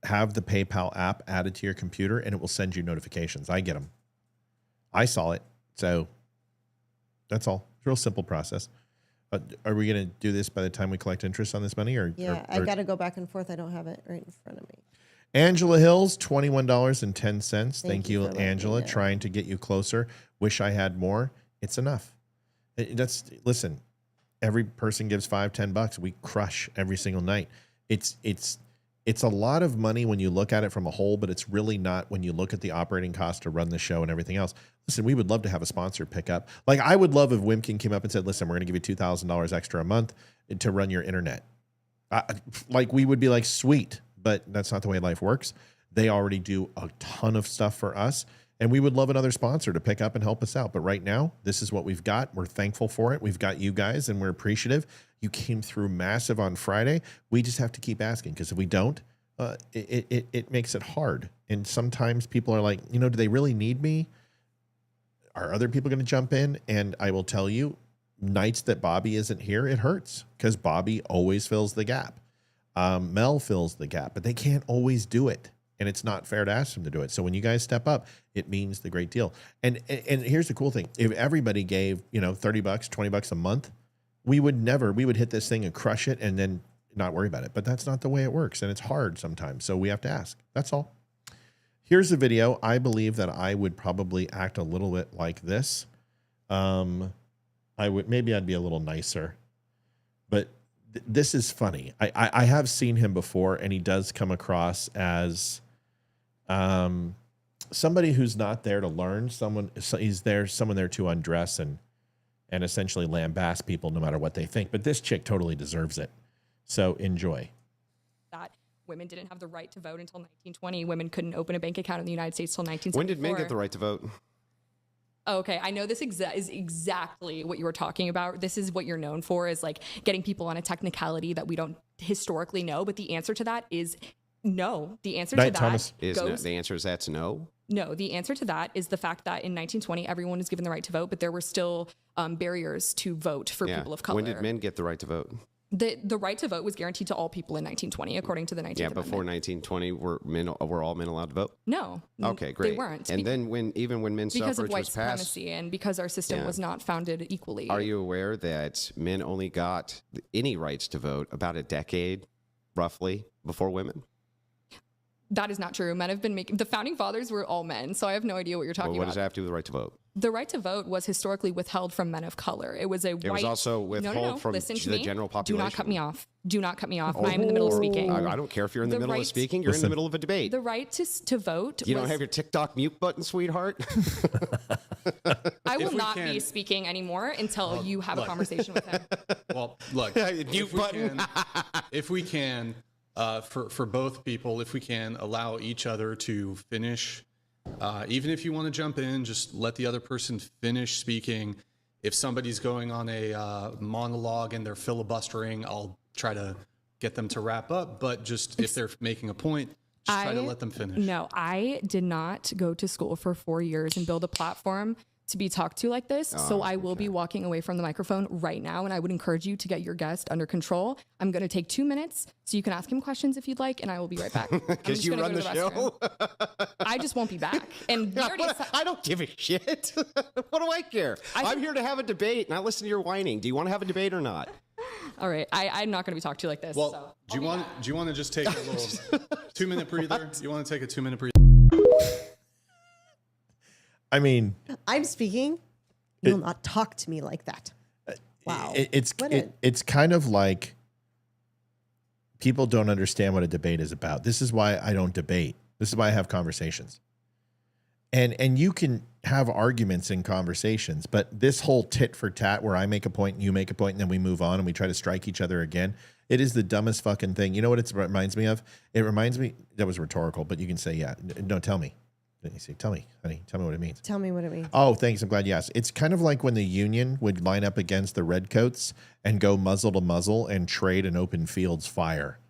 have the PayPal app added to your computer, and it will send you notifications. I get them. I saw it. So that's all. It's a real simple process. Are we going to do this by the time we collect interest on this money? Yeah, I got to go back and forth. I don't have it right in front of me. Angela Hills, $21.10. Thank you, for letting Angela. me know. Trying to get you closer. Wish I had more. It's enough. Listen, every person gives $5-10. We crush every single night. It's a lot of money when you look at it from a whole, but it's really not when you look at the operating cost to run the show and everything else. Listen, we would love to have a sponsor pick up. Like, I would love if Wimkin came up and said, listen, we're going to give you $2,000 extra a month to run your internet. Like, we would be like, sweet, but that's not the way life works. They already do a ton of stuff for us, and we would love another sponsor to pick up and help us out. But right now, this is what we've got. We're thankful for it. We've got you guys, and we're appreciative. You came through massive on Friday. We just have to keep asking, because if we don't, it makes it hard. And sometimes people are like, do they really need me? Are other people going to jump in? And I will tell you, nights that Bobby isn't here, it hurts, because Bobby always fills the gap. Mel fills the gap, but they can't always do it. And it's not fair to ask them to do it. So when you guys step up, it means the great deal. And here's the cool thing. If everybody gave, $30, $20 a month, we would hit this thing and crush it and then not worry about it. But that's not the way it works. And it's hard sometimes. So we have to ask. That's all. Here's the video. I believe that I would probably act a little bit like this. Maybe I'd be a little nicer, but this is funny. I have seen him before, and he does come across as somebody who's not there to learn. Someone there to undress and essentially lambaste people no matter what they think. But this chick totally deserves it. So enjoy. That women didn't have the right to vote until 1920. Women couldn't open a bank account in the United States until 1974. When did men get the right to vote? Oh, okay, I know this is exactly what you were talking about. This is what you're known for, is like getting people on a technicality that we don't historically know. But the answer to that is no. The answer to that the answer is that's no. No, the answer to that is the fact that in 1920, everyone was given the right to vote, but there were still barriers to vote for people of color. When did men get the right to vote? The right to vote was guaranteed to all people in 1920, according to the 19th Amendment. Before 1920, were all men allowed to vote? No. Okay, great. They weren't. And then when men's because suffrage of white was passed, supremacy and because our system was not founded equally. Are you aware that men only got any rights to vote about a decade, roughly, before women? That is not true. Men have been the founding fathers were all men, so I have no idea what you're talking about. What does that have to do with the right to vote? The right to vote was historically withheld from men of color. It was It was also withheld from the general population. Do not cut me off. Do not cut me off. I am in the middle of speaking. I don't care if you're in the middle of speaking. You're in the middle of a debate. The right to vote. You don't have your TikTok mute button, sweetheart? I will not be speaking anymore until you have a conversation with him. Well, look, if we can, for both people, if we can allow each other to finish, even if you want to jump in, just let the other person finish speaking. If somebody's going on a monologue and they're filibustering, I'll try to get them to wrap up. But just if they're making a point, just try to let them finish. No, I did not go to school for 4 years and build a platform to be talked to like this. So I will be walking away from the microphone right now, and I would encourage you to get your guest under control. I'm going to take 2 minutes so you can ask him questions if you'd like, and I will be right back. Because you run the show? I just won't be back. And I don't give a shit. What do I care? I'm here to have a debate, not listen to your whining. Do you want to have a debate or not? All right. I'm not going to be talked to like this. Well, so do you want to just take a little 2-minute breather? You want to take a 2-minute breather? I mean, I'm speaking. You will not talk to me like that. Wow. It's kind of like people don't understand what a debate is about. This is why I don't debate. This is why I have conversations. And you can have arguments in conversations, but this whole tit for tat where I make a point and you make a point and then we move on and we try to strike each other again, it is the dumbest fucking thing. You know what it reminds me of? It reminds me, that was rhetorical, but you can say, yeah. No, tell me. You say, tell me, honey, tell me what it means. Tell me what it means. Oh, thanks. I'm glad you asked. It's kind of like when the Union would line up against the Redcoats and go muzzle to muzzle and trade an open fields fire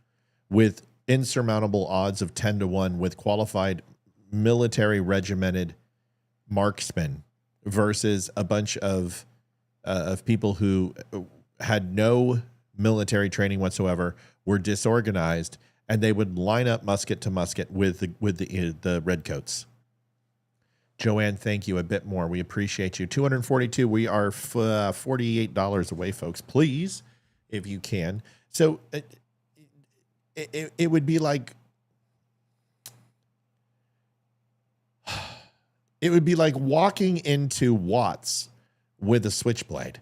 with insurmountable odds of 10-1 with qualified military regimented marksmen versus a bunch of people who had no military training whatsoever, were disorganized, and they would line up musket to musket with the Redcoats. Joanne, thank you a bit more. We appreciate you. 242. We are $48 away, folks. Please, if you can. So it would be like, it would be like walking into Watts with a switchblade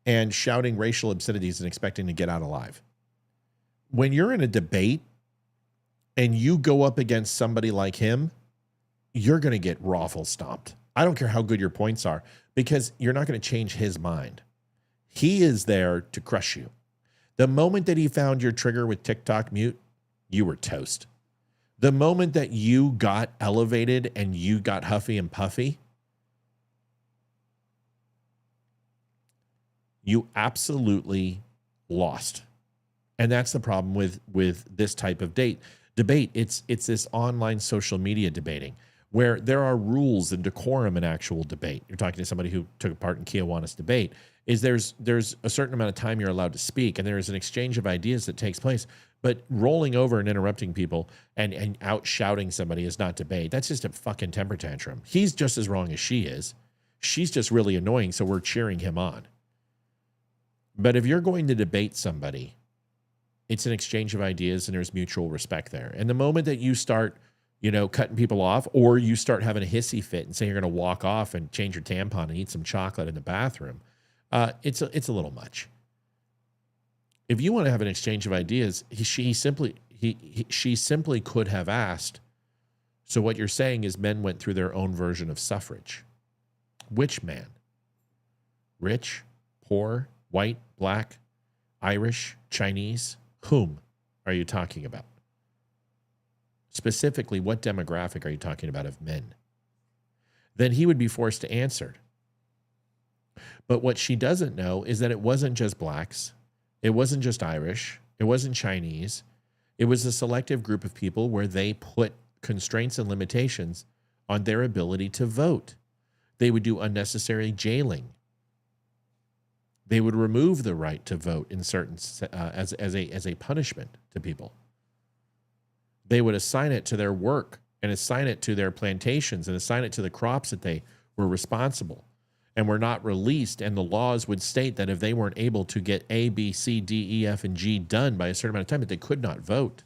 and shouting racial obscenities and expecting to get out alive. When you're in a debate and you go up against somebody like him, you're going to get raffle stomped. I don't care how good your points are, because you're not going to change his mind. He is there to crush you. The moment that he found your trigger with TikTok mute, you were toast. The moment that you got elevated and you got huffy and puffy, you absolutely lost. And that's the problem with this type of debate. It's this online social media debating where there are rules and decorum in actual debate. You're talking to somebody who took part in Kiwana's debate. There's a certain amount of time you're allowed to speak, and there is an exchange of ideas that takes place. But rolling over and interrupting people and out shouting somebody is not debate. That's just a fucking temper tantrum. He's just as wrong as she is. She's just really annoying, so we're cheering him on. But if you're going to debate somebody, it's an exchange of ideas and there's mutual respect there. And the moment that you start, cutting people off, or you start having a hissy fit and say you're going to walk off and change your tampon and eat some chocolate in the bathroom, it's a little much. If you want to have an exchange of ideas, she simply could have asked, so what you're saying is men went through their own version of suffrage. Which man? Rich, poor, white, black, Irish, Chinese? Whom are you talking about? Specifically, what demographic are you talking about of men? Then he would be forced to answer. But what she doesn't know is that it wasn't just blacks. It wasn't just Irish. It wasn't Chinese. It was a selective group of people where they put constraints and limitations on their ability to vote. They would do unnecessary jailing. They would remove the right to vote in certain as a punishment to people. They would assign it to their work and assign it to their plantations and assign it to the crops that they were responsible and were not released. And the laws would state that if they weren't able to get A, B, C, D, E, F, and G done by a certain amount of time, that they could not vote.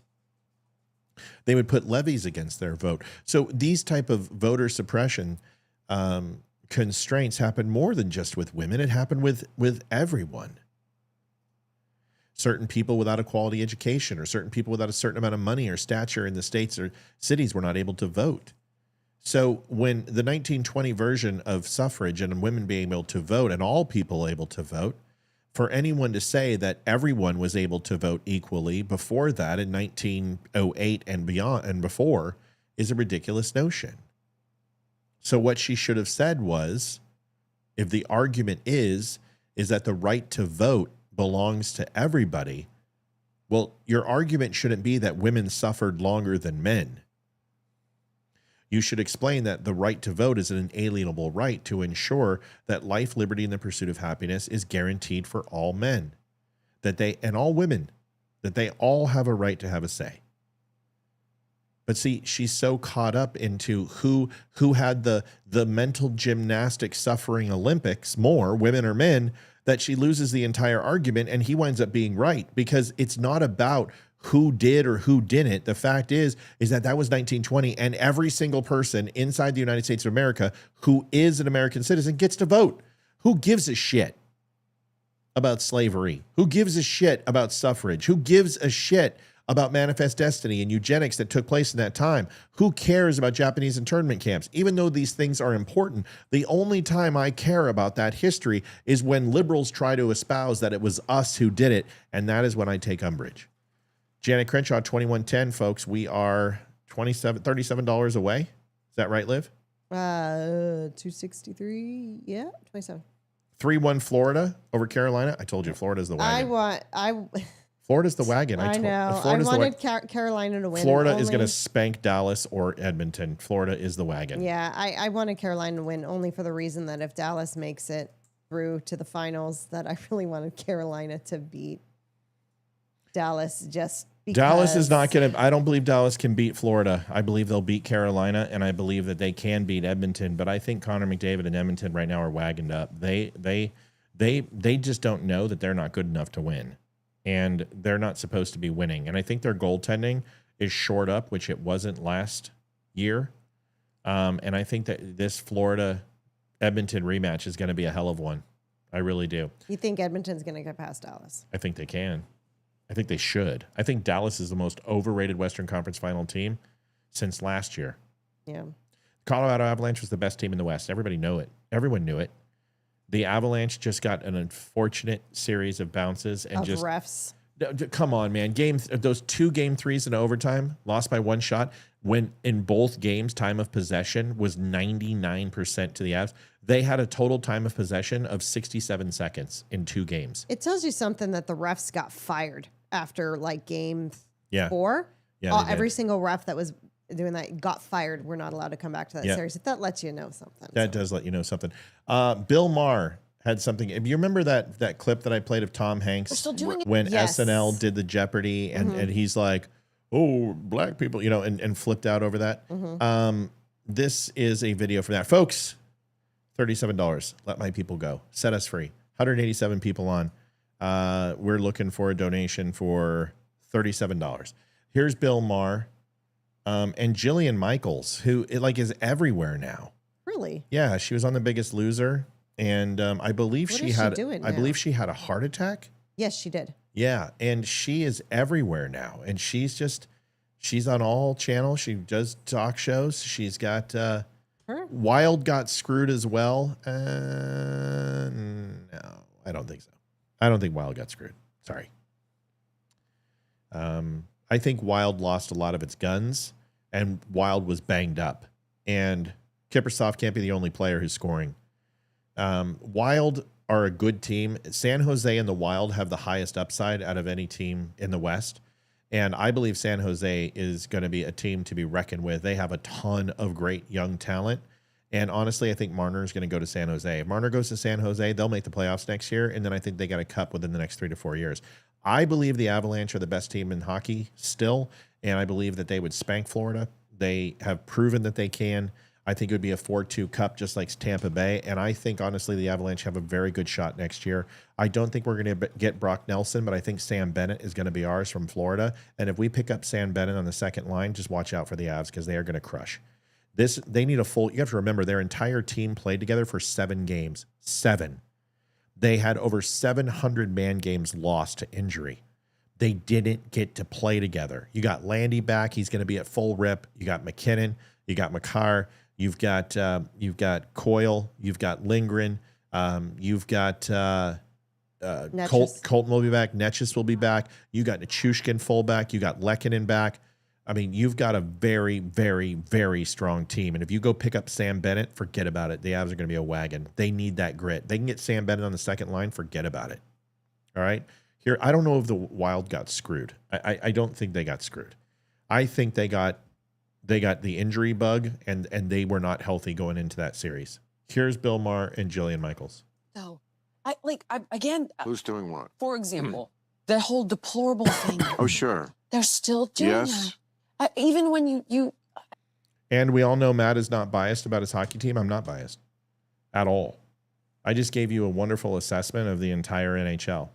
They would put levies against their vote. So these type of voter suppression constraints happen more than just with women. It happened with everyone. Certain people without a quality education or certain people without a certain amount of money or stature in the states or cities were not able to vote. So when the 1920 version of suffrage and women being able to vote and all people able to vote, for anyone to say that everyone was able to vote equally before that in 1908 and beyond and before is a ridiculous notion. So what she should have said was, if the argument is that the right to vote belongs to everybody, well, your argument shouldn't be that women suffered longer than men. You should explain that the right to vote is an inalienable right to ensure that life, liberty, and the pursuit of happiness is guaranteed for all men, and all women, that they all have a right to have a say. But see, she's so caught up into who had the mental gymnastics suffering Olympics more, women or men, that she loses the entire argument and he winds up being right, because it's not about who did or who didn't. The fact is that was 1920, and every single person inside the United States of America who is an American citizen gets to vote. Who gives a shit about slavery? Who gives a shit about suffrage? Who gives a shit about manifest destiny and eugenics that took place in that time? Who cares about Japanese internment camps? Even though these things are important, the only time I care about that history is when liberals try to espouse that it was us who did it, and that is when I take umbrage. Janet Crenshaw, 2110, folks. We are $37 away. Is that right, Liv? 263. Yeah, 27. 3-1 Florida over Carolina. I told you Florida's the wagon. Florida's the wagon. I know. I wanted Carolina to win. Florida is going to spank Dallas or Edmonton. Florida is the wagon. Yeah, I wanted Carolina to win only for the reason that if Dallas makes it through to the finals, that I really wanted Carolina to beat Dallas just Dallas is not going to. I don't believe Dallas can beat Florida. I believe they'll beat Carolina, and I believe that they can beat Edmonton. But I think Connor McDavid and Edmonton right now are wagoned up. They just don't know that they're not good enough to win, and they're not supposed to be winning. And I think their goaltending is shored up, which it wasn't last year. And I think that this Florida Edmonton rematch is going to be a hell of one. I really do. You think Edmonton's going to get past Dallas? I think they can. I think they should. I think Dallas is the most overrated Western Conference final team since last year. Yeah. Colorado Avalanche was the best team in the West. Everybody knew it. Everyone knew it. The Avalanche just got an unfortunate series of bounces and just refs. Come on, man. Those 2 game 3s in overtime, lost by 1 shot, when in both games, time of possession was 99% to the Avs. They had a total time of possession of 67 seconds in 2 games. It tells you something that the refs got fired after like game 4. Yeah, every single ref that was doing that got fired. We're not allowed to come back to that series. That lets you know something. That does let you know something. Bill Maher had something. You remember that clip that I played of Tom Hanks still doing it? when Yes. SNL did the Jeopardy and he's like, oh, black people, and flipped out over that. This is a video for that. Folks, $37. Let my people go. Set us free. 187 people on. We're looking for a donation for $37. Here's Bill Maher and Jillian Michaels, who is everywhere now. Really? Yeah, she was on The Biggest Loser, and I believe What she is she had. doing I now? believe she had a heart attack. Yes, she did. Yeah, and she is everywhere now, and she's on all channels. She does talk shows. She's got Wild got screwed as well. No, I don't think so. I don't think Wild got screwed. Sorry. I think Wild lost a lot of its guns, and Wild was banged up. And Kiprusoff can't be the only player who's scoring. Wild are a good team. San Jose and the Wild have the highest upside out of any team in the West. And I believe San Jose is going to be a team to be reckoned with. They have a ton of great young talent. And honestly, I think Marner is going to go to San Jose. If Marner goes to San Jose, they'll make the playoffs next year. And then I think they got a cup within the next 3 to 4 years. I believe the Avalanche are the best team in hockey still. And I believe that they would spank Florida. They have proven that they can. I think it would be a 4-2 cup just like Tampa Bay. And I think, honestly, the Avalanche have a very good shot next year. I don't think we're going to get Brock Nelson, but I think Sam Bennett is going to be ours from Florida. And if we pick up Sam Bennett on the second line, just watch out for the Avs because they are going to crush. They need a full. You have to remember, their entire team played together for 7 games. 7. They had over 700 man games lost to injury. They didn't get to play together. You got Landy back. He's going to be at full rip. You got McKinnon. You got Makar. You've got Coyle. You've got Lindgren. You've got Colton will be back. Netchis will be back. You got Nichushkin fullback. You got Lehkonen back. I mean, you've got a very, very, very strong team. And if you go pick up Sam Bennett, forget about it. The Avs are going to be a wagon. They need that grit. They can get Sam Bennett on the second line. Forget about it. All right. Here, I don't know if the Wild got screwed. I don't think they got screwed. I think they got the injury bug and they were not healthy going into that series. Here's Bill Maher and Jillian Michaels. So, who's doing what? For example, the whole deplorable thing. Oh, sure. They're still doing Yes. that. Even when you And we all know Matt is not biased about his hockey team. I'm not biased at all. I just gave you a wonderful assessment of the entire NHL.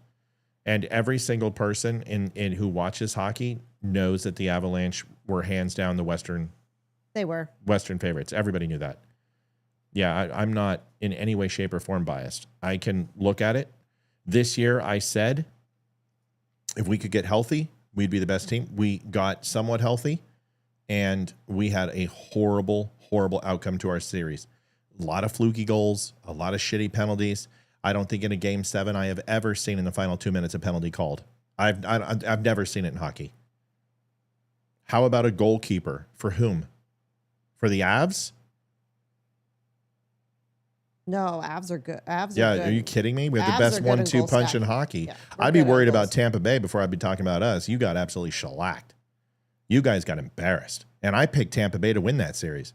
And every single person in who watches hockey knows that the Avalanche were hands down the Western favorites. Everybody knew that. Yeah, I'm not in any way, shape, or form biased. I can look at it. This year, I said if we could get healthy, we'd be the best team. We got somewhat healthy, and we had a horrible, horrible outcome to our series. A lot of fluky goals, a lot of shitty penalties. I don't think in a Game 7 I have ever seen in the final 2 minutes a penalty called. I've never seen it in hockey. How about a goalkeeper? For whom? For the Avs? No, Avs are good. Avs Yeah, are good. are you kidding me? We have Avs the best are good in 1-2 goal punch in stacking. hockey. Yeah, we're I'd be good at worried goals. about Tampa Bay before I'd be talking about us. You got absolutely shellacked. You guys got embarrassed. And I picked Tampa Bay to win that series.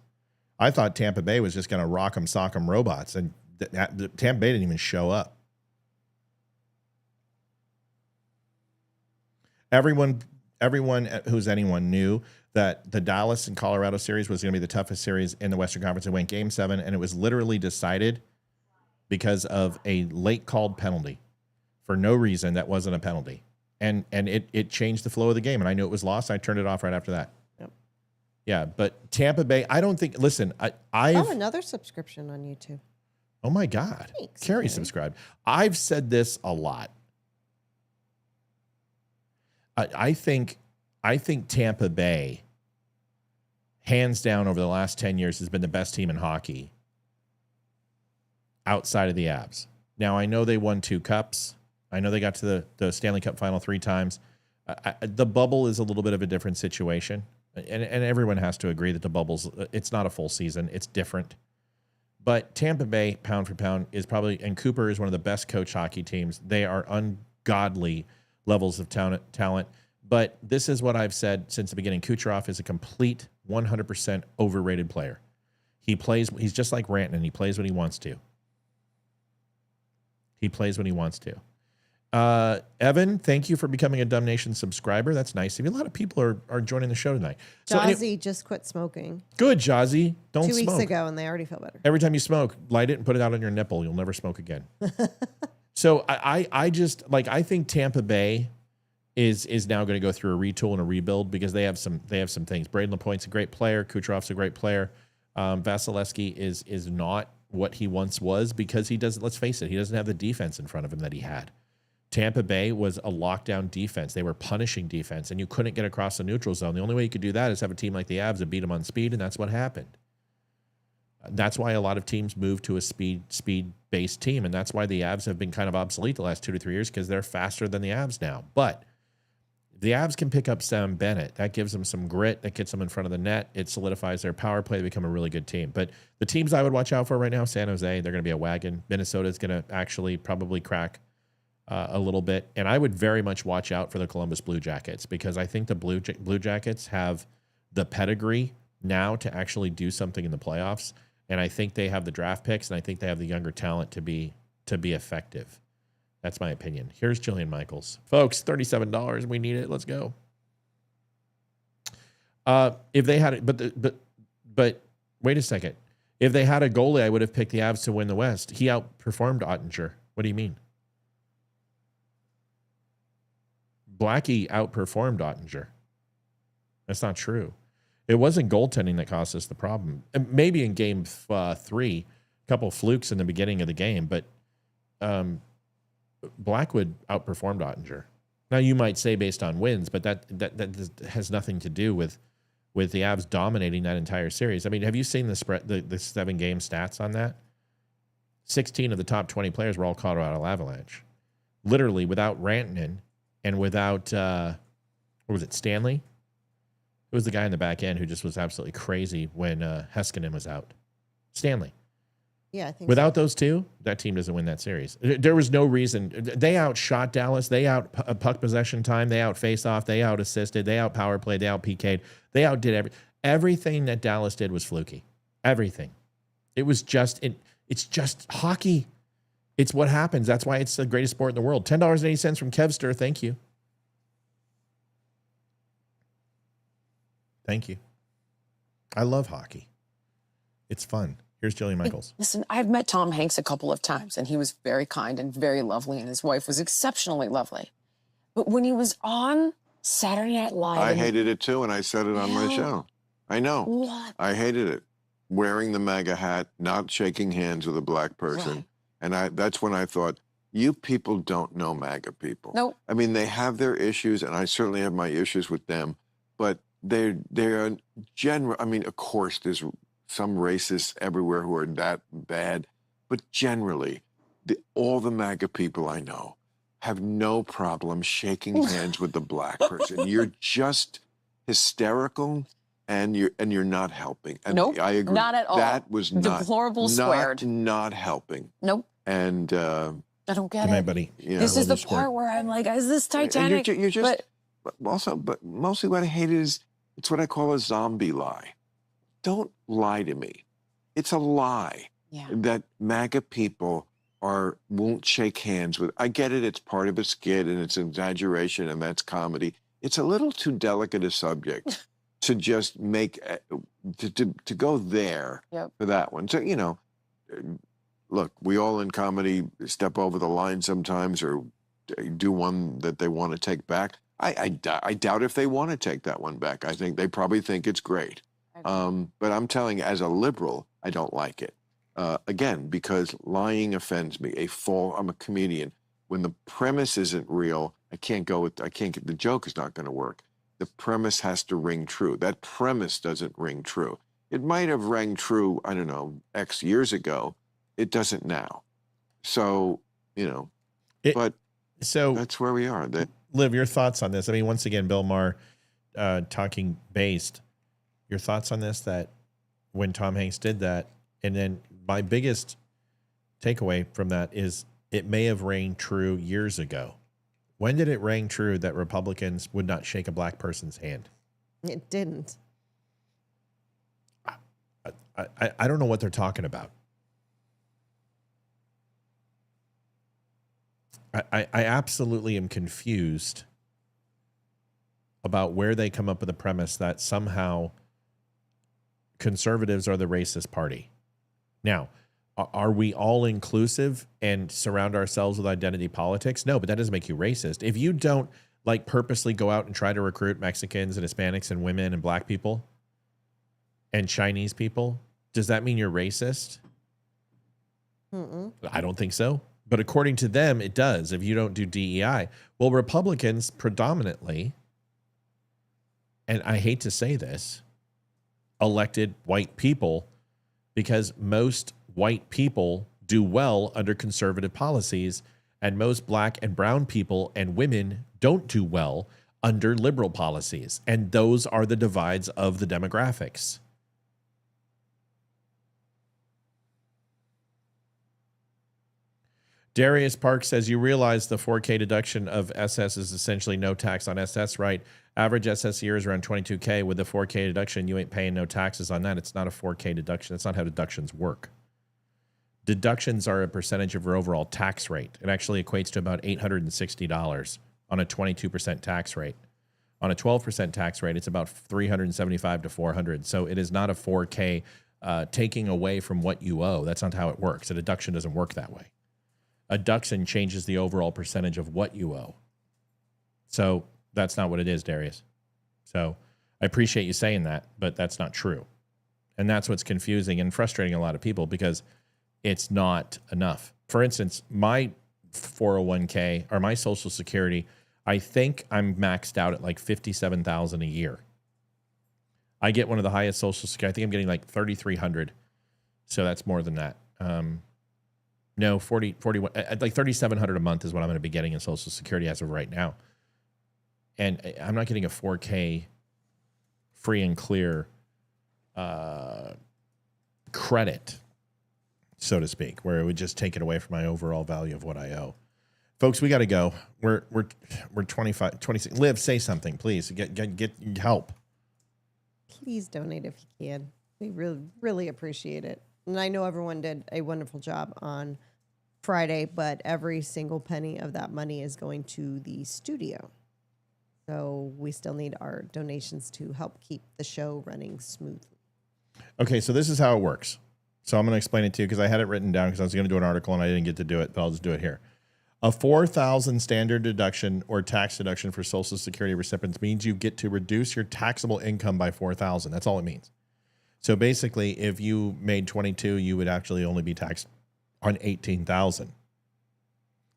I thought Tampa Bay was just going to rock 'em, sock 'em robots, and Tampa Bay didn't even show up. Everyone everyone who's anyone knew that the Dallas and Colorado series was going to be the toughest series in the Western Conference. It went Game 7, and it was literally decided because of a late called penalty for no reason that wasn't a penalty. And it changed the flow of the game, and I knew it was lost. I turned it off right after that. Yep. Yeah, but Tampa Bay, I don't think, listen, another subscription on YouTube. Oh my God. Thanks, Carrie subscribed. I've said this a lot. I think Tampa Bay, hands down over the last 10 years, has been the best team in hockey outside of the Avs. Now, I know they won 2 cups. I know they got to the Stanley Cup final 3 times. The bubble is a little bit of a different situation. And everyone has to agree that the bubble's, it's not a full season. It's different. But Tampa Bay, pound for pound, is probably, and Cooper is one of the best coach hockey teams. They are ungodly levels of talent. But this is what I've said since the beginning. Kucherov is a complete 100% overrated player. He's just like Rantanen. He plays when he wants to. Evan, thank you for becoming a Dumb Nation subscriber. That's nice of you. A lot of people are joining the show tonight. Jazzy just quit smoking. Good, Jazzy. Don't smoke. 2 weeks ago, and they already feel better. Every time you smoke, light it and put it out on your nipple. You'll never smoke again. So I just, like, I think Tampa Bay is now going to go through a retool and a rebuild because they have some things. Braden LaPointe's a great player. Kucherov's a great player. Vasilevsky is not what he once was because he doesn't, let's face it, he doesn't have the defense in front of him that he had. Tampa Bay was a lockdown defense. They were punishing defense, and you couldn't get across the neutral zone. The only way you could do that is have a team like the Avs that beat them on speed, and that's what happened. That's why a lot of teams move to a speed-based team, and that's why the Avs have been kind of obsolete the last 2 to 3 years because they're faster than the Avs now. But the Avs can pick up Sam Bennett. That gives them some grit. That gets them in front of the net. It solidifies their power play. They become a really good team. But the teams I would watch out for right now, San Jose, they're going to be a wagon. Minnesota's going to actually probably crack a little bit. And I would very much watch out for the Columbus Blue Jackets because I think the Blue Jackets have the pedigree now to actually do something in the playoffs. And I think they have the draft picks, and I think they have the younger talent to be effective. That's my opinion. Here's Jillian Michaels. Folks, $37. We need it. Let's go. If they had it, but wait a second. If they had a goalie, I would have picked the Avs to win the West. He outperformed Ottinger. What do you mean? Blackie outperformed Ottinger. That's not true. It wasn't goaltending that caused us the problem. Maybe in game 3, a couple of flukes in the beginning of the game, but Blackwood outperformed Ottinger. Now you might say based on wins, but that has nothing to do with the Avs dominating that entire series. I mean, have you seen the 7-game stats on that? 16 of the top 20 players were all Colorado Avalanche. Literally without Rantanen and without what was it, Stanley? It was the guy in the back end who just was absolutely crazy when Heiskanen was out. Stanley. Yeah, I think without those two, that team doesn't win that series. There was no reason. They outshot Dallas. They out puck possession time. They out face off. They out assisted. They out power play. They out PK'd. They outdid everything that Dallas did was fluky. Everything. It was just it's just hockey. It's what happens. That's why it's the greatest sport in the world. $10.80 from Kevster. Thank you. Thank you. I love hockey. It's fun. Here's Jillian Michaels. Listen, I've met Tom Hanks a couple of times, and he was very kind and very lovely, and his wife was exceptionally lovely. But when he was on Saturday Night Live... I hated it too, and I said it on my show. I know. What? I hated it. Wearing the MAGA hat, not shaking hands with a black person. Right. And that's when I thought, you people don't know MAGA people. Nope. I mean, they have their issues, and I certainly have my issues with them, but they're general. I mean, of course, there's some racists everywhere who are that bad, but generally, all the MAGA people I know have no problem shaking hands with the black person. You're just hysterical, and you're not helping. And nope, I agree. Not at all. That was deplorable squared. Not helping. Nope. And I don't get it. Buddy. Yeah, this is the part where I'm like, is this Titanic? You're just, but mostly what I hate is it's what I call a zombie lie. Don't lie to me. It's a lie that MAGA people won't shake hands with. I get it. It's part of a skit and it's an exaggeration and that's comedy. it's a little too delicate a subject to just make, to go there for that one. So, you know, look, we all in comedy step over the line sometimes or do one that they want to take back. I doubt if they want to take that one back. I think they probably think it's great. But I'm telling you, as a liberal, I don't like it. Again, because lying offends me. I'm a comedian. When the premise isn't real, the joke is not going to work. The premise has to ring true. That premise doesn't ring true. It might have rang true, I don't know, X years ago. It doesn't now. So, you know, but that's where we are. Liv, your thoughts on this? I mean, once again, Bill Maher talking based. Your thoughts on this, that when Tom Hanks did that, and then my biggest takeaway from that is it may have rang true years ago. When did it ring true that Republicans would not shake a black person's hand? It didn't. I don't know what they're talking about. I absolutely am confused about where they come up with the premise that somehow conservatives are the racist party. Now, are we all inclusive and surround ourselves with identity politics? No, but that doesn't make you racist. If you don't like purposely go out and try to recruit Mexicans and Hispanics and women and black people and Chinese people, does that mean you're racist? I don't think so. But according to them, it does if you don't do DEI. Well, Republicans predominantly, and I hate to say this, elected white people because most white people do well under conservative policies, and most black and brown people and women don't do well under liberal policies. And those are the divides of the demographics. Darius Park says, you realize the 4K deduction of SS is essentially no tax on SS, right? Average SS year is around 22K. With the 4K deduction, you ain't paying no taxes on that. It's not a 4K deduction. That's not how deductions work. Deductions are a percentage of your overall tax rate. It actually equates to about $860 on a 22% tax rate. On a 12% tax rate, it's about $375 to $400. So it is not a 4K taking away from what you owe. That's not how it works. A deduction doesn't work that way. A deduction changes the overall percentage of what you owe. So that's not what it is, Darius. So I appreciate you saying that, but that's not true. And that's what's confusing and frustrating a lot of people because it's not enough. For instance, my 401k or my Social Security, I think I'm maxed out at like $57,000 a year. I get one of the highest Social Security. I think I'm getting like $3,300. So that's more than that. No, 41, like $3,700 a month is what I'm going to be getting in Social Security as of right now. And I'm not getting a 4K free and clear credit, so to speak, where it would just take it away from my overall value of what I owe. Folks, we got to go. We're 25, 26. Liv, say something, please. Get help. Please donate if you can. We really appreciate it. And I know everyone did a wonderful job on Friday, but every single penny of that money is going to the studio. So we still need our donations to help keep the show running smoothly. Okay, so this is how it works. So I'm going to explain it to you because I had it written down because I was going to do an article and I didn't get to do it, but I'll just do it here. A $4,000 standard deduction or tax deduction for Social Security recipients means you get to reduce your taxable income by $4,000. That's all it means. So basically, if you made 22, you would actually only be taxed on 18,000.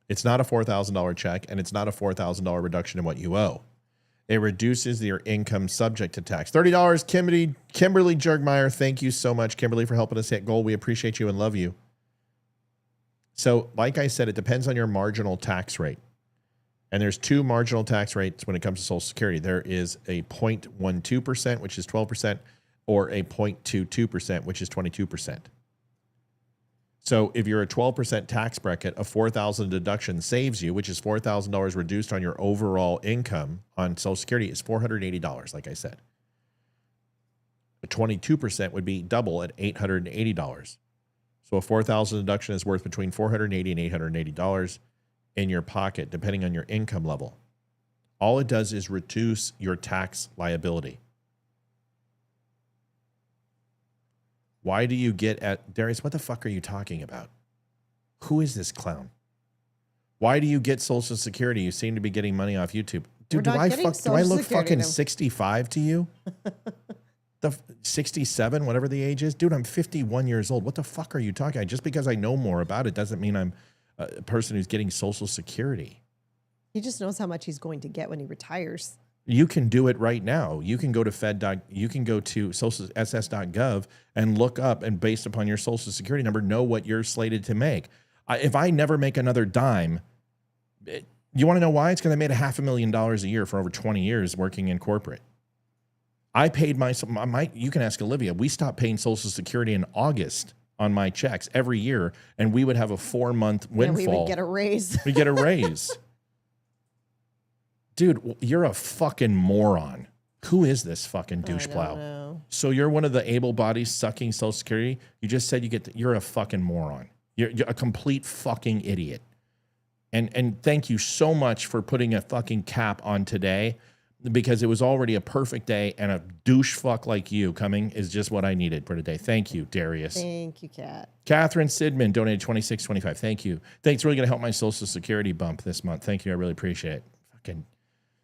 It's not a $4,000 check, and it's not a $4,000 reduction in what you owe. It reduces your income subject to tax. $30, Kimberly Jurgmeyer. Thank you so much, Kimberly, for helping us hit goal. We appreciate you and love you. So, like I said, it depends on your marginal tax rate. And there's two marginal tax rates when it comes to Social Security. There is a 0.12%, which is 12%, or a 0.22%, which is 22%. So if you're a 12% tax bracket, a $4,000 deduction saves you, which is $4,000 reduced on your overall income on Social Security is $480, like I said. A 22% would be double at $880. So a $4,000 deduction is worth between $480 and $880 in your pocket, depending on your income level. All it does is reduce your tax liability. Why do you get at Darius? What the fuck are you talking about? Who is this clown? Why do you get Social Security? You seem to be getting money off YouTube. Dude, do I look fucking 65 to you? 67, whatever the age is? Dude, I'm 51 years old. What the fuck are you talking about? Just because I know more about it doesn't mean I'm a person who's getting Social Security. He just knows how much he's going to get when he retires. You can do it right now. You can go to you can go to ss.gov and look up, and based upon your Social Security number, know what you're slated to make. If I never make another dime, you want to know why? It's because I made $500,000 a year for over 20 years working in corporate. I paid my, you can ask Olivia, we stopped paying Social Security in August on my checks every year, and we would have a 4-month windfall. And we would get a raise. We get a raise. Dude, you're a fucking moron. Who is this fucking douche plow? So you're one of the able bodies sucking Social Security? You just said you're a fucking moron. You're a complete fucking idiot. And thank you so much for putting a fucking cap on today, because it was already a perfect day, and a douche fuck like you coming is just what I needed for today. Thank you, Darius. Thank you, Kat. Catherine Sidman donated $26.25. Thank you. Thanks. Really going to help my Social Security bump this month. Thank you. I really appreciate it. Fucking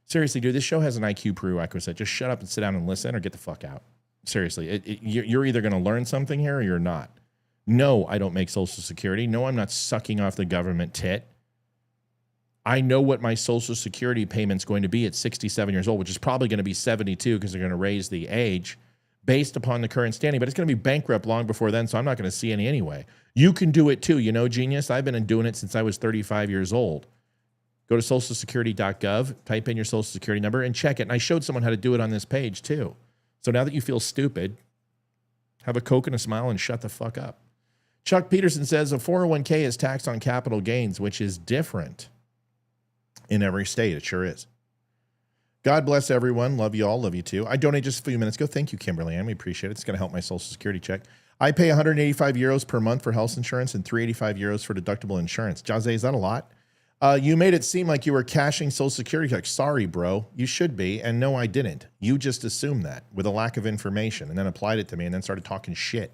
seriously, dude, this show has an IQ prerequisite. Just shut up and sit down and listen, or get the fuck out. Seriously, you're either going to learn something here or you're not. No, I don't make Social Security. No, I'm not sucking off the government tit. I know what my Social Security payment's going to be at 67 years old, which is probably going to be 72 because they're going to raise the age based upon the current standing. But it's going to be bankrupt long before then, so I'm not going to see any anyway. You can do it too. You know, genius? I've been doing it since I was 35 years old. Go to socialsecurity.gov, type in your Social Security number, and check it. And I showed someone how to do it on this page too. So now that you feel stupid, have a Coke and a smile and shut the fuck up. Chuck Peterson says a 401k is taxed on capital gains, which is different in every state. It sure is. God bless everyone. Love you all. Love you too. I donated just a few minutes ago. Thank you, Kimberly Ann. We appreciate it. It's going to help my Social Security check. I pay 185 euros per month for health insurance and 385 euros for deductible insurance. Jose, is that a lot? You made it seem like you were cashing Social Security check. Sorry, bro. You should be. And no, I didn't. You just assumed that with a lack of information and then applied it to me and then started talking shit.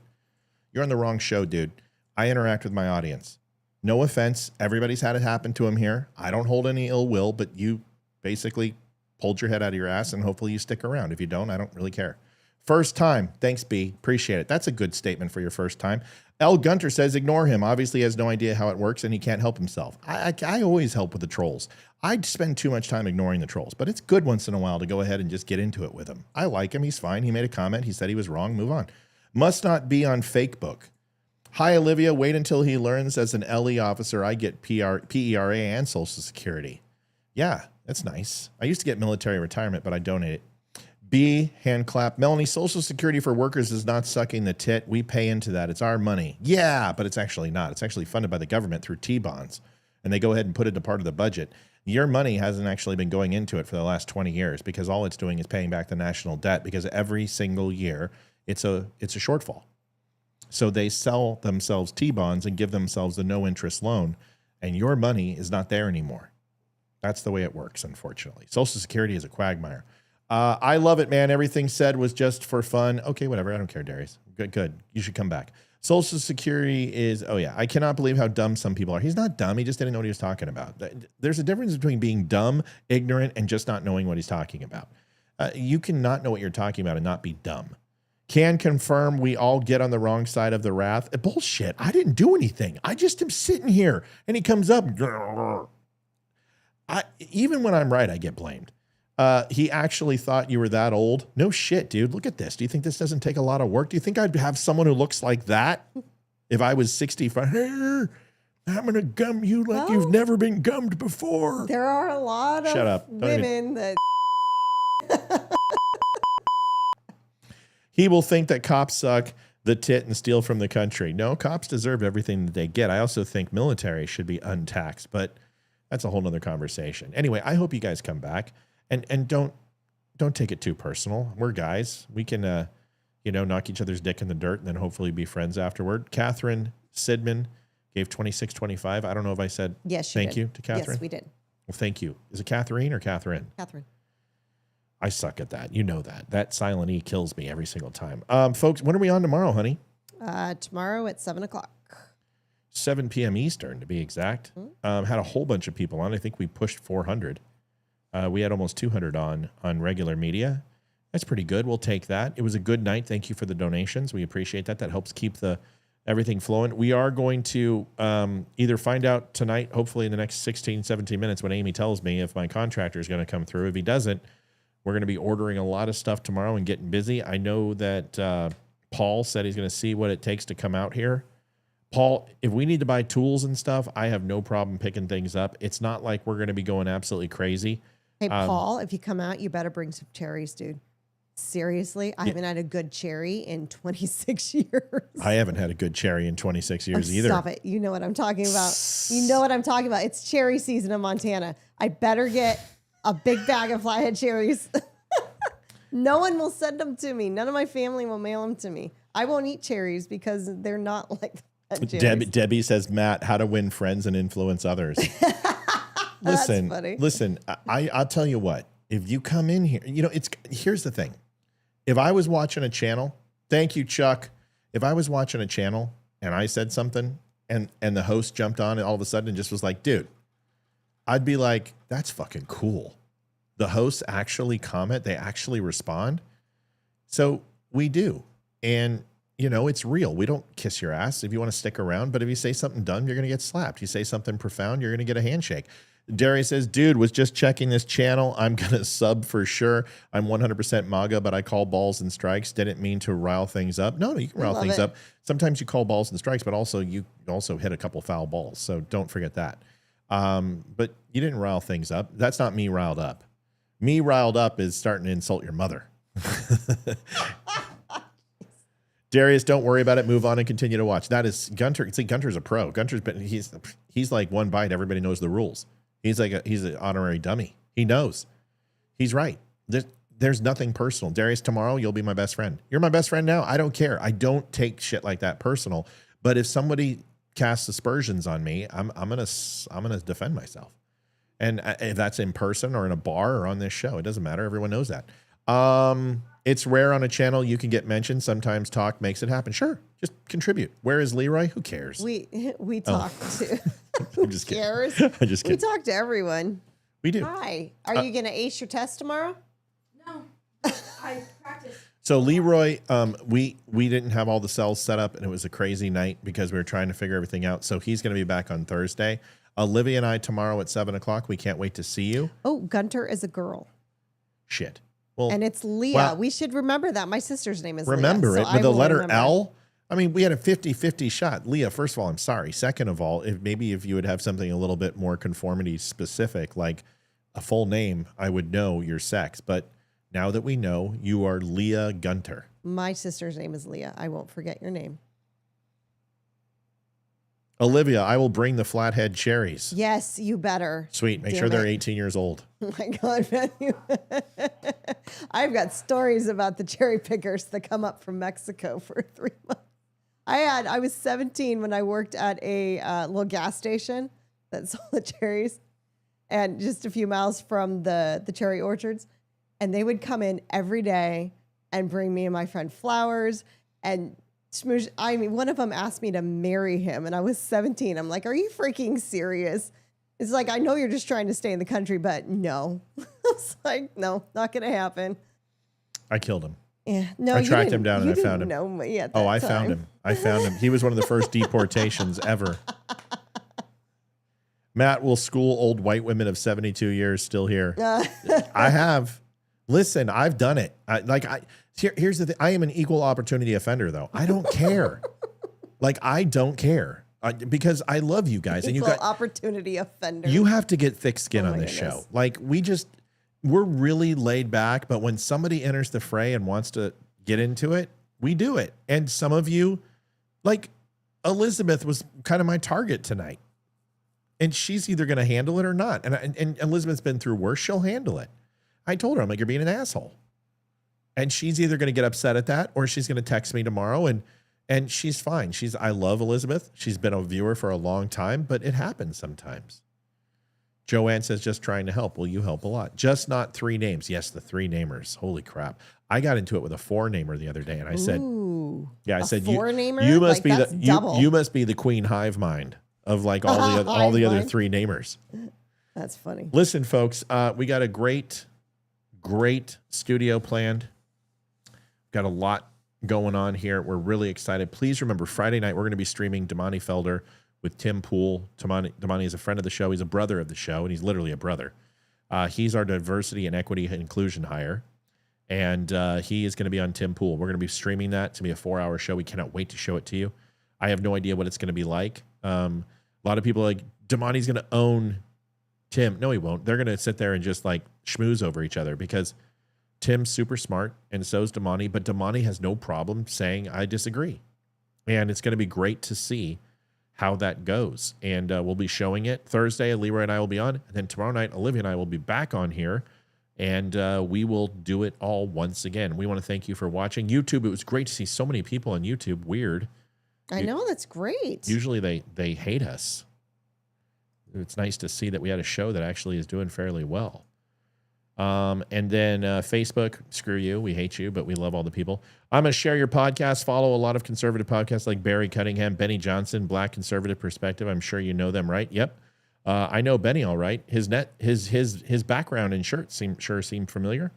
You're on the wrong show, dude. I interact with my audience. No offense. Everybody's had it happen to him here. I don't hold any ill will, but you basically pulled your head out of your ass, and hopefully you stick around. If you don't, I don't really care. First time. Thanks, B. Appreciate it. That's a good statement for your first time. L. Gunter says, ignore him. Obviously has no idea how it works, and he can't help himself. I always help with the trolls. I spend too much time ignoring the trolls, but it's good once in a while to go ahead and just get into it with him. I like him. He's fine. He made a comment. He said he was wrong. Move on. Must not be on Facebook. Hi, Olivia. Wait until he learns as an LE officer I get PERA and Social Security. Yeah, that's nice. I used to get military retirement, but I donated. B, hand clap. Melanie, Social Security for workers is not sucking the tit. We pay into that. It's our money. Yeah, but it's actually not. It's actually funded by the government through T-bonds, and they go ahead and put it into part of the budget. Your money hasn't actually been going into it for the last 20 years because all it's doing is paying back the national debt, because every single year it's a shortfall. So they sell themselves T-bonds and give themselves a no-interest loan, and your money is not there anymore. That's the way it works, unfortunately. Social Security is a quagmire. I love it, man. Everything said was just for fun. Okay, whatever. I don't care, Darius. Good. You should come back. Social Security is, oh yeah, I cannot believe how dumb some people are. He's not dumb. He just didn't know what he was talking about. There's a difference between being dumb, ignorant, and just not knowing what he's talking about. You cannot know what you're talking about and not be dumb. Can confirm we all get on the wrong side of the wrath. Bullshit. I didn't do anything. I just am sitting here and he comes up. Even when I'm right, I get blamed. He actually thought you were that old. No shit, dude. Look at this. Do you think this doesn't take a lot of work? Do you think I'd have someone who looks like that if I was 65? Hey, I'm going to gum you like you've never been gummed before. There are a lot of women that... He will think that cops suck the tit and steal from the country. No, cops deserve everything that they get. I also think military should be untaxed, but that's a whole nother conversation. Anyway, I hope you guys come back and don't take it too personal. We're guys. We can, knock each other's dick in the dirt and then hopefully be friends afterward. Catherine Sidman gave $26.25. I don't know if I said yes, thank you to Catherine. Yes, we did. Well, thank you. Is it Catherine or Catherine? Catherine. I suck at that. You know that. That silent E kills me every single time. Folks, when are we on tomorrow, honey? Tomorrow at 7 o'clock. 7 p.m. Eastern, to be exact. Had a whole bunch of people on. I think we pushed 400. We had almost 200 on regular media. That's pretty good. We'll take that. It was a good night. Thank you for the donations. We appreciate that. That helps keep everything flowing. We are going to either find out tonight, hopefully in the next 16, 17 minutes when Amy tells me if my contractor is going to come through. If he doesn't, we're going to be ordering a lot of stuff tomorrow and getting busy. I know that Paul said he's going to see what it takes to come out here. Paul, if we need to buy tools and stuff, I have no problem picking things up. It's not like we're going to be going absolutely crazy. Hey, Paul, if you come out, you better bring some cherries, dude. Seriously, I haven't had a good cherry in 26 years. I haven't had a good cherry in 26 years either. Stop it. You know what I'm talking about. You know what I'm talking about. It's cherry season in Montana. I better get a big bag of flathead cherries. No one will send them to me. None of my family will mail them to me. I won't eat cherries because they're not like that. Debbie says, Matt, how to win friends and influence others. Listen, That's funny. Listen, I'll tell you what. If you come in here, here's the thing. If I was watching a channel, thank you, Chuck. If I was watching a channel and I said something and the host jumped on and all of a sudden just was like, dude, I'd be like, that's fucking cool. The hosts actually comment. They actually respond. So we do. And, it's real. We don't kiss your ass if you want to stick around. But if you say something dumb, you're going to get slapped. You say something profound, you're going to get a handshake. Darius says, dude, was just checking this channel. I'm going to sub for sure. I'm 100% MAGA, but I call balls and strikes. Didn't mean to rile things up. No, you can rile things up. Sometimes you call balls and strikes, but also you also hit a couple foul balls. So don't forget that. But you didn't rile things up. That's not me riled up. Me riled up is starting to insult your mother. Darius, don't worry about it. Move on and continue to watch. That is Gunter. See, Gunter's a pro. He's like one bite. Everybody knows the rules. He's an honorary dummy. He knows. He's right. There's nothing personal. Darius, tomorrow you'll be my best friend. You're my best friend now. I don't care. I don't take shit like that personal. But if somebody casts aspersions on me, I'm gonna defend myself. And if that's in person or in a bar or on this show, it doesn't matter. Everyone knows that. It's rare on a channel you can get mentioned. Sometimes talk makes it happen. Sure, just contribute. Where is Leroy? Who cares? We talk to. I'm just kidding. Cares? I'm just kidding. We talk to everyone. We do. Hi. Are you going to ace your test tomorrow? No. I practice. So Leroy, we didn't have all the cells set up, and it was a crazy night because we were trying to figure everything out. So he's going to be back on Thursday. Olivia and I tomorrow at 7 o'clock. We can't wait to see you. Oh, Gunter is a girl. Shit. Well, and it's Leah. Well, we should remember that. My sister's name is remember Leah. it with the letter L. I mean, we had a 50-50 shot. Leah, first of all, I'm sorry. Second of all, if you would have something a little bit more conformity specific, like a full name, I would know your sex. But now that we know, you are Leah Gunter. My sister's name is Leah. I won't forget your name. Olivia, I will bring the flathead cherries. Yes, you better. Sweet. Make sure they're 18 years old. Oh my God, Matthew. I've got stories about the cherry pickers that come up from Mexico for 3 months. I was 17 when I worked at a little gas station that sold the cherries, and just a few miles from the cherry orchards. And they would come in every day and bring me and my friend flowers and smoosh. I mean, one of them asked me to marry him, and I was 17. I'm like, are you freaking serious? It's like, I know you're just trying to stay in the country, but no. It's like, no, not going to happen. I killed him. Yeah, no, I tracked him down and I found him. Know me at I that found time. him. I found him. He was one of the first deportations ever. Matt will school old white women of 72 years still here. I have. Listen, I've done it. Here's the thing. I am an equal opportunity offender, though. I don't care. I don't care because I love you guys. Equal opportunity offender. You have to get thick skin on this show. We're really laid back, but when somebody enters the fray and wants to get into it, we do it. And some of you, like Elizabeth was kind of my target tonight. And she's either going to handle it or not. And Elizabeth's been through worse. She'll handle it. I told her, I'm like, you're being an asshole. And she's either going to get upset at that or she's going to text me tomorrow and she's fine. I love Elizabeth. She's been a viewer for a long time, but it happens sometimes. Joanne says, just trying to help. Well, you help a lot. Just not 3 names. Yes, the 3 namers. Holy crap. I got into it with a 4-namer the other day, and I said, I said, 4-namer? you must be that's double. you must be the queen hive mind of like all the other 3 namers. That's funny. Listen, folks, we got a great studio planned. Got a lot going on here. We're really excited. Please remember, Friday night, we're going to be streaming Demani Felder with Tim Pool. Demani is a friend of the show. He's a brother of the show, and he's literally a brother. He's our diversity and equity and inclusion hire, and he is going to be on Tim Pool. We're going to be streaming that. It's going to be a 4-hour show. We cannot wait to show it to you. I have no idea what it's going to be like. A lot of people are like, Demani's going to own Tim. No, he won't. They're going to sit there and just like schmooze over each other because Tim's super smart and so is Demani, but Demani has no problem saying, I disagree. And it's going to be great to see how that goes. And we'll be showing it Thursday. Leroy and I will be on. And then tomorrow night, Olivia and I will be back on here. And we will do it all once again. We want to thank you for watching. YouTube, it was great to see so many people on YouTube. Weird. I know, that's great. Usually they hate us. It's nice to see that we had a show that actually is doing fairly well. And then Facebook, screw you. We hate you, but we love all the people. I'm going to share your podcast. Follow a lot of conservative podcasts like Barry Cunningham, Benny Johnson, Black Conservative Perspective. I'm sure you know them, right? Yep. I know Benny all right. His background and shirt sure seem familiar.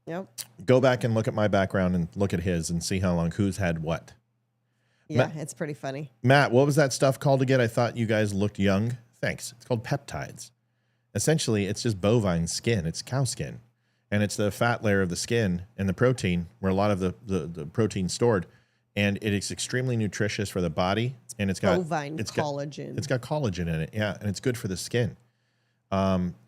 Yep. Go back and look at my background and look at his and see how long who's had what. Yeah, it's pretty funny. Matt, what was that stuff called again? I thought you guys looked young. Thanks. It's called peptides. Essentially, it's just bovine skin. It's cow skin. And it's the fat layer of the skin and the protein, where a lot of the protein's stored. And it is extremely nutritious for the body. And it's got collagen. It's got collagen in it, yeah. And it's good for the skin.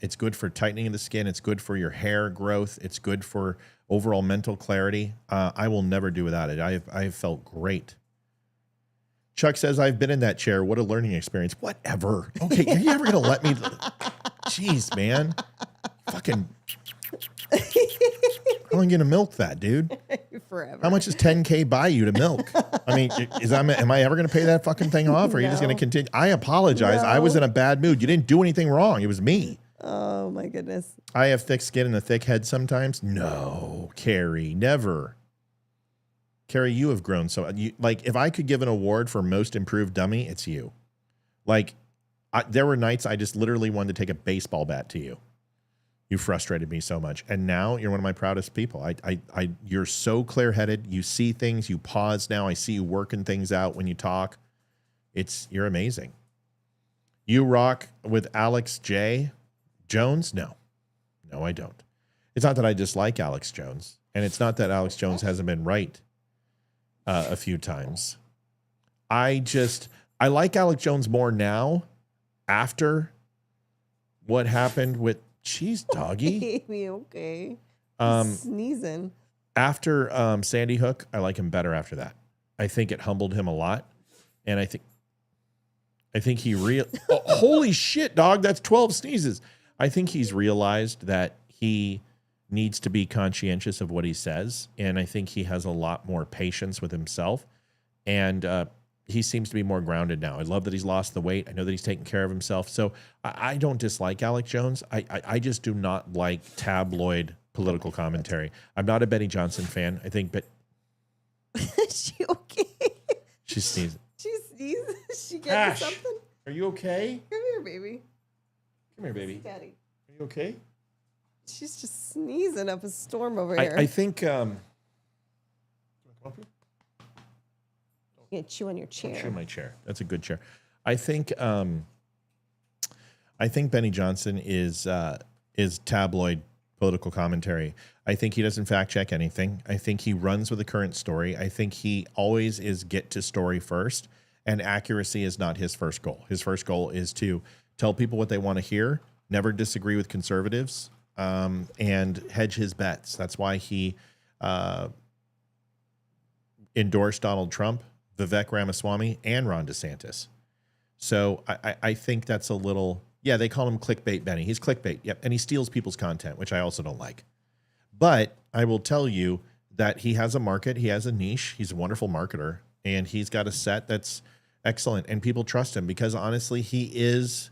It's good for tightening of the skin. It's good for your hair growth. It's good for overall mental clarity. I will never do without it. I have felt great. Chuck says, I've been in that chair. What a learning experience. Whatever. Okay, are you ever going to let me? Jeez, man. Fucking. How long are you going to milk that, dude? Forever. How much does 10K buy you to milk? I mean, am I ever going to pay that fucking thing off? Or are you just going to continue? I apologize. I was in a bad mood. You didn't do anything wrong. It was me. Oh, my goodness. I have thick skin and a thick head sometimes. No, Carrie, never. Carrie, you have grown so. Like, if I could give an award for most improved dummy, it's you. Like, there were nights I just literally wanted to take a baseball bat to you. You frustrated me so much, and now you're one of my proudest people. You're so clear-headed. You see things. You pause now. I see you working things out when you talk. You're amazing. You rock with Alex J. Jones? No, I don't. It's not that I dislike Alex Jones, and it's not that Alex Jones hasn't been right a few times. I like Alex Jones more now after what happened with doggy. Baby, okay. Sneezing. After Sandy Hook, I like him better after that. I think it humbled him a lot. And I think he holy shit, dog, that's 12 sneezes. I think he's realized that he needs to be conscientious of what he says. And I think he has a lot more patience with himself. And he seems to be more grounded now. I love that he's lost the weight. I know that he's taking care of himself. So I don't dislike Alex Jones. I just do not like tabloid political commentary. I'm not a Benny Johnson fan. I think, but is she okay? She's sneezing. She sneezes. She getting something? Are you okay? Come here, baby. Come here, baby. Daddy. Are you okay? She's just sneezing up a storm over here. I think. You can chew on your chair. Chew my chair. That's a good chair. I think Benny Johnson is tabloid political commentary. I think he doesn't fact check anything. I think he runs with the current story. I think he always is get to story first, and accuracy is not his first goal. His first goal is to tell people what they want to hear, never disagree with conservatives, and hedge his bets. That's why he endorsed Donald Trump, Vivek Ramaswamy, and Ron DeSantis. So I think that's a little, they call him clickbait Benny. He's clickbait, yep, and he steals people's content, which I also don't like. But I will tell you that he has a market, he has a niche, he's a wonderful marketer, and he's got a set that's excellent. And people trust him because honestly, he is,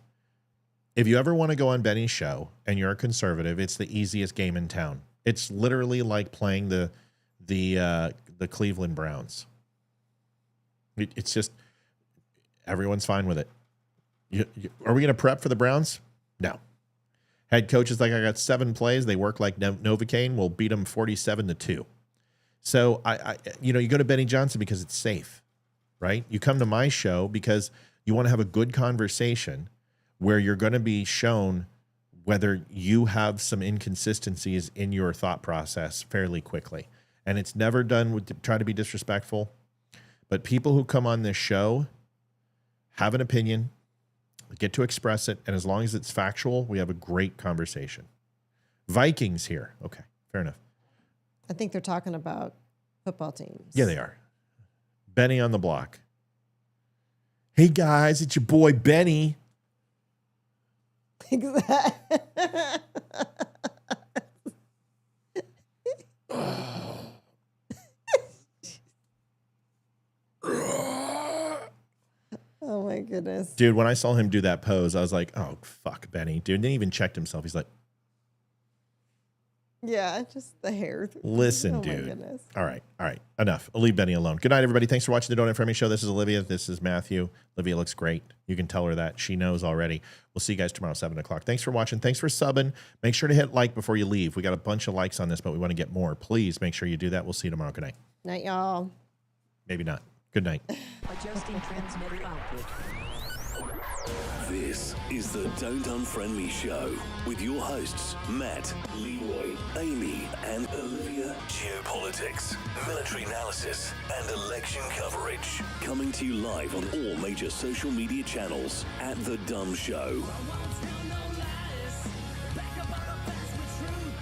if you ever want to go on Benny's show and you're a conservative, it's the easiest game in town. It's literally like playing the Cleveland Browns. It's just, everyone's fine with it. Are we going to prep for the Browns? No. Head coach is like, I got 7 plays. They work like Novocaine. We'll beat them 47-2. So you go to Benny Johnson because it's safe, right? You come to my show because you want to have a good conversation where you're going to be shown whether you have some inconsistencies in your thought process fairly quickly. And it's never done with trying to be disrespectful. But people who come on this show have an opinion, get to express it, and as long as it's factual, we have a great conversation. Vikings here. Okay, fair enough. I think they're talking about football teams. Yeah, they are. Benny on the block. Hey, guys, it's your boy, Benny. Oh, my goodness. Dude, when I saw him do that pose, I was like, oh, fuck, Benny. Dude, didn't even check himself. He's like, yeah, just the hair. Listen, dude. My goodness. All right. Enough. I'll leave Benny alone. Good night, everybody. Thanks for watching the Don't Inform Me Show. This is Olivia. This is Matthew. Olivia looks great. You can tell her that. She knows already. We'll see you guys tomorrow, 7 o'clock. Thanks for watching. Thanks for subbing. Make sure to hit like before you leave. We got a bunch of likes on this, but we want to get more. Please make sure you do that. We'll see you tomorrow. Good night. Night, y'all. Maybe not. Good night. Adjusting transmitter output. This is the Don't Unfriend Me Show with your hosts, Matt, Leroy, Amy, and Olivia. Geopolitics, military analysis, and election coverage. Coming to you live on all major social media channels at The Dumb Show.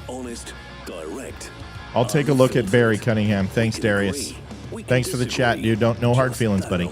Honest, direct. I'll take a look at Barry Cunningham. Thanks, Darius. Thanks for the chat, dude. No hard feelings, buddy.